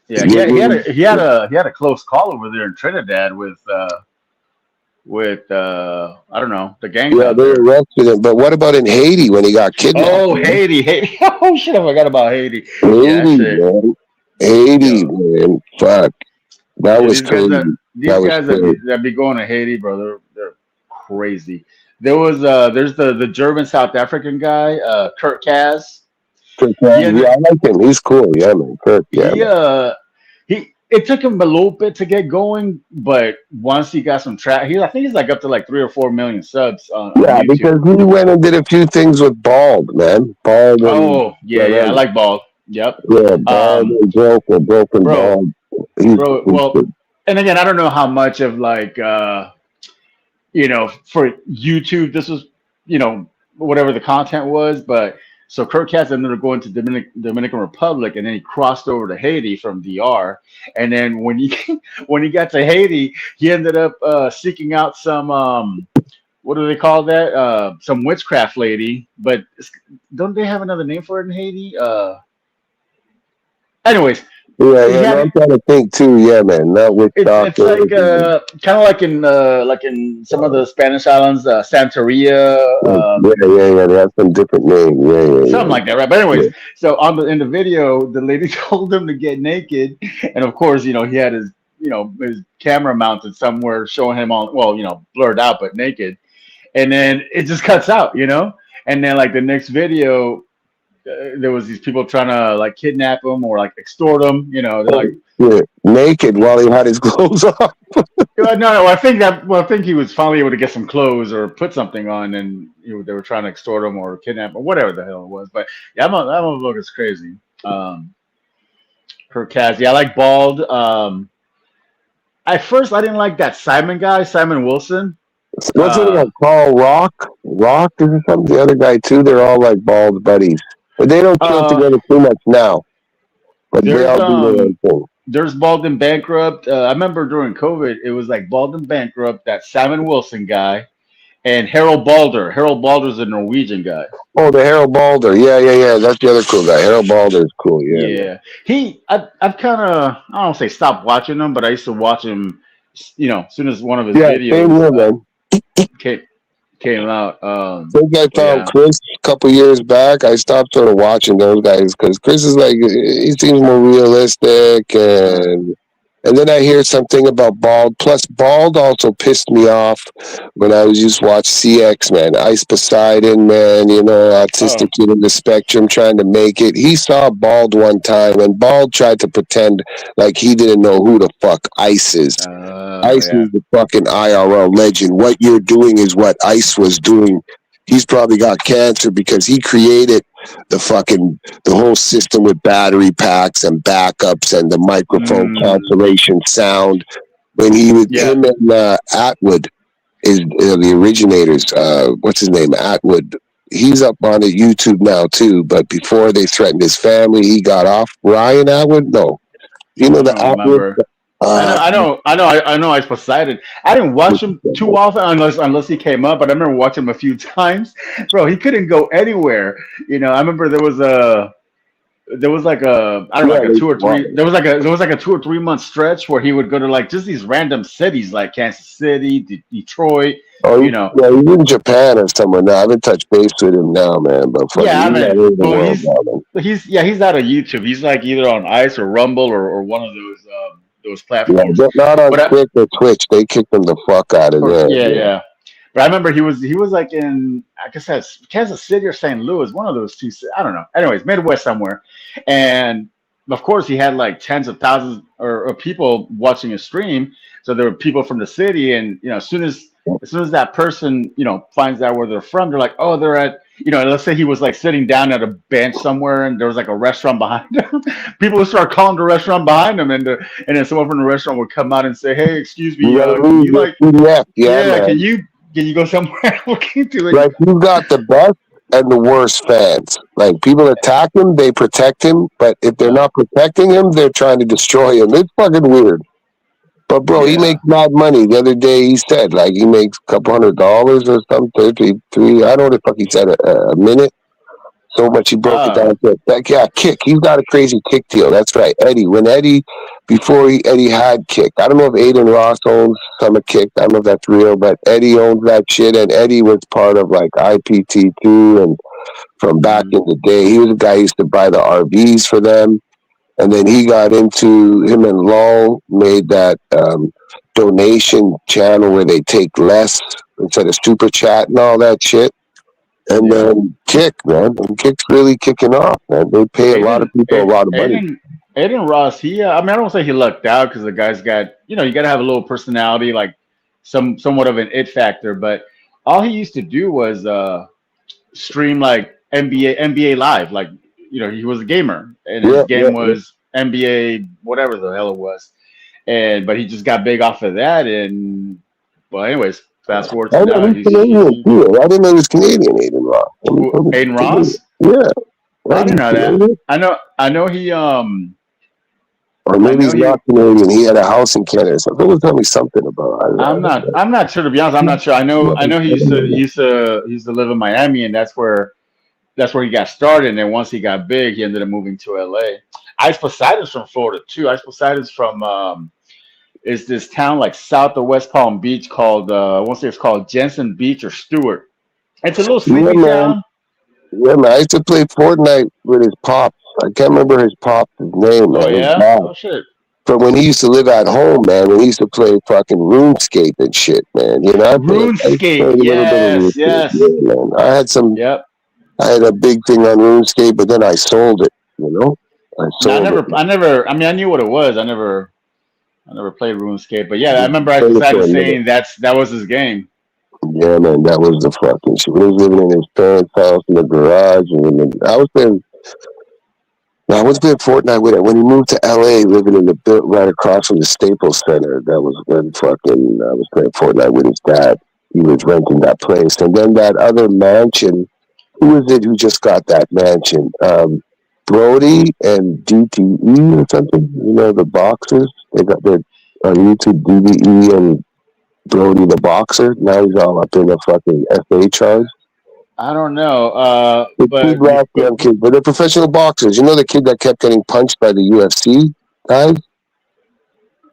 Yeah, he had a close call over there in Trinidad with I don't know, the gang. Yeah, they arrested him. But what about in Haiti when he got kidnapped? Oh, Haiti. Oh shit, I forgot about Haiti. Haiti, man. Fuck. That was crazy. These guys that be going to Haiti, bro, they're crazy. There's the German South African guy, Kurt Kaz. I like him. He's cool. Yeah, man. Kurt, it took him a little bit to get going, but once he got some track, I think he's like up to like 3 or 4 million subs on YouTube. Because he went and did a few things with Bald, man. Bald. I like Bald. Yep. Yeah, Bald and broken Bald. Bro, well, and again, I don't know how much of like for YouTube this was whatever the content was, but so Kurt Kaz ended up going to Dominican Republic, and then he crossed over to Haiti from DR. And then when he got to Haiti, he ended up seeking out some what do they call that? Some witchcraft lady. But don't they have another name for it in Haiti? Anyways. I'm trying to think too. Yeah, man. Not with it's like kind of like in some of the Spanish islands, Santeria. They have some different names. Something like that, right? But anyways, so in the video, the lady told him to get naked, and of course, he had his his camera mounted somewhere, showing him all blurred out but naked, and then it just cuts out, and then like the next video. There was these people trying to like kidnap him or like extort him, they're like naked while he had his clothes on. No, I think he was finally able to get some clothes or put something on, and they were trying to extort him or kidnap him or whatever the hell it was. But yeah, that motherfucker is crazy. Kurt Kaz, I like Bald. At first, I didn't like that Simon guy, Simon Wilson. What's it about? Carl Rock? Rock is something. The other guy too. They're all like Bald buddies. But they don't chill together too much now. But they all do their own thing. There's Bald and Bankrupt. I remember during COVID, it was like Bald and Bankrupt, that Simon Wilson guy, and Harold Balder. Harold Balder's a Norwegian guy. Oh, the Harold Balder. Yeah. That's the other cool guy. Harold Balder is cool. Yeah. I've kind of, I don't say stopped watching him, but I used to watch him, as soon as one of his videos came out. I think I found Chris a couple years back. I stopped sort of watching those guys because Chris is like, he seems more realistic, and And then I hear something about Bald. Plus, Bald also pissed me off when I was used to watch CX, man. Ice Poseidon, man, you know, autistic kid in the spectrum trying to make it. He saw Bald one time, and Bald tried to pretend like he didn't know who the fuck Ice is. Ice Yeah. is the fucking IRL legend. What you're doing is what Ice was doing. He's probably got cancer because he created the whole system with battery packs and backups and the microphone cancellation sound. When he was him and Atwood is the originators. What's his name? Atwood. He's up on the YouTube now too. But before they threatened his family, he got off. Ryan Atwood? No, you know I the don't Atwood. remember. I know. I Poseidon. I didn't watch him too often unless he came up. But I remember watching him a few times. Bro, he couldn't go anywhere. You know, I remember there was like a I don't know, like a 2 or 3 there was like a 2 or 3 month stretch where he would go to like just these random cities like Kansas City, Detroit. Oh, you know, yeah, he's in Japan or somewhere now. I haven't touched base with him now, man. But yeah, I mean, he's out of YouTube. He's like either on Ice or Rumble or one of those platforms. Yeah, not on Twitch or Twitch. They kicked him the fuck out of there. Yeah. But I remember he was like in, I guess that's Kansas City or St. Louis, one of those two. I don't know. Anyways, Midwest somewhere, and of course he had like tens of thousands or people watching his stream. So there were people from the city, and you know, as soon as that person finds out where they're from, they're like, oh, they're at let's say he was like sitting down at a bench somewhere, and there was like a restaurant behind him. People would start calling the restaurant behind him, and then someone from the restaurant would come out and say, hey, excuse me, can you like, can you go somewhere look into it? Like, you got the best and the worst fans. Like, people attack him, they protect him, but if they're not protecting him, they're trying to destroy him. It's fucking weird. But bro, he makes mad money. The other day he said like he makes a couple $100 or something, $3. I don't know what the fuck he said a minute. So much he broke it down to like, yeah, Kick. He's got a crazy Kick deal. That's right, Eddie. When Eddie had Kick. I don't know if Aiden Ross owns some of Kick. I don't know if that's real, but Eddie owns that shit, and Eddie was part of like IPT2 and from back in the day. He was the guy who used to buy the RVs for them. And then he got into, him and Lowell made that donation channel where they take less instead of super chat and all that shit. And then Kick, man. And Kick's really kicking off, man. They pay a lot of people a lot of money. Aiden Ross, I mean, I don't say he lucked out because the guy's got, you got to have a little personality, like somewhat of an it factor. But all he used to do was stream like NBA Live, like, he was a gamer, and his game was NBA, whatever the hell it was, but he just got big off of that. And well, anyways, fast forward to now. He's Canadian too. I didn't know he was Canadian, Aiden Ross. Aiden Ross? Yeah, I didn't know that. I know he or maybe he's not Canadian. He had a house in Canada. So someone tell me something about it. I'm not sure, to be honest. I'm not sure. I know he used to live in Miami, and that's where he got started. And then once he got big, he ended up moving to LA. Ice Poseidon's from Florida too. Ice Poseidon's from is this town like south of West Palm Beach called I want to say it's called Jensen Beach or Stewart. It's a little sleepy town. Yeah, man. I used to play Fortnite with his pops. I can't remember his pops' name. Oh, yeah? Oh, shit. But when he used to live at home, man, when he used to play fucking RuneScape and shit, man. RuneScape, yes. Yeah, man. I had a big thing on RuneScape, but then I sold it, I knew what it was. I never played RuneScape, but yeah, I remember I decided saying that was his game. Yeah, man, that was the fucking shit. He was living in his parents' house in the garage, and I was playing Fortnite with it. When he moved to LA, living in the right across from the Staples Center, that was when I was playing Fortnite with his dad. He was renting that place, and then that other mansion. Who is it who just got that mansion? Brody and DTE or something. The boxers. They got their on YouTube. DTE and Brody the boxer. Now he's all up in the fucking FA charge. I don't know. But they're professional boxers. You know the kid that kept getting punched by the UFC guys?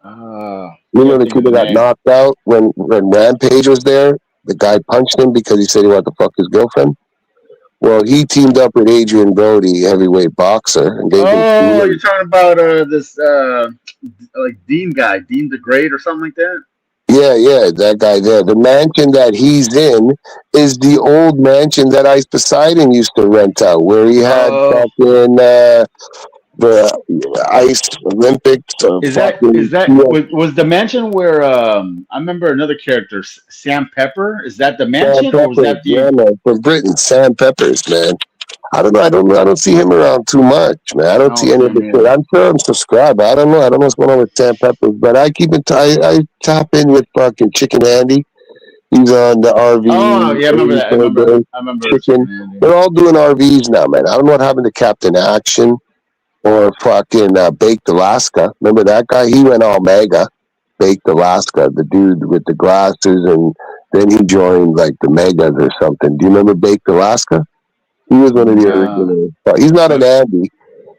The kid that got knocked out when Rampage was there? The guy punched him because he said he wanted to fuck his girlfriend? Well, he teamed up with Adrian Brody, heavyweight boxer, and they've been Oh, feuding. you're talking about this like Dean guy, Dean the Great or something like that. Yeah, that guy there. The mansion that he's in is the old mansion that Ice Poseidon used to rent out, where he had Oh, fucking the Ice Olympics. is Fucking that yeah, was the mansion where I remember another character, Sam Pepper? Is that the Sam mansion or was Peppers, that yeah, the? man, from Britain. Sam Peppers, man. I don't know. I don't see him around too much, man. I I don't don't see any see of the him kids. either. I'm sure I'm subscribed. But I don't know. I don't know what's going on with Sam Peppers, but I keep it. I tap in with fucking Chicken Andy. He's on the Oh RV. yeah, I remember that. I remember Chicken. Chicken Andy. They're all doing RVs now, man. I don't know what happened to Captain Action or fucking Baked Alaska. Remember that guy? He went all mega. Baked Alaska, the dude with the glasses, and then he joined like the Megas or something. Do you remember Baked Alaska? He was one of the No. original. But he's not an Andy.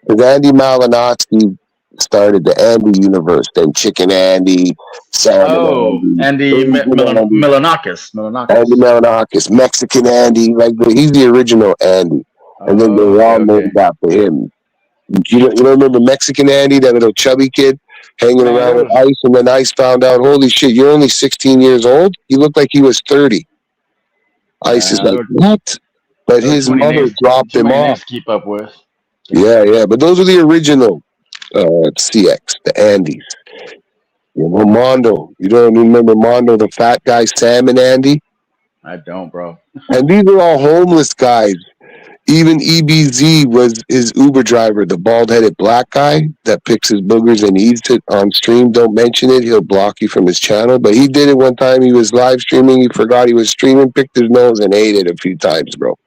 Because Andy Malinowski started the Andy universe. Then Chicken Andy, Salmon Oh, Andy, Andy Asian Andy, Milanakis. Andy Malinowski, Mexican Andy. Like he's the original Andy. And then they Oh, were okay, all named after him. You don't remember Mexican Andy, that little chubby kid hanging Man, around there with was Ice, and then Ice found out, holy shit, you're only 16 years old? You look like he was 30. Ice is yeah, like, what? But there were his mother dropped too him many off. names to keep up with. Yeah, but those are the original CX, the Andys. You know, Mondo. You don't remember Mondo, the fat guy, Sam and Andy? I don't, bro. And these are all homeless guys. Even EBZ was his Uber driver, the bald-headed black guy that picks his boogers and eats it on stream. Don't mention it. He'll block you from his channel. But he did it one time. He was live streaming. He forgot he was streaming, picked his nose, and ate it a few times, bro.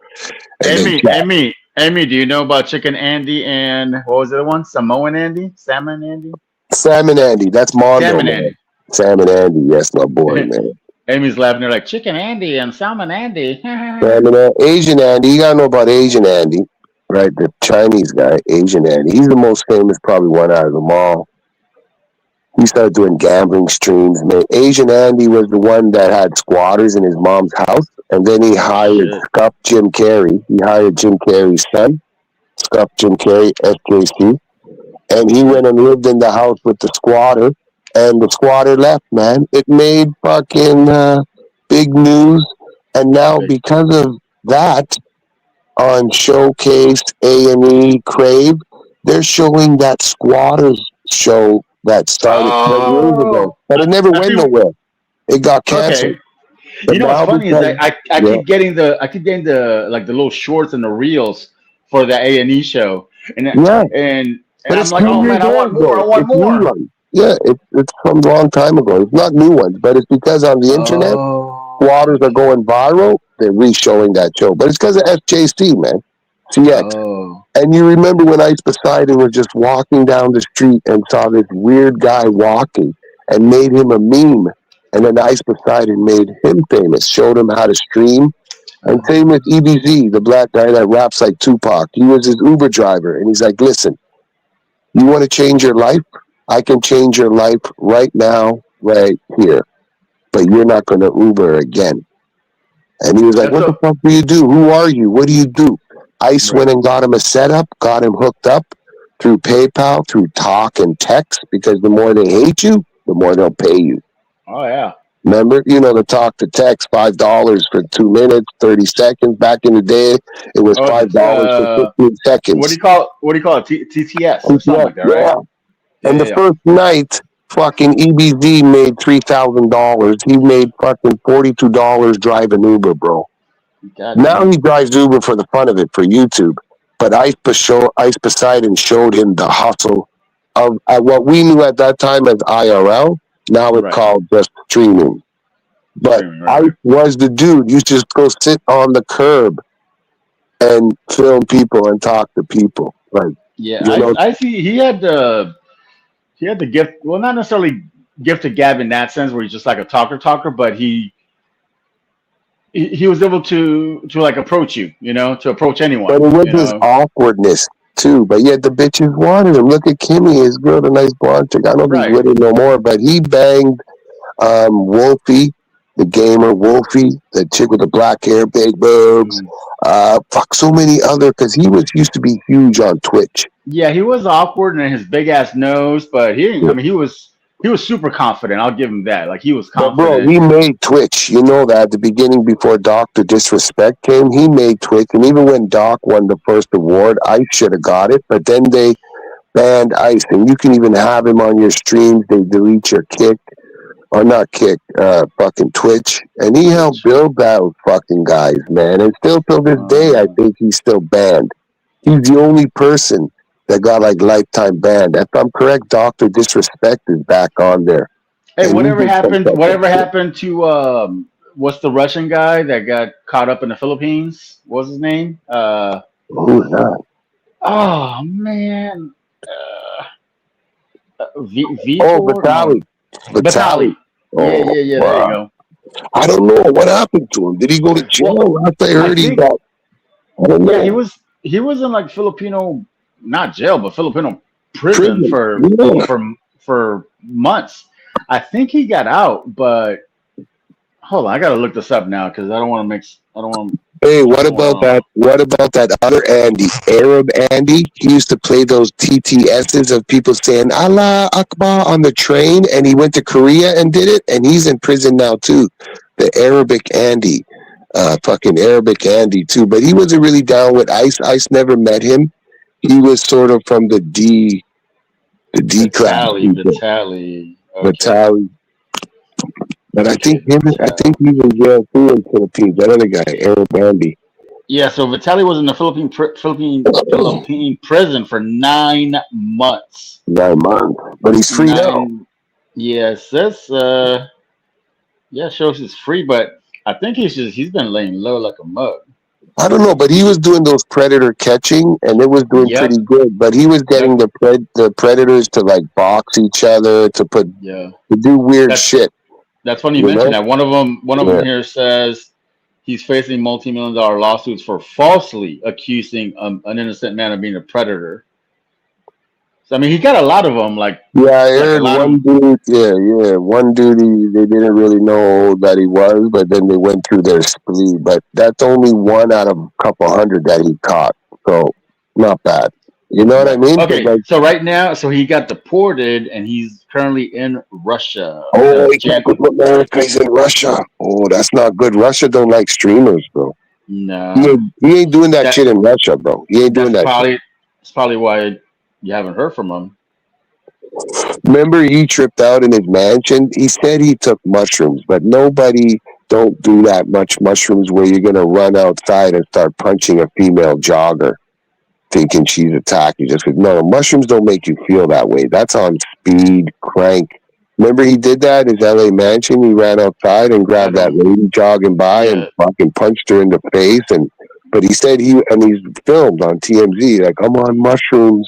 And Amy, do you know about Chicken Andy and what was the other one? Samoan Andy? Salmon Andy? Sam and Andy. That's Mondo, Salmon man. Andy. Sam and Andy. Yes, my boy, man. Amy's laughing. They're like, Chicken Andy and Salmon Andy. Asian Andy. You gotta know about Asian Andy, right? The Chinese guy, Asian Andy. He's the most famous, probably one out of them all. He started doing gambling streams. Man, Asian Andy was the one that had squatters in his mom's house, and then he hired Scuff Jim Carrey. He hired Jim Carrey's son, Scuff Jim Carrey, SJC, and he went and lived in the house with the squatter, and the squatter left, man. It made fucking big news, and now because of that, on Showcase, A&E, Crave, they're showing that Squatters show that started 10 years ago, but it never went nowhere. It got canceled. Okay. You know what's funny is that I keep getting the like the little shorts and the reels for the A&E show, and I'm like, oh man, I want more. Yeah, it's from a long time ago. It's not new ones, but it's because on the internet, Squatters are going viral. They're re-showing that show, but it's because of SJC, man. CX. And you remember when Ice Poseidon was just walking down the street and saw this weird guy walking and made him a meme, and then Ice Poseidon made him famous, showed him how to stream. And same with EBZ, the black guy that raps like Tupac. He was his Uber driver, and he's like, listen, you want to change your life? I can change your life right now, right here. But you're not going to Uber again. And he was like, what the fuck do you do? Who are you? What do you do? Ice went and got him a setup, got him hooked up through PayPal, through talk and text, because the more they hate you, the more they'll pay you. Oh, yeah. Remember, the talk to text, $5 for 2 minutes, 30 seconds. Back in the day, it was $5 for 15 seconds. What do you call it? TTS or something like that, right? Yeah. And the first night, fucking EBZ made $3,000. He made fucking $42 driving Uber, bro. Now he drives Uber for the fun of it, for YouTube. But Ice Poseidon showed him the hustle of what we knew at that time as IRL. Now it's called just streaming. But Ice was the dude. You just go sit on the curb and film people and talk to people. Like, I see. He had the gift. Well, not necessarily gift of gab in that sense, where he's just like a talker, but he was able to like approach you, to approach anyone. But it was his awkwardness too. But yet the bitches wanted him. Look at Kimmy, his girl, the nice blonde chick. I don't think he's with it no more, but he banged Wolfie, the gamer Wolfie, the chick with the black hair, big boobs. Fuck, so many other, because he used to be huge on Twitch. Yeah, he was awkward and his big ass nose, but he didn't. I mean, he was super confident. I'll give him that. Like he was But bro, confident. he made Twitch. You know that at the beginning, before Dr. Disrespect came, he made Twitch. And even when Doc won the first award, Ice should have got it. But then they banned Ice, and you can even have him on your streams. They delete your Kick, or not Kick, fucking Twitch. And he helped build those fucking guys, man. And still till this day, I think he's still banned. He's the only person that got like lifetime banned. If I'm correct, Dr. Disrespect is back on there. Hey, And whatever he did happened? some Whatever fucking shit. happened to what's the Russian guy that got caught up in the Philippines? What was his name? Who's that? Oh man, V Oh, Vitor? Batali. No, Batali. Yeah, Oh, yeah, yeah. There wow. you go. I don't know what happened to him. Did he go to jail? Well, Last I heard, he think- got. I don't know. Yeah, he was in like Filipino, not jail, but Filipino prison Prison, for months. I think he got out, but hold on, I gotta look this up now because I don't want to mix. I don't want. Hey, what about that? What about that other Andy, Arab Andy? He used to play those TTSs of people saying Allah Akbar on the train, and he went to Korea and did it, and he's in prison now too. The Arabic Andy, fucking Arabic Andy too. But he wasn't really down with Ice. Ice never met him. He was sort of from the D class. Batali. Batali. But I think he's in jail too in Philippines. That other guy, Arab Andy. Yeah, so Vitali was in the Philippine prison for 9 months. 9 months, but he's free now. Yes, that's shows he's free, but I think he's been laying low like a mug. I don't know, but he was doing those predator catching, and it was doing pretty good. But he was getting the predators to like box each other, to do weird shit. That's funny you mentioned that. One of them here says he's facing multi-million-dollar lawsuits for falsely accusing an innocent man of being a predator. So I mean, he got a lot of them. I heard one dude. One dude. They didn't really know that he was, but then they went through their splee. But that's only one out of a couple hundred that he caught. So not bad. You know what I mean? Okay. So right now, he got deported, and he's currently in Russia. Oh, he can't go to America. He's in Russia. Oh, that's not good. Russia don't like streamers, bro. No. He ain't doing that shit in Russia, bro. He ain't doing that shit. That's probably why you haven't heard from him. Remember, he tripped out in his mansion. He said he took mushrooms, but nobody don't do that much mushrooms where you're gonna run outside and start punching a female jogger, thinking she's attacked you. Just no, mushrooms don't make you feel that way. That's on speed crank. Remember, he did that in his LA mansion. He ran outside and grabbed that lady jogging by and fucking punched her in the face. But he said he's filmed on TMZ, like, I'm on mushrooms.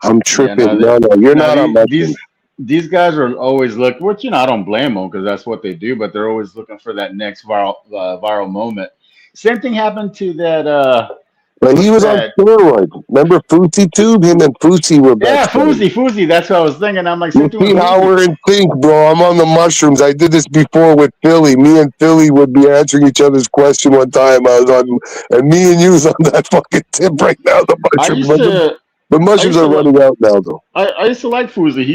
I'm tripping. No, you're not on mushrooms. These guys are always looking, which, I don't blame them because that's what they do, but they're always looking for that next viral moment. Same thing happened to that. But he was on steroids. Remember Fousey Tube? Him and Fousey were best friends. Fousey. That's what I was thinking. I'm like, you see how we're in sync, bro. I'm on the mushrooms. I did this before with Philly. Me and Philly would be answering each other's question one time. I was on, and me and you was on that fucking tip right now. The mushrooms are running out now, though. I used to like Fousey. He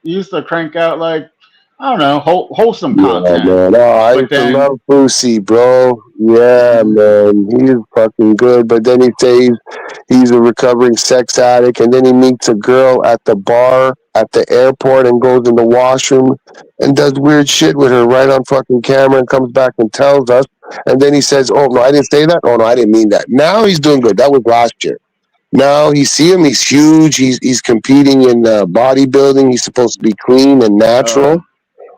used to crank out like, I don't know, wholesome content. Man. I used to love Fousey, bro. Yeah, man. He's fucking good. But then he says he's a recovering sex addict, and then he meets a girl at the bar at the airport and goes in the washroom and does weird shit with her right on fucking camera and comes back and tells us. And then he says, oh, no, I didn't say that. Oh, no, I didn't mean that. Now he's doing good. That was last year. Now you see him. He's huge. He's competing in bodybuilding. He's supposed to be clean and natural.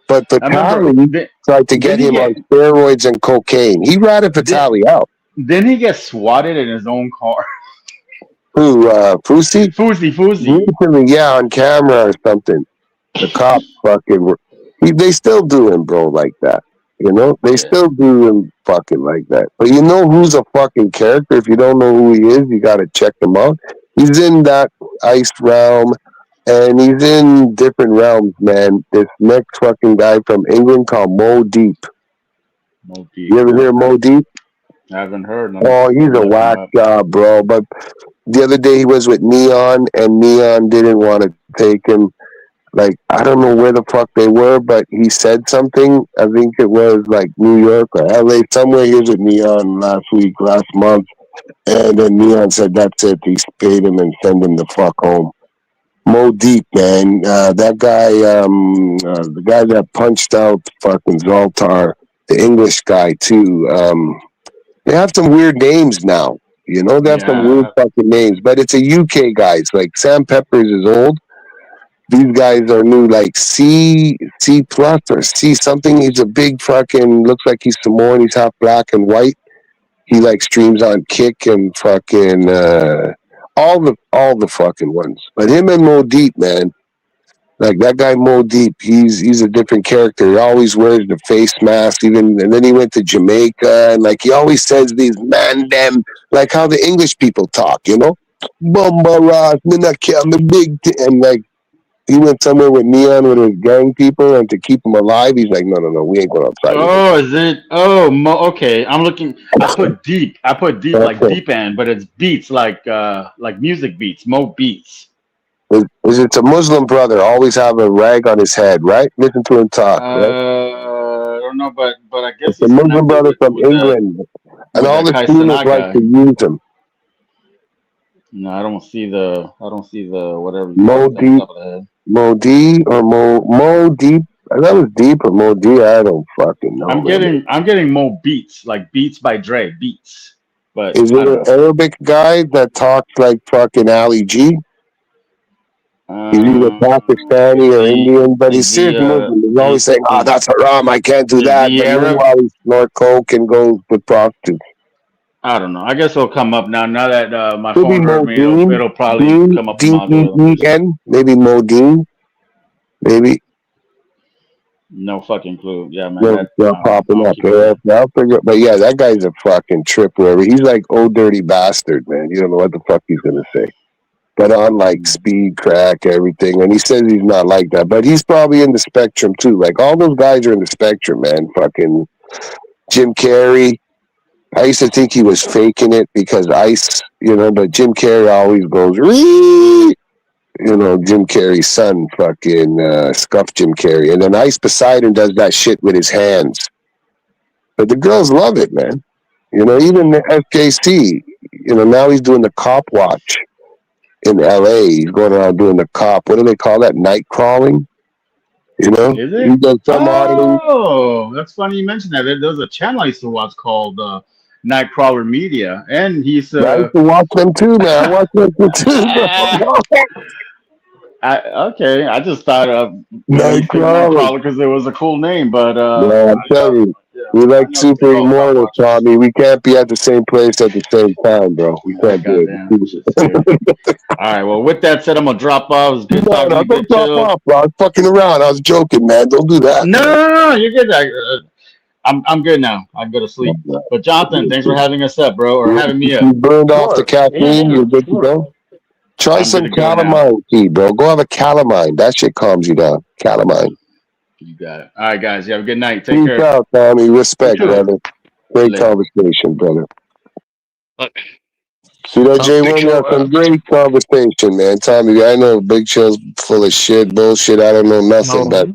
But Vitali tried to get him on steroids and cocaine. He ratted Vitali out. Then he gets swatted in his own car. Who, Fousey? Fousey. Recently, on camera or something. The cops fucking... They still do him, bro, like that. They still do him fucking like that. But you know who's a fucking character? If you don't know who he is, you gotta check him out. He's in that Ice realm. And he's in different realms, man. This next fucking guy from England called Mo Deep. You ever hear Mo Deep? I haven't heard. Oh, he's a whack job, bro. But the other day he was with Neon, and Neon didn't want to take him. Like, I don't know where the fuck they were, but he said something. I think it was like New York or LA, somewhere. He was with Neon last month. And then Neon said, that's it. He paid him and send him the fuck home. Mo Deep, man. That guy, the guy that punched out fucking Zoltar, the English guy, too. They have some weird names now. You know, they have some weird fucking names. But it's a UK guy. It's like Sam Peppers is old. These guys are new, like C plus or C something. He's a big fucking, looks like he's Samoan. He's half black and white. He like streams on Kick and fucking all the fucking ones. But him and Mo Deep, man, like that guy Mo Deep, he's a different character. He always wears the face mask, even, and then he went to Jamaica, and like he always says these man them, like how the English people talk, you know, Bumba I'm the big, and like. He went somewhere with Neon with his gang people, and to keep him alive, he's like, no, we ain't going outside. Oh, is it? Oh, okay. I'm looking. I put deep like deep end, but it's beats like music beats, Mo Beats. Is it's a Muslim brother? Always have a rag on his head, right? Listen to him talk. Right? I don't know, but I guess it's a Muslim brother from England, and all the students like to use him. No, I don't see the whatever. Mo D or Mo Deep. That was Deep or Mo D. I don't fucking know. I'm getting Mo Beats, like Beats by Dre, Beats. But is it an Arabic guy that talks like fucking Ali G? He's either Pakistani or Indian, but he's serious Muslim. He's always saying, "Oh, that's haram. I can't do that." But meanwhile, he snort coke and goes with prostitutes. I don't know. I guess it'll come up now. Now that my phone heard me, it'll probably come up. D-E-E-N? Maybe Modine? Maybe. No fucking clue. Yeah, man. They're popping up. I'll figure. But yeah, that guy's a fucking trip. Wherever he's like, oh, dirty bastard, man. You don't know what the fuck he's gonna say. But on like speed, crack, everything, and he says he's not like that. But he's probably in the spectrum too. Like all those guys are in the spectrum, man. Fucking Jim Carrey. I used to think he was faking it because Ice, you know, but Jim Carrey always goes, Ree! You know, Jim Carrey's son, fucking Scuff Jim Carrey. And then Ice Poseidon does that shit with his hands. But the girls love it, man. You know, even the FKC, you know, now he's doing the cop watch in LA. He's going around doing the cop. What do they call that? Night crawling? You know? Is it? He does some that's funny you mentioned that. There was a channel I used to watch called Nightcrawler Media, and he's I used to watch them too, man. I watch them too. Okay, I just thought of Nightcrawler because it was a cool name, but yeah, I'm telling you, we like Super Immortal, Tommy. We can't be at the same place at the same time, bro. We can't do it. All right, well, with that said, I'm gonna drop off. It was good talking to you. Don't drop off, bro. I was fucking around. I was joking, man. Don't do that. No, you're good. I'm good now. I go to sleep. But Jonathan, thanks for having us up, bro, or having me up. You burned off the caffeine. You're good to go. Try some calamine tea, bro. Go have a calamine. That shit calms you down. Calamine. You got it. All right, guys. You have a good night. Take care. Peace out, Tommy. Respect, brother. Great conversation, brother. See that, J1? We had some great conversation, man. Tommy, I know Big Chill's full of shit, bullshit. I don't know nothing, but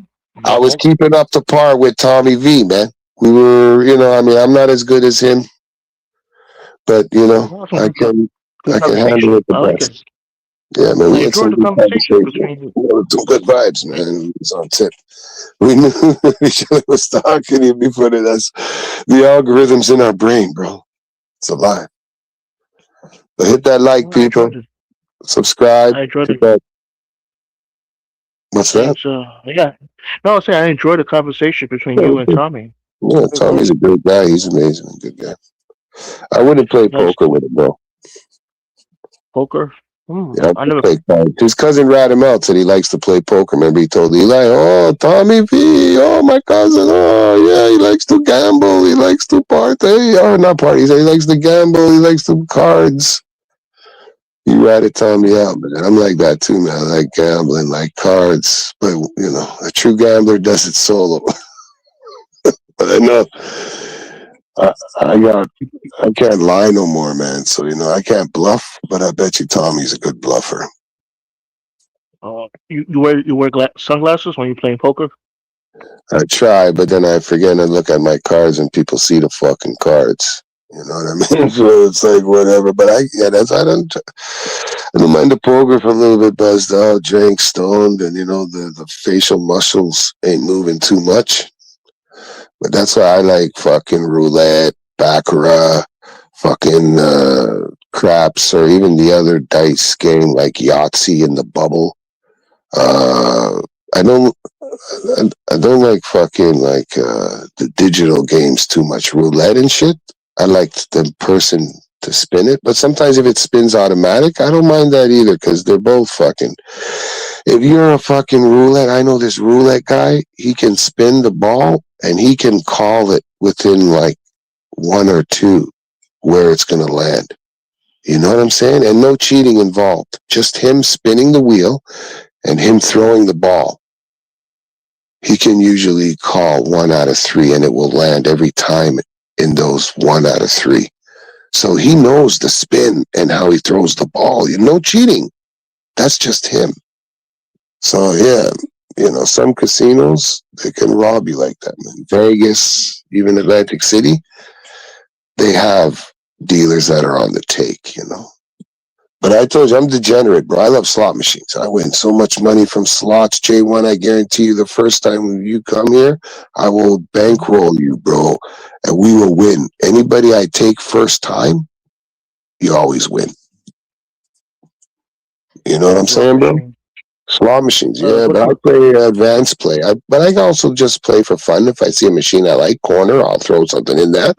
I was keeping up to par with Tommy V, man. We were, you know, I mean, I'm not as good as him, but, you know, I can handle it the best. Yeah, man, we had some good conversation. Some good vibes, man. It was on tip. We knew each other was talking even before that's the algorithms in our brain, bro. It's alive. But hit that like, people. Subscribe. I enjoyed it. What's that? Yeah. No, I'll say I enjoyed the conversation between you and Tommy. Yeah, Tommy's a good guy. He's amazing. Good guy. I wouldn't play poker with him, bro. Poker? Yeah, I never played cards. His cousin Radamel said he likes to play poker. Remember, he told Eli, "Oh, Tommy V, oh my cousin, oh yeah, he likes to gamble, he likes to party, or not party. He likes to gamble, he likes to cards." He ratted Tommy out, man. I'm like that too, man. I like gambling, like cards, but you know, a true gambler does it solo. But I know I can't lie no more, man. So I can't bluff, but I bet you Tommy's a good bluffer. You wear sunglasses when you're playing poker? I try, but then I forget and I look at my cards and people see the fucking cards. You know what I mean? So it's like whatever. But I don't mind the poker if I'm a little bit buzzed out, drank, stoned, and the facial muscles ain't moving too much. But that's why I like fucking roulette, baccarat, fucking craps, or even the other dice game like Yahtzee and the Bubble. I don't like fucking like the digital games too much. Roulette and shit. I like the person to spin it, but sometimes if it spins automatic, I don't mind that either because they're both fucking. If you're a fucking roulette, I know this roulette guy. He can spin the ball and he can call it within like 1 or 2 where it's gonna land. You know what I'm saying? And no cheating involved. Just him spinning the wheel and him throwing the ball. He can usually call 1 out of 3 and it will land every time in those 1 out of 3. So he knows the spin and how he throws the ball. No cheating. That's just him. So yeah, some casinos, they can rob you like that, man. Vegas, even Atlantic City, they have dealers that are on the take, But I told you, I'm degenerate, bro. I love slot machines. I win so much money from slots. J1, I guarantee you the first time you come here, I will bankroll you, bro. And we will win. Anybody I take first time, you always win. You know what I'm saying, bro? Slot machines, yeah. But I play advanced play. But I also just play for fun. If I see a machine I like, corner, I'll throw something in that.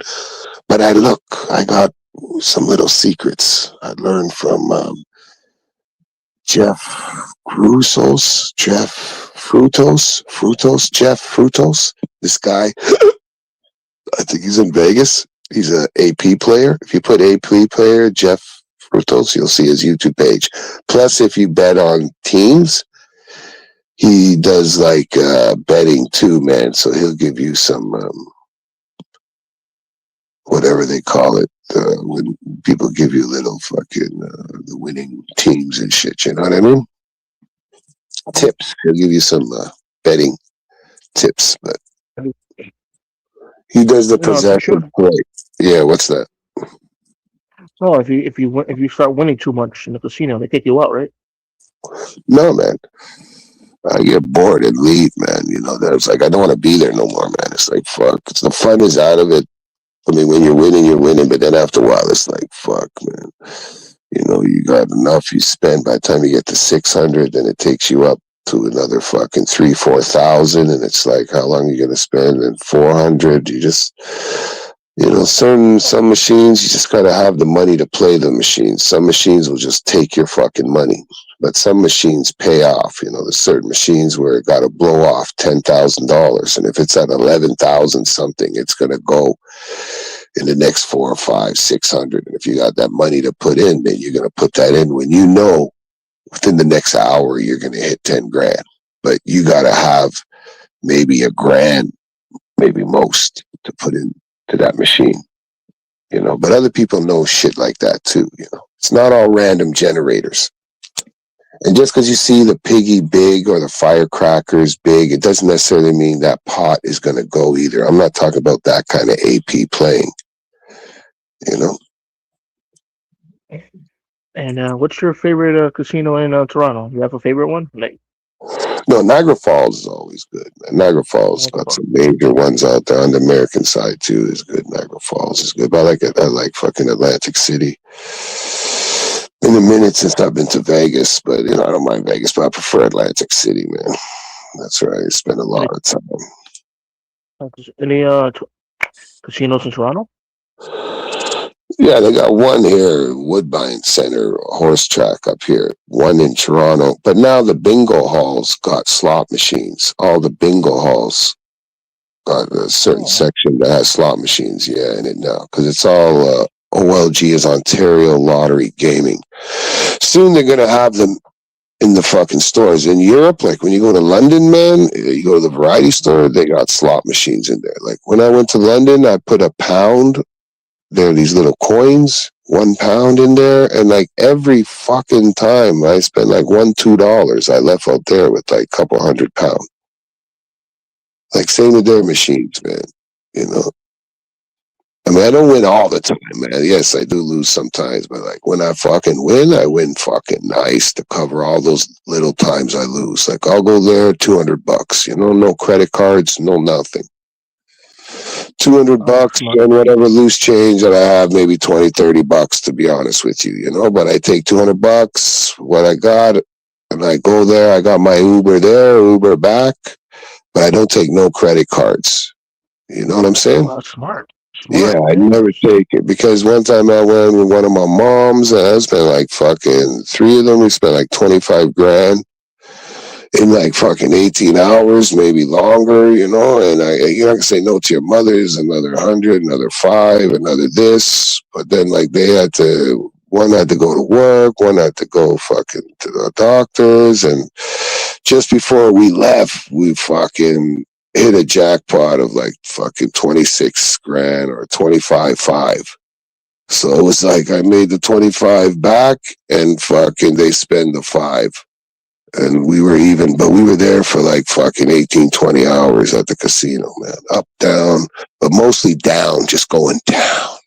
But I got some little secrets I learned from Jeff Frutos. This guy, I think he's in Vegas. He's an AP player. If you put AP player Jeff Frutos, you'll see his YouTube page. Plus, if you bet on teams, he does like betting too, man. So he'll give you some whatever they call it. When people give you little fucking the winning teams and shit, you know what I mean? Tips. He'll give you some betting tips, but he does the possession play. Yeah, what's that? No, if you start winning too much in the casino, they kick you out, right? No, man. I get bored and leave, man. There's like I don't want to be there no more, man. It's like fuck. The fun is out of it. I mean, when you're winning, but then after a while, it's like, fuck, man. You got enough you spend. By the time you get to 600, then it takes you up to another fucking 3,000-4,000, and it's like, how long are you going to spend? And 400, you just, some machines, you just got to have the money to play the machines. Some machines will just take your fucking money, but some machines pay off. There's certain machines where it got to blow off $10,000, and if it's at 11,000 something, it's going to go in the next 4 or 5, 600. And if you got that money to put in, then you're going to put that in when within the next hour, you're going to hit 10 grand. But you got to have maybe $1,000, maybe most, to put into that machine. But other people know shit like that too. It's not all random generators. And just because you see the piggy big or the firecrackers big, it doesn't necessarily mean that pot is going to go either. I'm not talking about that kind of AP playing, And what's your favorite casino in Toronto? You have a favorite one? No, Niagara Falls is always good, man. Niagara Falls got some major ones out there. On the American side too is good. Niagara Falls is good. But I like fucking Atlantic City. Been a minute since I've been to Vegas, but I don't mind Vegas, but I prefer Atlantic City, man. That's where I spend a lot of time. Any casinos in Toronto? Yeah, they got one here, Woodbine Center, horse track up here, one in Toronto. But now the bingo halls got slot machines. All the bingo halls got a certain section that has slot machines, in it now. Because it's all OLG is Ontario Lottery Gaming. Soon they're going to have them in the fucking stores. In Europe, like when you go to London, man, you go to the variety store, they got slot machines in there. Like when I went to London, I put a pound. There are these little coins, £1 in there, and like every fucking time I spent like $1-2, I left out there with like a couple £100. Like same with their machines, man. You know. I mean, I don't win all the time, man. Yes, I do lose sometimes, but like when I fucking win, I win fucking nice to cover all those little times I lose. Like I'll go there, $200, you know, no credit cards, no nothing. $200 and whatever loose change that I have, maybe $20-30, to be honest with you, you know. But I take $200, what I got, and I go there. I got my Uber there, Uber back, but I don't take no credit cards. You know what I'm saying? Oh, that's smart. Yeah, I never take it because one time I went with one of my moms and I spent like fucking 3 of them. We spent like $25,000 in like fucking 18 hours, maybe longer, you know. And you're not gonna say no to your mother's, another 100, another 5, another this. But then like one had to go to work, one had to go fucking to the doctors, and just before we left, we fucking hit a jackpot of like fucking $26,000 or 25,500. So it was like I made the 25 back and fucking they spend the 5. And we were even, but we were there for like fucking 18-20 hours at the casino, man. Up, down, but mostly down, just going down.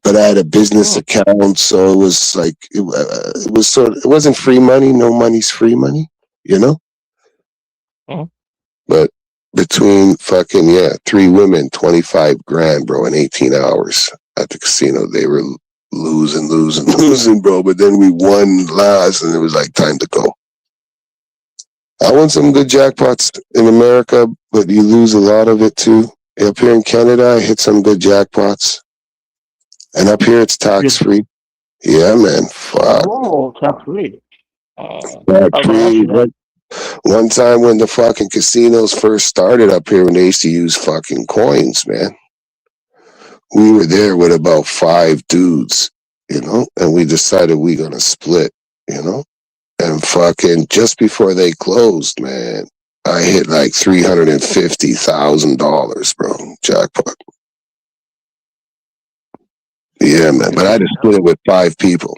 But I had a business account, so it was like it was sort of, it wasn't free money. No money's free money, you know. But between fucking 3 women, $25,000, bro, in 18 hours at the casino, they were losing, bro. But then we won last, and it was like time to go. I won some good jackpots in America, but you lose a lot of it too. Up here in Canada, I hit some good jackpots, and up here it's tax free. Yeah, man. Fuck. Oh, tax free. Tax free. One time when the fucking casinos first started up here, when they used to use fucking coins, man, we were there with about 5 dudes, you know, and we decided we gonna split, you know, and fucking just before they closed, man, I hit like $350,000, bro, jackpot. Yeah, man, but I just split it with 5 people.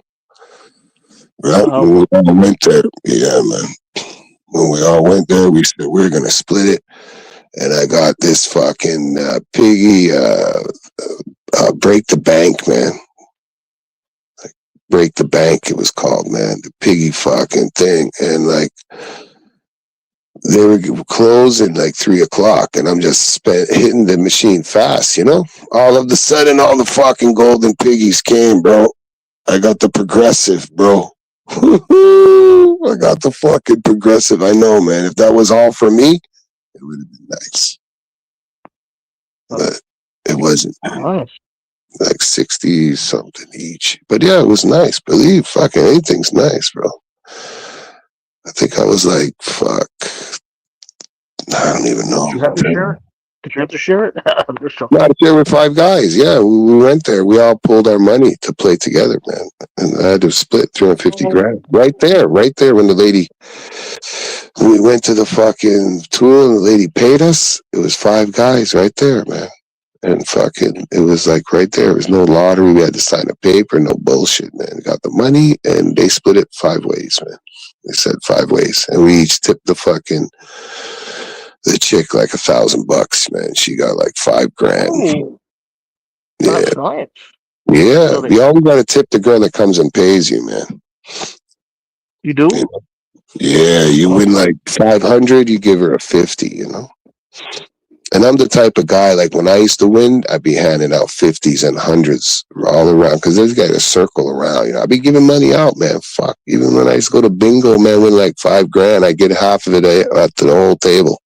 Right? When we all went there, yeah, man. When we all went there, we said we're gonna split it, and I got this fucking piggy break the bank, man. Like break the bank, it was called, man. The piggy fucking thing, and like they were closing like 3:00, and I'm just hitting the machine fast, you know. All of a sudden, all the fucking golden piggies came, bro. I got the progressive, bro. I got the fucking progressive. I know, man. If that was all for me, it would have been nice. But it wasn't. Like 60 something each. But yeah, it was nice. Believe fucking anything's nice, bro. I think I was like, fuck. I don't even know. Did you have to share it? Did you have to share it? Not share with 5 guys. Yeah, we went there. We all pulled our money to play together, man. And I had to split $350,000 right there when the lady. We went to the fucking tour and the lady paid us. It was 5 guys right there, man. And fucking, it was like right there. There was no lottery. We had to sign a paper. No bullshit, man. We got the money and they split it 5 ways, man. They said 5 ways, and we each tipped the chick like $1,000, man. She got like $5,000. Oh, yeah, nice. Yeah. You always got to tip the girl that comes and pays you, man. You do? You know? Yeah, you win like 500, you give her a 50, you know. And I'm the type of guy, like when I used to win, I'd be handing out 50s and 100s all around, because there's got a circle around, you know. I'd be giving money out, man. Fuck. Even when I used to go to bingo, man, win like $5,000, I get half of it at the whole table.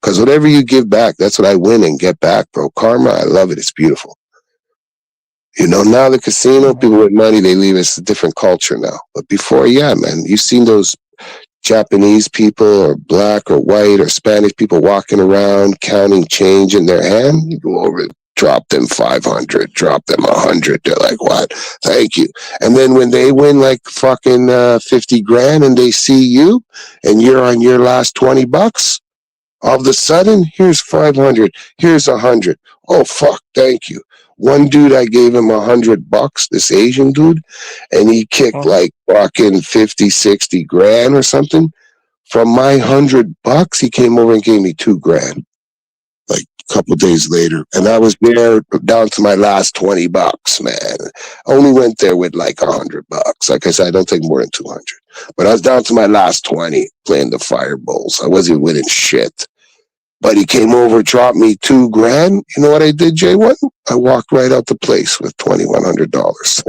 Because whatever you give back, that's what I win and get back, bro. Karma, I love it. It's beautiful. You know, now the casino, people with money, they leave. It's a different culture now. But before, yeah, man, you've seen those Japanese people or black or white or Spanish people walking around counting change in their hand. You go over, drop them 500, drop them 100. They're like, what? Thank you. And then when they win like fucking 50 grand and they see you and you're on your last 20 bucks, all of a sudden, here's 500, here's 100. Oh, fuck, thank you. One dude, I gave him $100, this Asian dude, and he kicked like fucking 50, 60 grand or something. From my $100, he came over and gave me 2 grand. Like a couple of days later, and I was there down to my last $20, man. I only went there with like $100. Like I said, I don't take more than 200, but I was down to my last 20 playing the Fireballs. I wasn't winning shit, but he came over, dropped me 2 grand. You know what I did, J1? I walked right out the place with $2,100.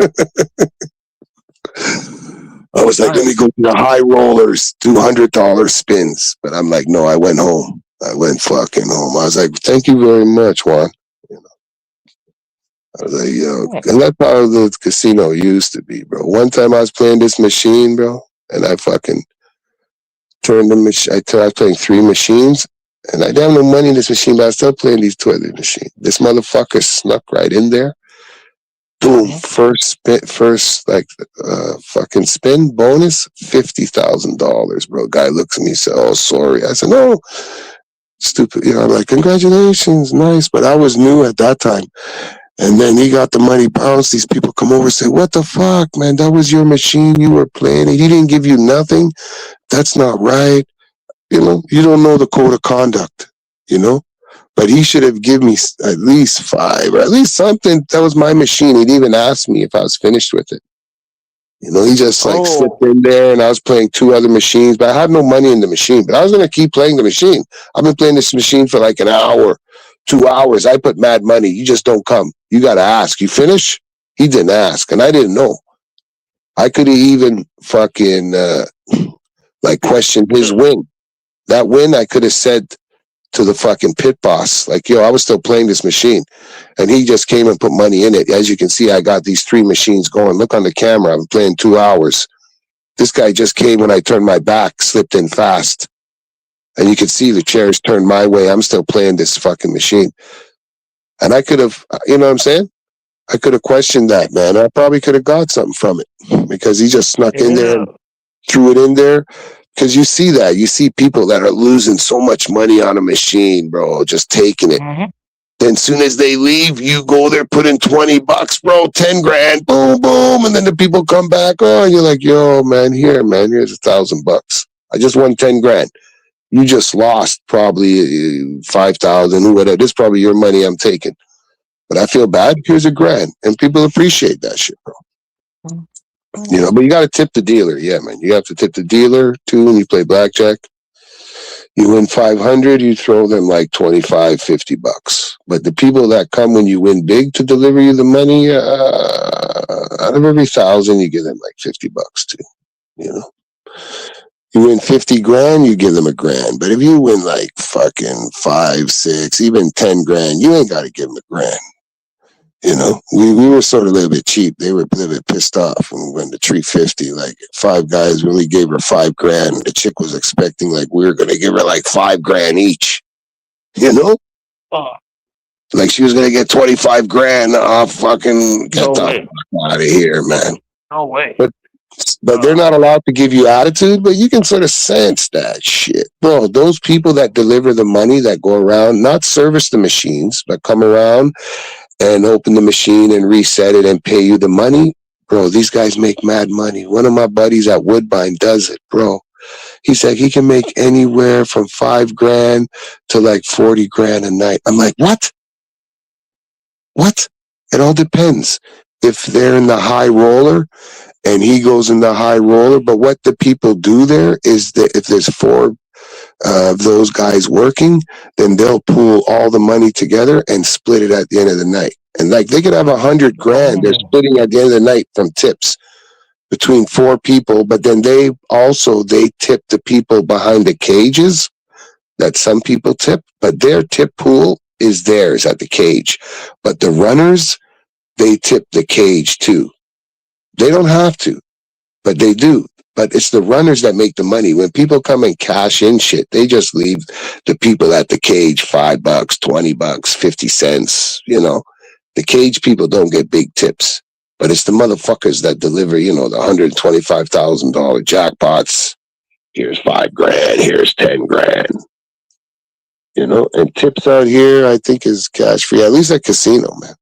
I was like, let me go to the high rollers, $200 spins. But I'm like, no, I went home. I went fucking home. I was like, thank you very much, Juan. You know, I was like, yo, and that's how the casino used to be, bro. One time I was playing this machine, bro, and I fucking turned the machine. I was playing 3 machines, and I didn't have no money in this machine, but I was still playing these 2 other machines. This motherfucker snuck right in there. Boom, first fucking spin bonus, $50,000, bro. Guy looks at me and said, oh, sorry. I said, no, stupid. You know, I'm like, congratulations, nice. But I was new at that time. And then he got the money bounced. These people come over and say, what the fuck, man? That was your machine you were playing. And he didn't give you nothing. That's not right. You know, you don't know the code of conduct, you know? But he should have given me at least 5 or at least something. That was my machine. He didn't even ask me if I was finished with it. You know, he just like slipped in there, and I was playing 2 other machines, but I had no money in the machine. But I was going to keep playing the machine. I've been playing this machine for like an hour, 2 hours. I put mad money. You just don't come. You got to ask. You finish? He didn't ask, and I didn't know. I could have even fucking like questioned his win. That win, I could have said to the fucking pit boss, like, yo, I was still playing this machine, and he just came and put money in it. As you can see, I got these 3 machines going. Look on the camera. I'm playing 2 hours. This guy just came when I turned my back, slipped in fast, and you can see the chairs turned my way. I'm still playing this fucking machine, and I could have, you know what I'm saying? I could have questioned that, man. I probably could have got something from it, because he just snuck in there and threw it in there. Because you see that. You see people that are losing so much money on a machine, bro, just taking it. Then as soon as they leave, you go there, put in $20, bro, 10 grand, boom, boom. And then the people come back. Oh, you're like, yo, man, here's $1,000. I just won 10 grand. You just lost probably 5,000, whatever. This is probably your money I'm taking. But I feel bad. Here's $1 grand. And people appreciate that shit, bro. You know, but you got to tip the dealer. Yeah, man. You have to tip the dealer too when you play blackjack. You win 500, you throw them like 25, $50. But the people that come when you win big to deliver you the money, out of every 1,000, you give them like $50 too. You know, you win 50 grand, you give them $1 grand. But if you win like fucking 5, 6, even 10 grand, you ain't got to give them $1 grand. You know, we were sort of a little bit cheap. They were a little bit pissed off when we went to 350. Like 5 guys really gave her $5 grand. The chick was expecting like we were gonna give her like $5 grand each. You know, like she was gonna get 25 grand off. Fucking get the fuck out of here, man. No way. But they're not allowed to give you attitude. But you can sort of sense that shit, bro. Those people that deliver the money, that go around, not service the machines, but come around and open the machine and reset it and pay you the money, bro. These guys make mad money. One of my buddies at Woodbine does it, bro. He said he can make anywhere from 5 grand to like 40 grand a night. I'm like, what? It all depends. If they're in the high roller and he goes in the high roller, but what the people do there is that if there's 4 of those guys working, then they'll pool all the money together and split it at the end of the night. And like they could have 100 grand, they're splitting at the end of the night from tips between 4 people, but then they tip the people behind the cages that some people tip, but their tip pool is theirs at the cage. But the runners, they tip the cage too. They don't have to, but they do. But it's the runners that make the money. When people come and cash in shit, they just leave the people at the cage $5, $20, 50 cents. You know, the cage people don't get big tips, but it's the motherfuckers that deliver, you know, the $125,000 jackpots. Here's $5,000. Here's 10 grand. You know, and tips out here, I think, is cash free. At least at casino, man.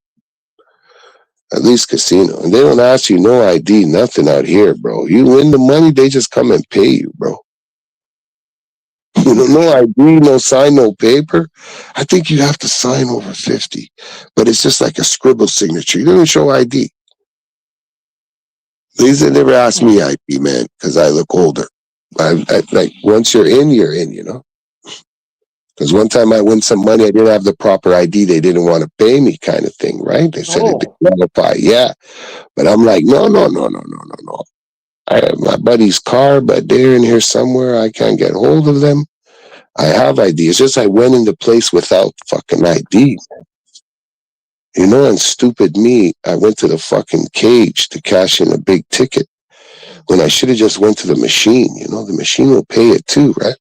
At least casino. And they don't ask you no ID, nothing out here, bro. You win the money, they just come and pay you, bro. You know, no ID, no sign, no paper. I think you have to sign over 50. But it's just like a scribble signature. You don't show ID. They never asked me ID, man, because I look older. I like, once you're in, you know. Because one time I win some money, I didn't have the proper ID. They didn't want to pay me, kind of thing, right? They said it didn't qualify. Yeah. But I'm like, no. I have my buddy's car, but they're in here somewhere. I can't get hold of them. I have ID. It's just I went in the place without fucking ID. You know, and stupid me, I went to the fucking cage to cash in a big ticket when I should have just went to the machine. You know, the machine will pay it too, right?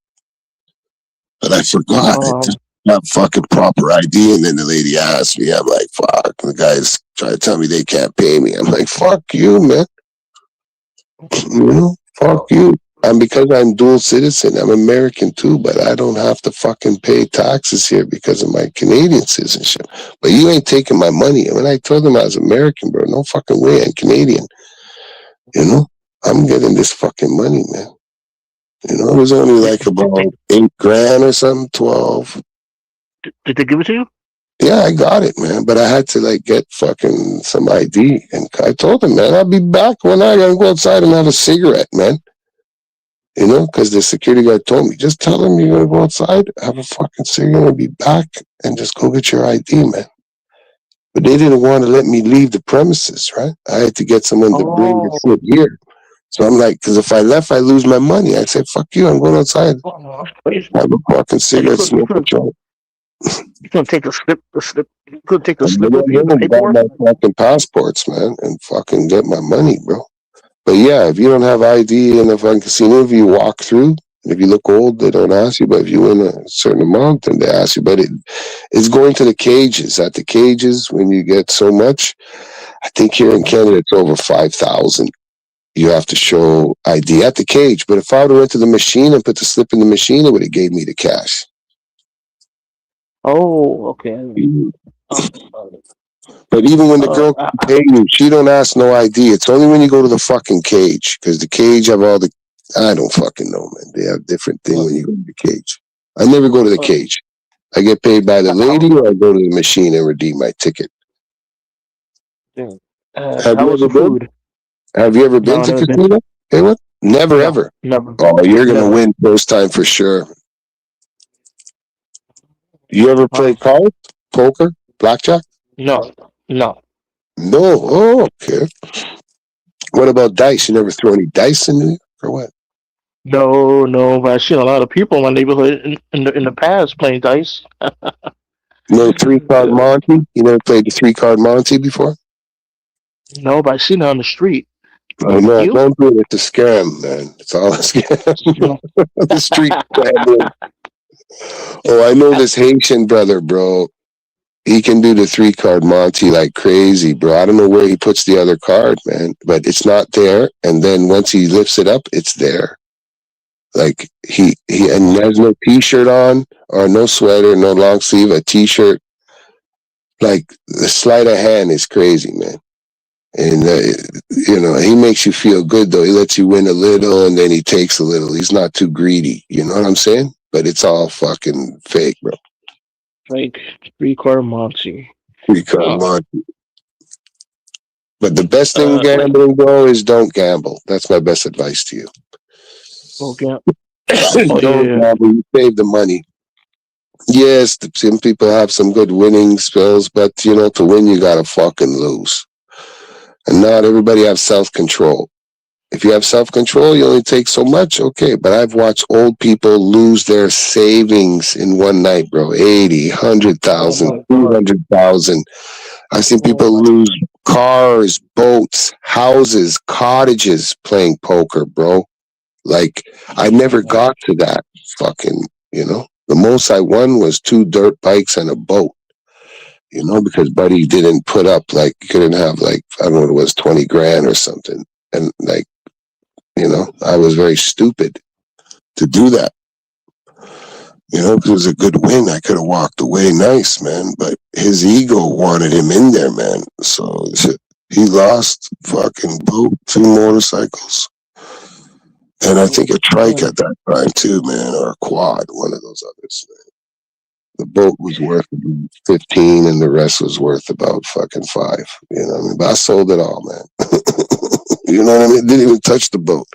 But I forgot. I just got fucking proper ID, and then the lady asked me. I'm like, fuck. The guys try to tell me they can't pay me. I'm like, fuck you, man. You know, fuck you. And because I'm dual citizen, I'm American too, but I don't have to fucking pay taxes here because of my Canadian citizenship. But you ain't taking my money. When I told them I was American, bro, no fucking way, I'm Canadian. You know, I'm getting this fucking money, man. You know, it was only like about $8,000 or something, 12. Did they give it to you? Yeah, I got it, man. But I had to like get fucking some ID. And I told them, man, I'll be back when I gotta go outside and have a cigarette, man. You know, because the security guard told me, just tell them you're gonna go outside, have a fucking cigarette, and be back, and just go get your ID, man. But they didn't want to let me leave the premises, right? I had to get someone to bring the shit here. So I'm like, because if I left, I lose my money. I said, fuck you, I'm going outside. Have a fucking cigarette, smoke a joint. You couldn't take the slip. You couldn't take the slip with you. Buy my fucking passports, man, and fucking get my money, bro. But yeah, if you don't have ID in a fucking casino, if you walk through, if you look old, they don't ask you. But if you win a certain amount, then they ask you. But it's going to the cages. At the cages, when you get so much, I think here in Canada it's over 5,000. You have to show ID at the cage. But if I would have went to the machine and put the slip in the machine, it would have gave me the cash. Oh, okay. But even when the girl pay you, she don't ask no ID. It's only when you go to the fucking cage, because the cage have all the. I don't fucking know, man. They have different thing when you go to the cage. I never go to the cage. I get paid by the lady, or I go to the machine and redeem my ticket. Have you ever been to casino? Hey, what? Never, ever. Never. Oh, you're gonna win first time for sure. You ever play cards, poker, blackjack? No. No. Oh, okay. What about dice? You never throw any dice in New York or what? No. But I've seen a lot of people in my neighborhood in the past playing dice. No 3-card Monty? You never played the 3-card Monty before? No, but I've seen it on the street. Oh, no, don't do it. It's a scam, man. It's all a scam. The street gambling. Oh, I know this Haitian brother, bro. He can do the 3-card Monty like crazy, bro. I don't know where he puts the other card, man, but it's not there. And then once he lifts it up, it's there. Like he has no t-shirt on or no sweater, no long sleeve, a t-shirt. Like the sleight of hand is crazy, man. And you know, he makes you feel good though. He lets you win a little and then he takes a little. He's not too greedy. You know what I'm saying? But it's all fucking fake, bro. Fake 3-card Monty. 3-card Monty. But the best thing gambling, bro, is don't gamble. That's my best advice to you. Okay. Don't gamble. You save the money. Yes, some people have some good winning spells, but you know, to win, you gotta fucking lose. And not everybody has self-control. If you have self-control, you only take so much, okay. But I've watched old people lose their savings in one night, bro. 80, 100,000, 200,000. I've seen people lose cars, boats, houses, cottages playing poker, bro. Like, I never got to that fucking, you know. The most I won was 2 dirt bikes and a boat, you know, because Buddy didn't put up, like, couldn't have, like, I don't know what it was, 20 grand or something. And, like, you know, I was very stupid to do that. You know, because it was a good win. I could have walked away nice, man. But his ego wanted him in there, man. So he lost fucking boat, 2 motorcycles. And I think a trike at that time too, man, or a quad, one of those others. Man. The boat was worth 15 and the rest was worth about fucking 5. You know what I mean? But I sold it all, man. You know what I mean? Didn't even touch the boat.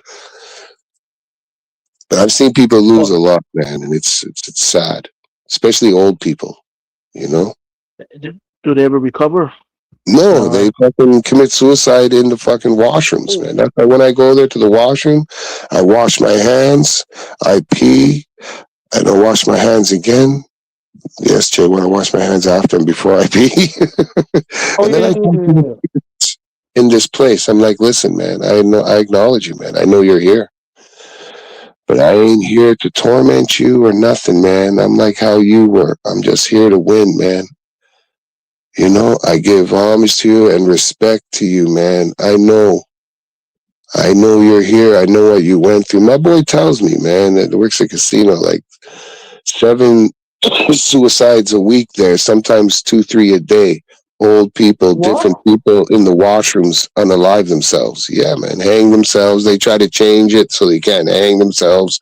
But I've seen people lose a lot, man, and it's sad. Especially old people, you know? Do they ever recover? No, they fucking commit suicide in the fucking washrooms, man. That's why when I go there to the washroom, I wash my hands, I pee, and I wash my hands again. Yes, Jay, when I wash my hands after and before I pee. And then I come in this place. I'm like, listen, man, I acknowledge you, man. I know you're here. But I ain't here to torment you or nothing, man. I'm like how you were. I'm just here to win, man. You know, I give homage to you and respect to you, man. I know you're here. I know what you went through. My boy tells me, man, that works at casino, like 7 suicides a week there, sometimes 2, 3 a day. Old people, different people in the washrooms unalive themselves. Yeah, man, hang themselves. They try to change it so they can't hang themselves,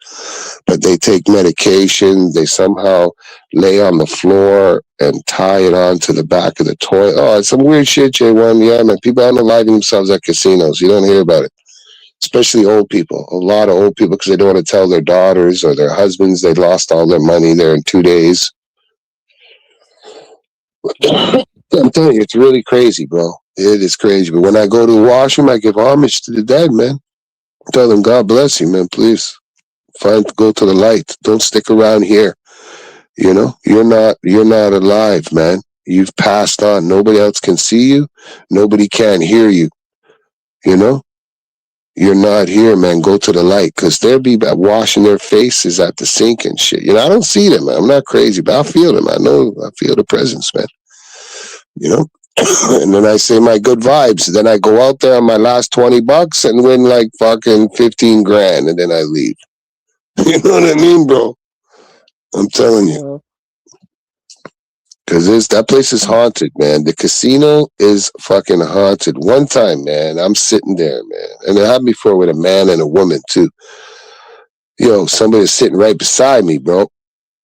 but they take medication. They somehow lay on the floor and tie it onto the back of the toilet. Oh, it's some weird shit, J1. Yeah, man, people unaliving themselves at casinos. You don't hear about it. Especially old people. A lot of old people because they don't want to tell their daughters or their husbands they lost all their money there in 2 days. I'm telling you, it's really crazy, bro. It is crazy. But when I go to the washroom, I give homage to the dead, man. Tell them, God bless you, man. Please go to the light. Don't stick around here. You know, you're not alive, man. You've passed on. Nobody else can see you. Nobody can hear you. You know, you're not here, man. Go to the light because they'll be washing their faces at the sink and shit. You know, I don't see them, man. I'm not crazy, but I feel them. I feel the presence, man. You know, and then I say my good vibes. Then I go out there on my last $20 and win like fucking 15 grand, and then I leave. You know what I mean, bro? I'm telling you, because that place is haunted, man. The casino is fucking haunted. One time, man, I'm sitting there, man, and it happened before with a man and a woman too. Yo, somebody's sitting right beside me, bro.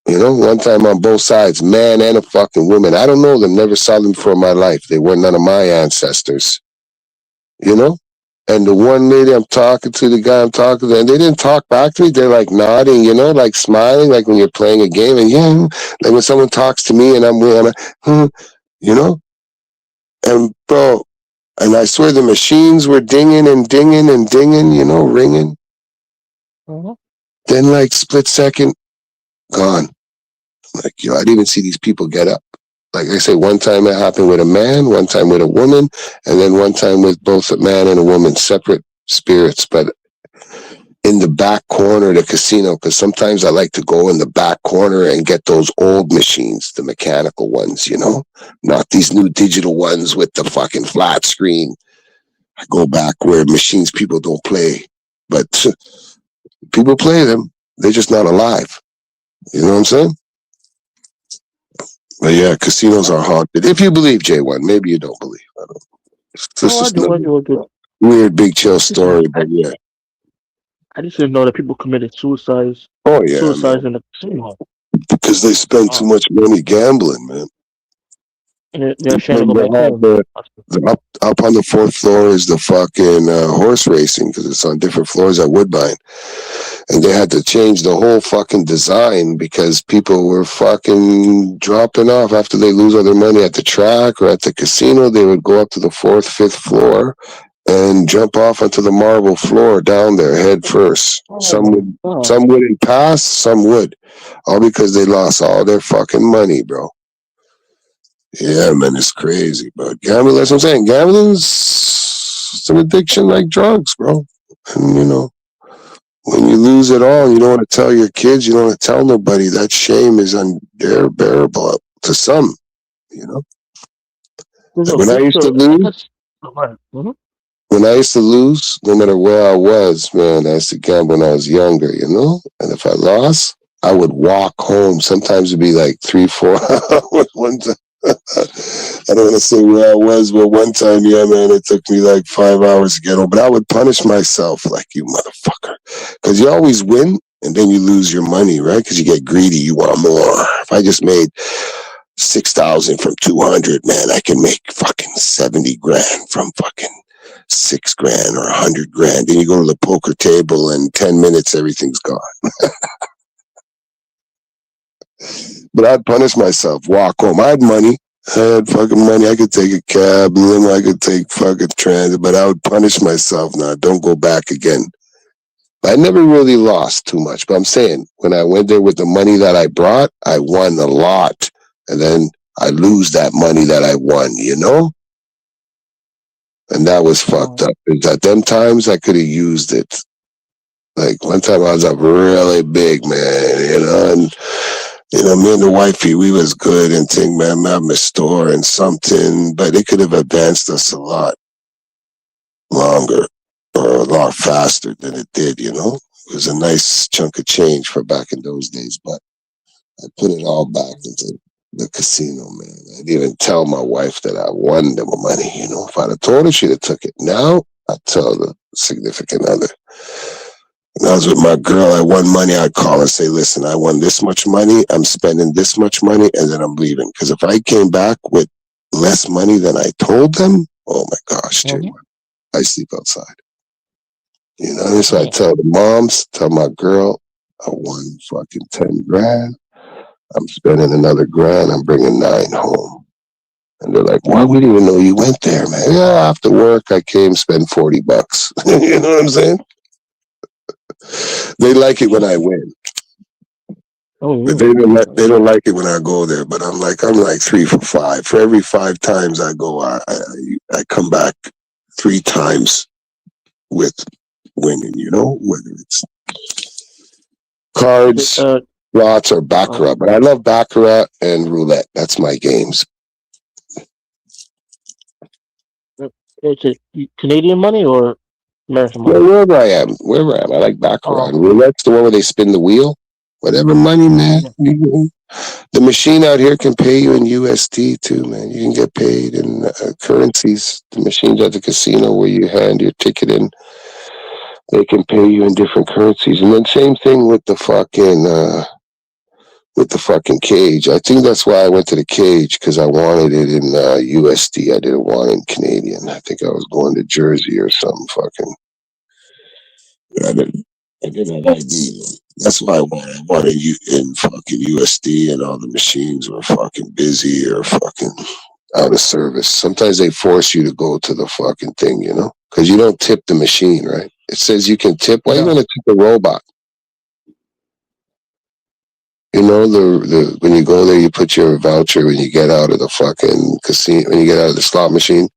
You know, one time on both sides, man and a fucking woman. I don't know them, never saw them before in my life. They were none of my ancestors. You know? And the one lady I'm talking to, the guy I'm talking to, and they didn't talk back to me. They're like nodding, you know, like smiling, like when you're playing a game. And yeah, like when someone talks to me and I'm you know? And bro, and I swear the machines were dinging and dinging and dinging, you know, ringing. Then like split second, gone. Like, yo, I didn't even see these people get up. Like I say, one time it happened with a man, one time with a woman, and then one time with both a man and a woman, separate spirits, but in the back corner of the casino, because sometimes I like to go in the back corner and get those old machines, the mechanical ones, you know, not these new digital ones with the fucking flat screen. I go back where machines people don't play, but people play them. They're just not alive. You know what I'm saying? But yeah, casinos are haunted. If you believe, J1, maybe you don't believe. I don't. This is a weird, big chill story, but yeah. I just didn't know that people committed suicides. Oh yeah, suicides man. in the casino. Because they spend too much money gambling, man. And they're ashamed to go back home. Up on the 4th floor is the fucking horse racing because it's on different floors at Woodbine. And they had to change the whole fucking design because people were fucking dropping off after they lose all their money at the track or at the casino. They would go up to the 4th, 5th floor and jump off onto the marble floor down there head first. Some wouldn't pass, some would. All because they lost all their fucking money, bro. Yeah, man, it's crazy, but gambling, that's what I'm saying. Gambling's an addiction like drugs, bro. And, you know, when you lose it all, you don't want to tell your kids, you don't want to tell nobody. That shame is unbearable to some, you know. Like when I used to lose, when I used to lose, no matter where I was, man, I used to gamble when I was younger, you know. And if I lost, I would walk home. Sometimes it'd be like 3-4 hours one time. I don't want to say where I was, but one time, yeah, man, it took me like 5 hours to get home. But I would punish myself like, you motherfucker. Because you always win and then you lose your money, right? Because you get greedy. You want more. If I just made 6,000 from 200, man, I can make fucking 70 grand from fucking 6 grand or 100 grand. Then you go to the poker table and 10 minutes, everything's gone. But I'd punish myself, walk home. I had money. I had fucking money. I could take a cab, limo, I could take fucking transit, but I would punish myself. Now, don't go back again. I never really lost too much, but I'm saying when I went there with the money that I brought, I won a lot. And then I lose that money that I won, you know? And that was fucked up. Because at them times, I could have used it. Like one time I was up really big, man, you know, and you know, me and the wifey, we was good and thing, man, having a store and something, but it could have advanced us a lot longer or a lot faster than it did, you know? It was a nice chunk of change for back in those days, but I put it all back into the casino, man. I didn't even tell my wife that I won the money, you know? If I'd have told her, she'd have took it. Now, I tell the significant other. When I was with my girl, I won money. I'd call and say, listen, I won this much money. I'm spending this much money, and then I'm leaving. Because if I came back with less money than I told them, oh my gosh, dude, I sleep outside. You know, so I tell the moms, tell my girl, I won fucking 10 grand. I'm spending another grand. I'm bringing 9 home. And they're like, why? We didn't even know you went there, man. Yeah, after work, I came, spend $40. You know what I'm saying? They like it when I win. But they don't like it when I go there. But I'm like 3 for 5. For every 5 times I go, I come back 3 times with winning, you know, whether it's cards, slots, or baccarat. But I love baccarat and roulette. That's my games. Is it Canadian money or American money? Well, wherever I am. I like baccarat. And roulette's the one where they spin the wheel. Whatever money, man. The machine out here can pay you in USD too, man. You can get paid in currencies. The machines at the casino where you hand your ticket in, they can pay you in different currencies. And then same thing with the fucking cage. I think that's why I went to the cage, because I wanted it in USD. I didn't want it in Canadian. I think I was going to Jersey or something fucking. I didn't have ID. That's why I wanted you in fucking USD, and all the machines were fucking busy or fucking out of service. Sometimes they force you to go to the fucking thing, you know, because you don't tip the machine, right? It says you can tip. Why are you going to tip a robot? You know, the when you go there, you put your voucher when you get out of the fucking casino, when you get out of the slot machine.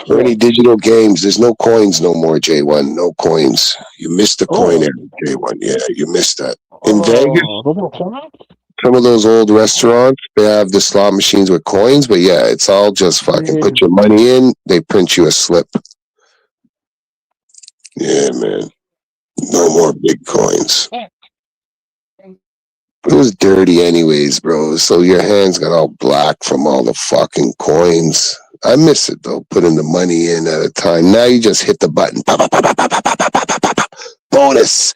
Or any digital games, there's no coins no more, J1. No coins. You missed the coin era, J1. Yeah, you missed that. In Vegas, some of those old restaurants, they have the slot machines with coins, but yeah, it's all just fucking put your money in, they print you a slip. Yeah, man. No more big coins. It was dirty anyways, bro. So your hands got all black from all the fucking coins. I miss it though, putting the money in at a time. Now you just hit the button. Bonus.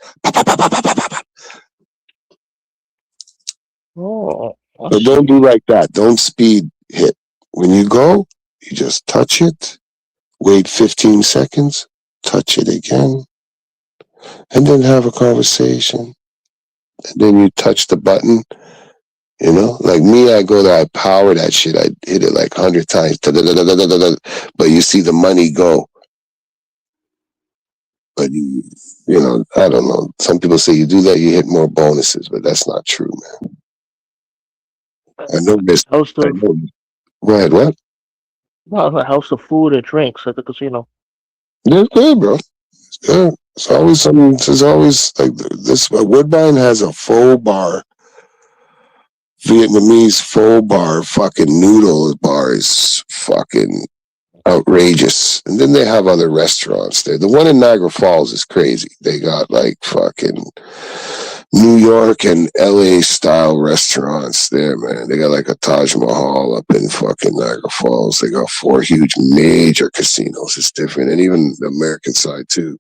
So don't do like that. Don't speed hit. When you go, you just touch it, wait 15 seconds, touch it again, and then have a conversation. And then you touch the button. You know, like me, I go there, I power that shit. I hit it like 100 times. But you see the money go. But you know, I don't know. Some people say you do that, you hit more bonuses, but that's not true, man. I know this. Go ahead, what? No, a house of food and drinks at the casino. They're good, bro. It's good. It's always something. There's always like this. Woodbine has a faux bar, Vietnamese faux bar, fucking noodle bar is fucking outrageous. And then they have other restaurants there. The one in Niagara Falls is crazy. They got like fucking New York and LA style restaurants there, man. They got like a Taj Mahal up in fucking Niagara Falls. They got 4 huge major casinos. It's different. And even the American side too.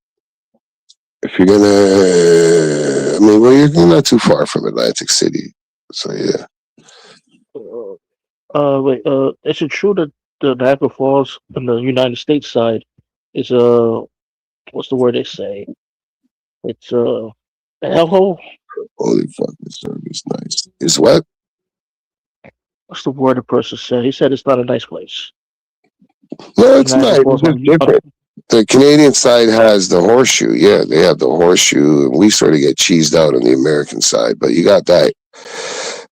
If you're gonna, I mean, well, you're not too far from Atlantic City. So yeah. Wait, is it true that the Niagara Falls on the United States side is what's the word they say? It's a hellhole. Holy fucking service, nice. Is what? What's the word the person said? He said it's not a nice place. No, it's Niagara not. Falls It's just different. The Canadian side has the horseshoe. Yeah, they have the horseshoe, and we sort of get cheesed out on the American side. But you got that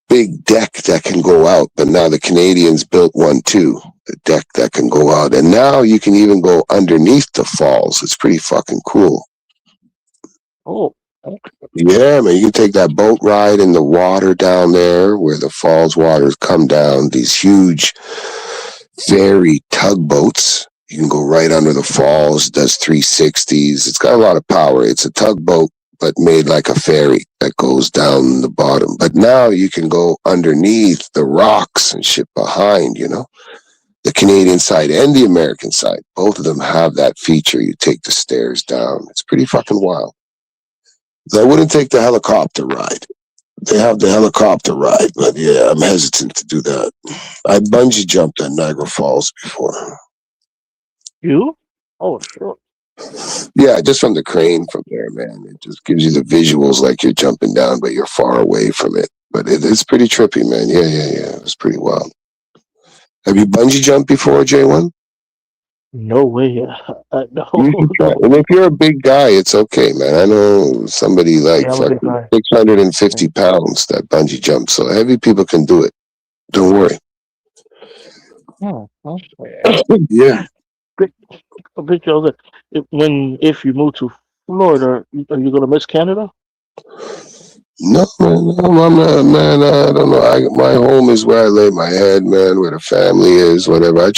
big deck that can go out. But now the Canadians built one too, the deck that can go out. And now you can even go underneath the falls. It's pretty fucking cool. Oh, okay. Yeah, man, you can take that boat ride in the water down there where the falls waters come down. These huge ferry tugboats. You can go right under the falls, does 360s. It's got a lot of power. It's a tugboat, but made like a ferry that goes down the bottom. But now you can go underneath the rocks and shit behind, you know. The Canadian side and the American side, both of them have that feature. You take the stairs down. It's pretty fucking wild. I wouldn't take the helicopter ride. They have the helicopter ride, but yeah, I'm hesitant to do that. I bungee jumped at Niagara Falls before. You? Oh, sure. Yeah, just from the crane from there, man. It just gives you the visuals like you're jumping down, but you're far away from it. But it's pretty trippy, man. Yeah. It's pretty wild. Have you bungee jumped before, J1? No way. No. You should try. And if you're a big guy, it's okay, man. I know somebody like Yeah, I'm a big guy. 650 pounds that bungee jumps, so heavy people can do it. Don't worry. Oh, okay. Yeah. A big deal that if you move to Florida, are you gonna miss Canada? No, man, I'm not, man. I don't know. My home is where I lay my head, man. Where the family is, whatever. I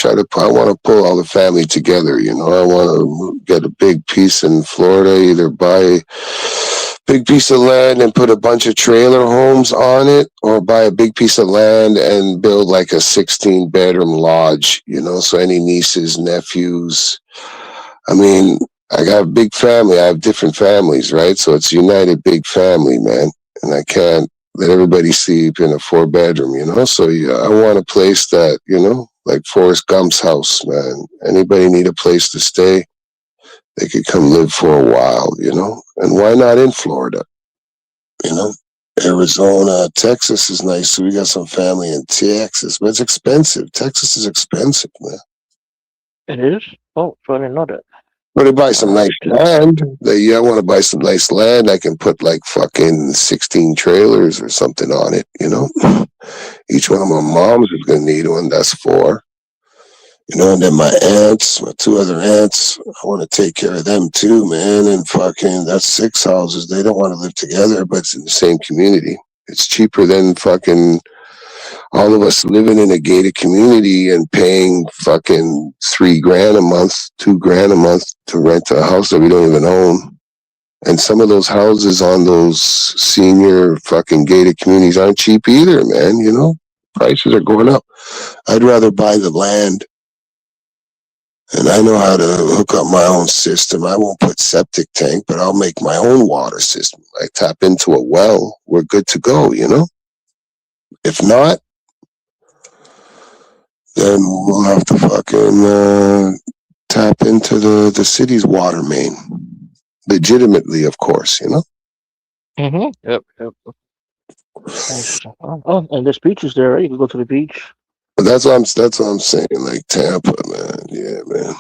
want to pull all the family together. You know, I want to get a big piece in Florida. Either buy a big piece of land and put a bunch of trailer homes on it, or buy a big piece of land and build like a 16-bedroom lodge. You know, so any nieces, nephews. I mean, I got a big family. I have different families, right? So it's a united big family, man. And I can't let everybody sleep in a 4-bedroom, you know? So yeah, I want a place that, you know, like Forrest Gump's house, man. Anybody need a place to stay? They could come live for a while, you know? And why not in Florida? You know? Arizona, Texas is nice. So we got some family in Texas, but it's expensive. Texas is expensive, man. It is? Oh, so I didn't know that. But I buy some nice land. I want to buy some nice land. I can put like fucking 16 trailers or something on it, you know? Each one of my moms is going to need one. That's 4. You know, and then my aunts, my 2 other aunts, I want to take care of them too, man. And fucking, that's 6 houses. They don't want to live together, but it's in the same community. It's cheaper than fucking all of us living in a gated community and paying fucking $3,000 a month, $2,000 a month to rent a house that we don't even own. And some of those houses on those senior fucking gated communities aren't cheap either, man. You know, prices are going up. I'd rather buy the land. And I know how to hook up my own system. I won't put septic tank, but I'll make my own water system. I tap into a well. We're good to go, you know? If not, then we'll have to fucking tap into the city's water main. Legitimately, of course, you know? Mm-hmm. Yep. Nice. Oh, and there's beaches there, right? You can go to the beach. But that's what I'm saying, like Tampa, man. Yeah, man.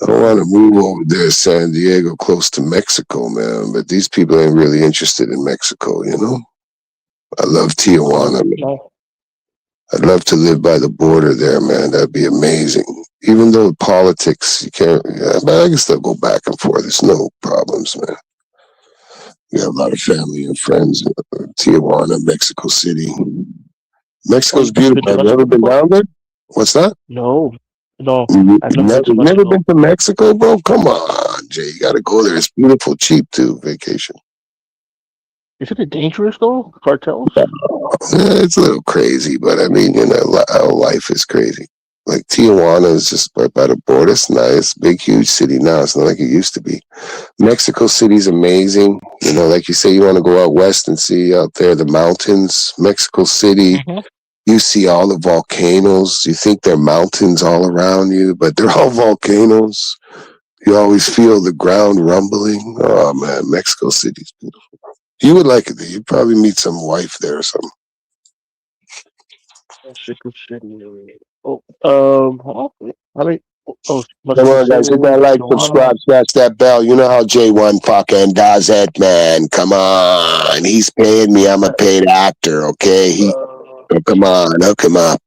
I don't want to move over there, San Diego, close to Mexico, man. But these people ain't really interested in Mexico, you know? I love Tijuana, man. No. I'd love to live by the border there, man. That'd be amazing. Even though politics, you can't. Yeah, but I can still go back and forth. There's no problems, man. We have a lot of family and friends in Tijuana, Mexico City. Mexico's Been beautiful. to Have you ever Mexico been before? down there? What's that? No, no, I've never been Never, to never Mexico. been to Mexico, bro? Come on, Jay. You got to go there. It's beautiful, cheap too. Vacation. Isn't it dangerous though? Cartels? It's a little crazy, but I mean, our life is crazy. Like Tijuana is just right by the border. It's nice, big, huge city now. It's not like it used to be. Mexico City's amazing. Like you say, you want to go out west and see out there the mountains. Mexico City, Mm-hmm. you see all the volcanoes. You think they're mountains all around you, but they're all volcanoes. You always feel the ground rumbling. Oh man, Mexico City's beautiful. You would like it there. You'd probably meet some wife there or something. Mexico City. Oh, I mean, oh, Come Mexico on, guys, hit that City, like, Tijuana. subscribe, scratch that bell. You know how J1 fucking does it, man. Come on. He's paying me. I'm a paid actor, okay? Come on, hook him up.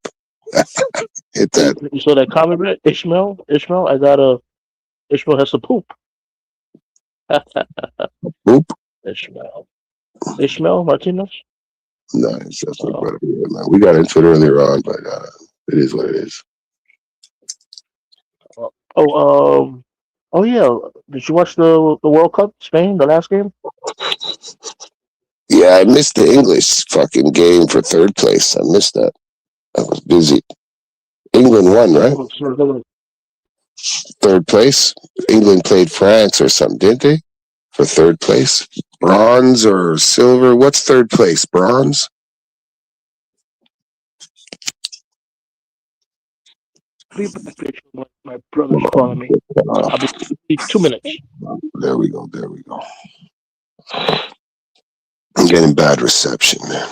Hit that You saw that comment, Ishmael? Ishmael, Ishmael has to poop. boop. Ishmael. Ishmael Martinez? Nice. That's my Oh, brother. Yeah, man. We got into it earlier on, but it is what it is. oh, oh yeah. Did you watch the World Cup, Spain, the last game? Yeah, I missed the English fucking game for third place. I missed that. I was busy. England won, right? Third place. England played France or something, didn't they? For third place. Bronze or silver? What's third place? Bronze? Be back, Ishmael. My brother's calling me. I'll be 2 minutes. There we go. There we go. I'm getting bad reception, man.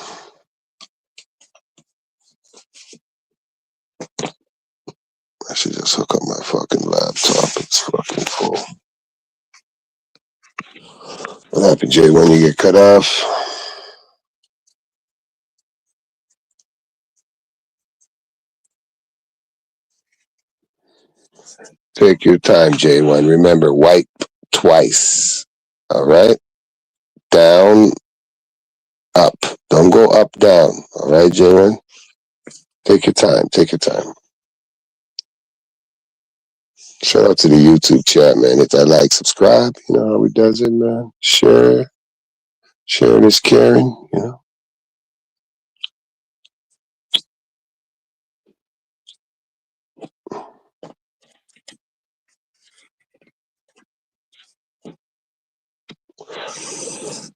I should just hook up my fucking laptop. It's fucking full. What happened, Jay, when you get cut off? Take your time, J1. Remember, wipe twice. All right? Down, up. Don't go up, down. All right, J1? Take your time. Take your time. Shout out to the YouTube chat, man. Hit that like, subscribe. You know how we does it, man. Share. Sharing is caring, you know.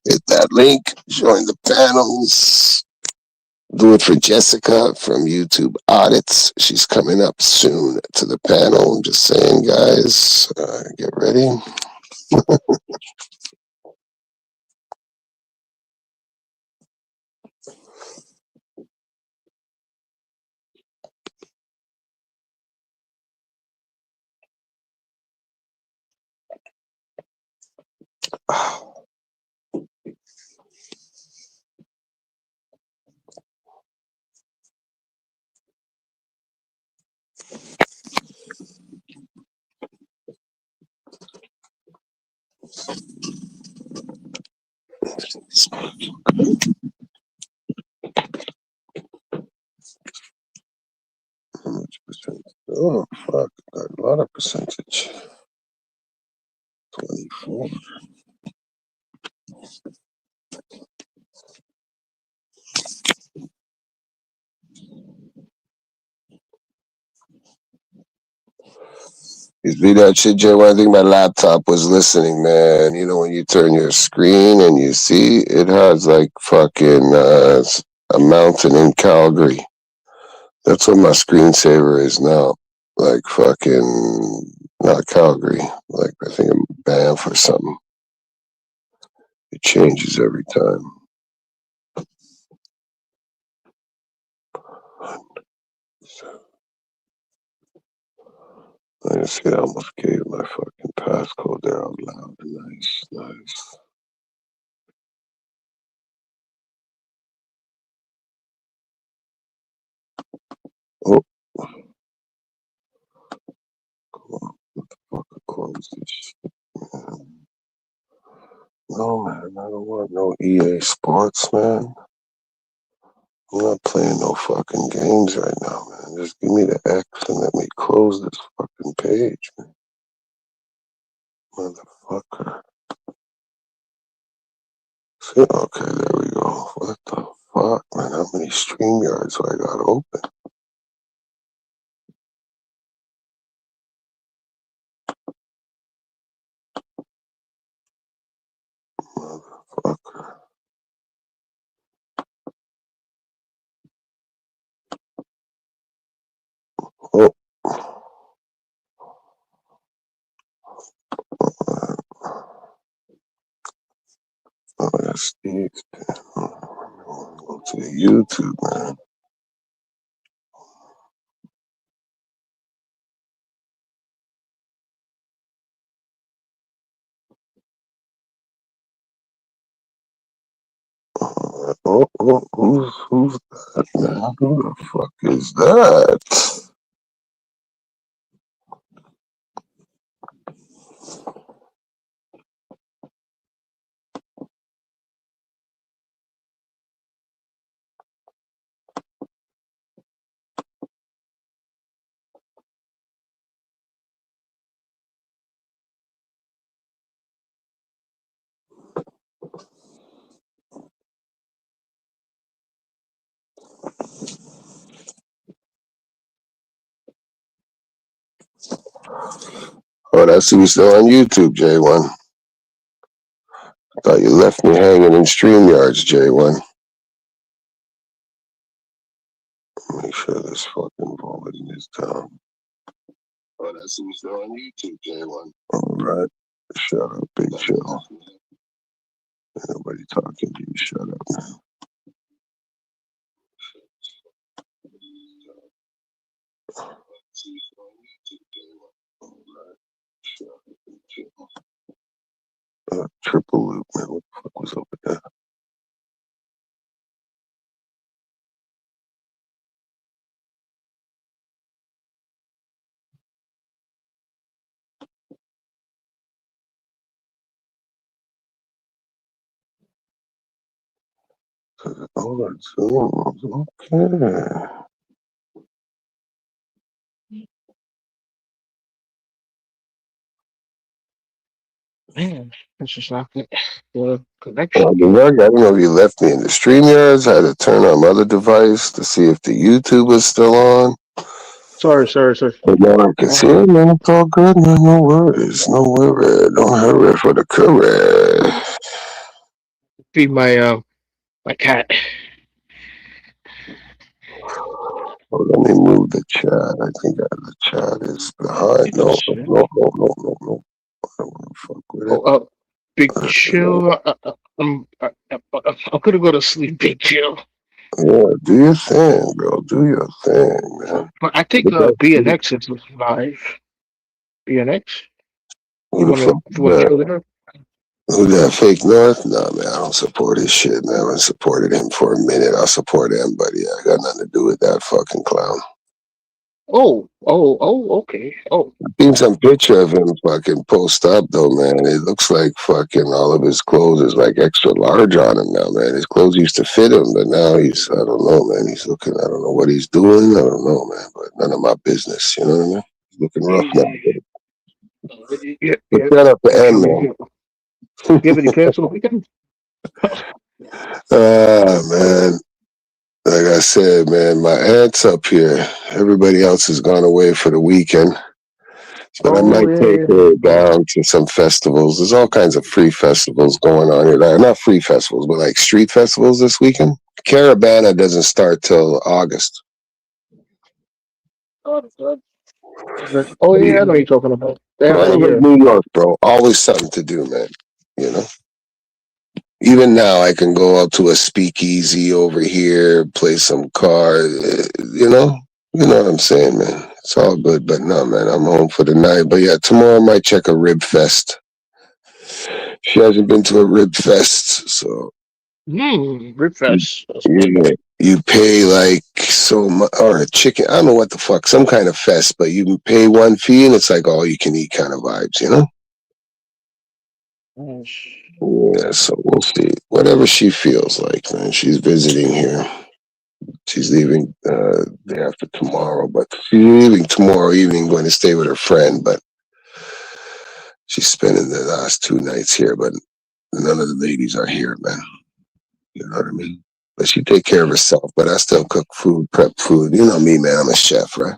Hit that link. Join the panels. Do it for Jessica from YouTube Audits. She's coming up soon to the panel. I'm just saying, guys, get ready. How much percentage? Oh, fuck. Got a lot of percentage. 24. You see that shit, Jay? I think my laptop was listening, man. You know, when you turn your screen and you see it has like fucking a mountain in Calgary. That's what my screensaver is now. Like fucking, not Calgary. Like I think I'm Banff or something. It changes every time. I see, I almost gave my fucking passcode there out loud. Nice, nice. Oh, close this shit, man. No, man, I don't want no EA Sports, man. I'm not playing no fucking games right now, man. Just give me the X and let me close this fucking page, man. Motherfucker. See, okay, there we go. What the fuck, man? How many StreamYards do I got open? Motherfucker. Oh. Oh, that's Steve's pen. Go to the YouTube, man. Who's that, man? Who the fuck is that? Oh, that's who's still on YouTube, J1. I thought you left me hanging in StreamYards, J1. Make sure this fucking volume is down. Oh, that's who's still on YouTube, J1. All right. Shut up, Big Chill. Ain't nobody talking to you. Shut up, man. Triple loop, man. What the fuck was up with that? Oh, that's okay. Man, it's just not the connection. I don't know if you left me in the StreamYards. I had to turn on my other device to see if the YouTube was still on. Sorry. But now I can see it, man. It's all good, man. No worries. No worry. Don't hurry for the curry. Feed my cat. Oh, let me move the chat. I think the chat is behind. No. I don't want to fuck with it. Oh, Big Chill. I'm gonna go to sleep, Big Chill. Yeah, do your thing, bro. Do your thing, man. But I think BNX is live. BNX. Who the fuck is that? Who that fake North? No, man, I don't support his shit, man. I haven't supported him for a minute. I'll support him, but yeah, I got nothing to do with that fucking clown. Oh, okay. Oh. I've seen some picture of him fucking post up though, man. It looks like fucking all of his clothes is like extra large on him now, man. His clothes used to fit him, but now he's, I don't know, man. He's looking, I don't know what he's doing. I don't know, man, but none of my business, you know what I mean? He's looking rough now. Yeah. Shut up the end, man. You have any plans for the weekend? Man. Like I said, man, my aunt's up here. Everybody else has gone away for the weekend. But I might take her down to some festivals. There's all kinds of free festivals going on here. Not free festivals, but like street festivals this weekend. Caravana doesn't start till August. Oh yeah, I know what you're talking about. New York, bro. Always something to do, man. You know? Even now, I can go out to a speakeasy over here, play some cards, you know? You know what I'm saying, man? It's all good, but no, man, I'm home for the night. But yeah, tomorrow I might check a rib fest. She hasn't been to a rib fest, so. Rib fest. Yeah, you pay like so much, or a chicken. I don't know what the fuck, some kind of fest, but you pay one fee and it's like all you can eat kind of vibes, you know? Yeah, so we'll see. Whatever she feels like, man. She's visiting here. She's leaving day after tomorrow, but she's leaving tomorrow evening, going to stay with her friend, but she's spending the last 2 nights here, but none of the ladies are here, man. You know what I mean? But she take care of herself, but I still cook food, prep food. You know me, man. I'm a chef, right?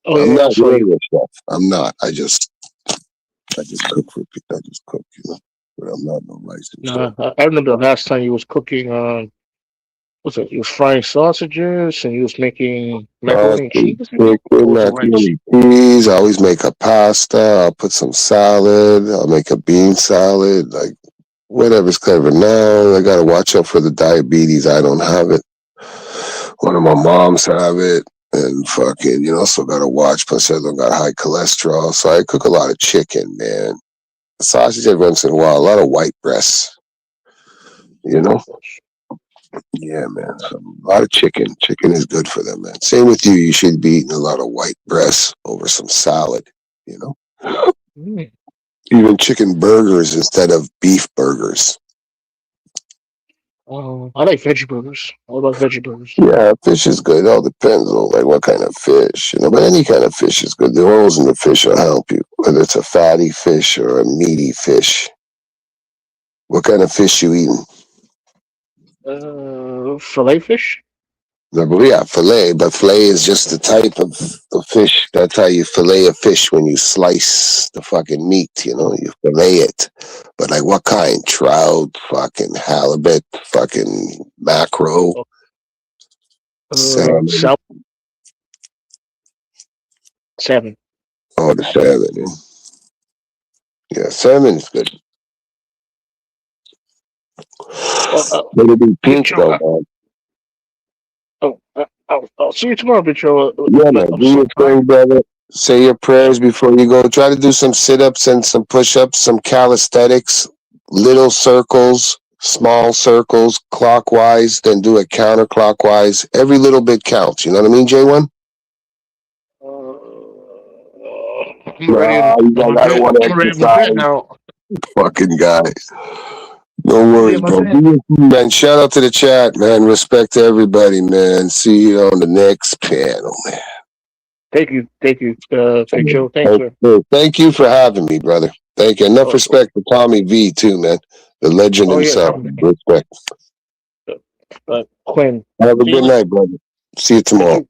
Oh I'm yeah, I not saw really you. a chef. I'm not. I just cook for people. I just cook, you know. But I'm not no licensed chef. I remember the last time you was cooking. What's it? You was frying sausages and you was making macaroni and Sausage, cheese, maybe? Or chicken, was it rice? macaroni, cheese. I always make a pasta. I'll put some salad. I'll make a bean salad. Like whatever's clever. Now I gotta watch out for the diabetes. I don't have it. One of my moms have it. And fucking, you know, so gotta watch. Plus, I don't got high cholesterol. So I cook a lot of chicken, man. Sausage every once in a while. A lot of white breasts, you know? Yeah, man. So a lot of chicken. Chicken is good for them, man. Same with you. You should be eating a lot of white breasts over some salad, you know? Mm. Even chicken burgers instead of beef burgers. I like veggie burgers. All about veggie burgers. Yeah, fish is good. It all depends on like what kind of fish, you know. But any kind of fish is good. The oils in the fish will help you, whether it's a fatty fish or a meaty fish. What kind of fish you eating? Fillet fish. No, but we got fillet, but fillet is just the type of the fish. That's how you fillet a fish when you slice the fucking meat, you know, you fillet it. But like what kind? Trout, fucking halibut, fucking mackerel, salmon. Salmon. Oh, the salmon. Yeah, salmon's good. But it be Big pink though, Joe. man. I'll see you tomorrow, Big Joe. Yeah, man. Do your thing, brother. Say your prayers before you go. Try to do some sit-ups and some push-ups, some calisthenics, little circles, small circles, clockwise, then do it counterclockwise. Every little bit counts. You know what I mean, J1? I'm ready. Nah, I don't want to I'm ready in my bed exercise. now. Fucking guy. No I'm ready worries, in my bro. bed. Man, shout out to the chat, man. Respect to everybody, man. See you on the next panel, man. Thank you, Big Joe. Thanks, man. Thank you for having me, brother. Thank you. Enough respect for Tommy V too, man. The legend himself. Respect. Quinn. Have a good night, brother. See you tomorrow.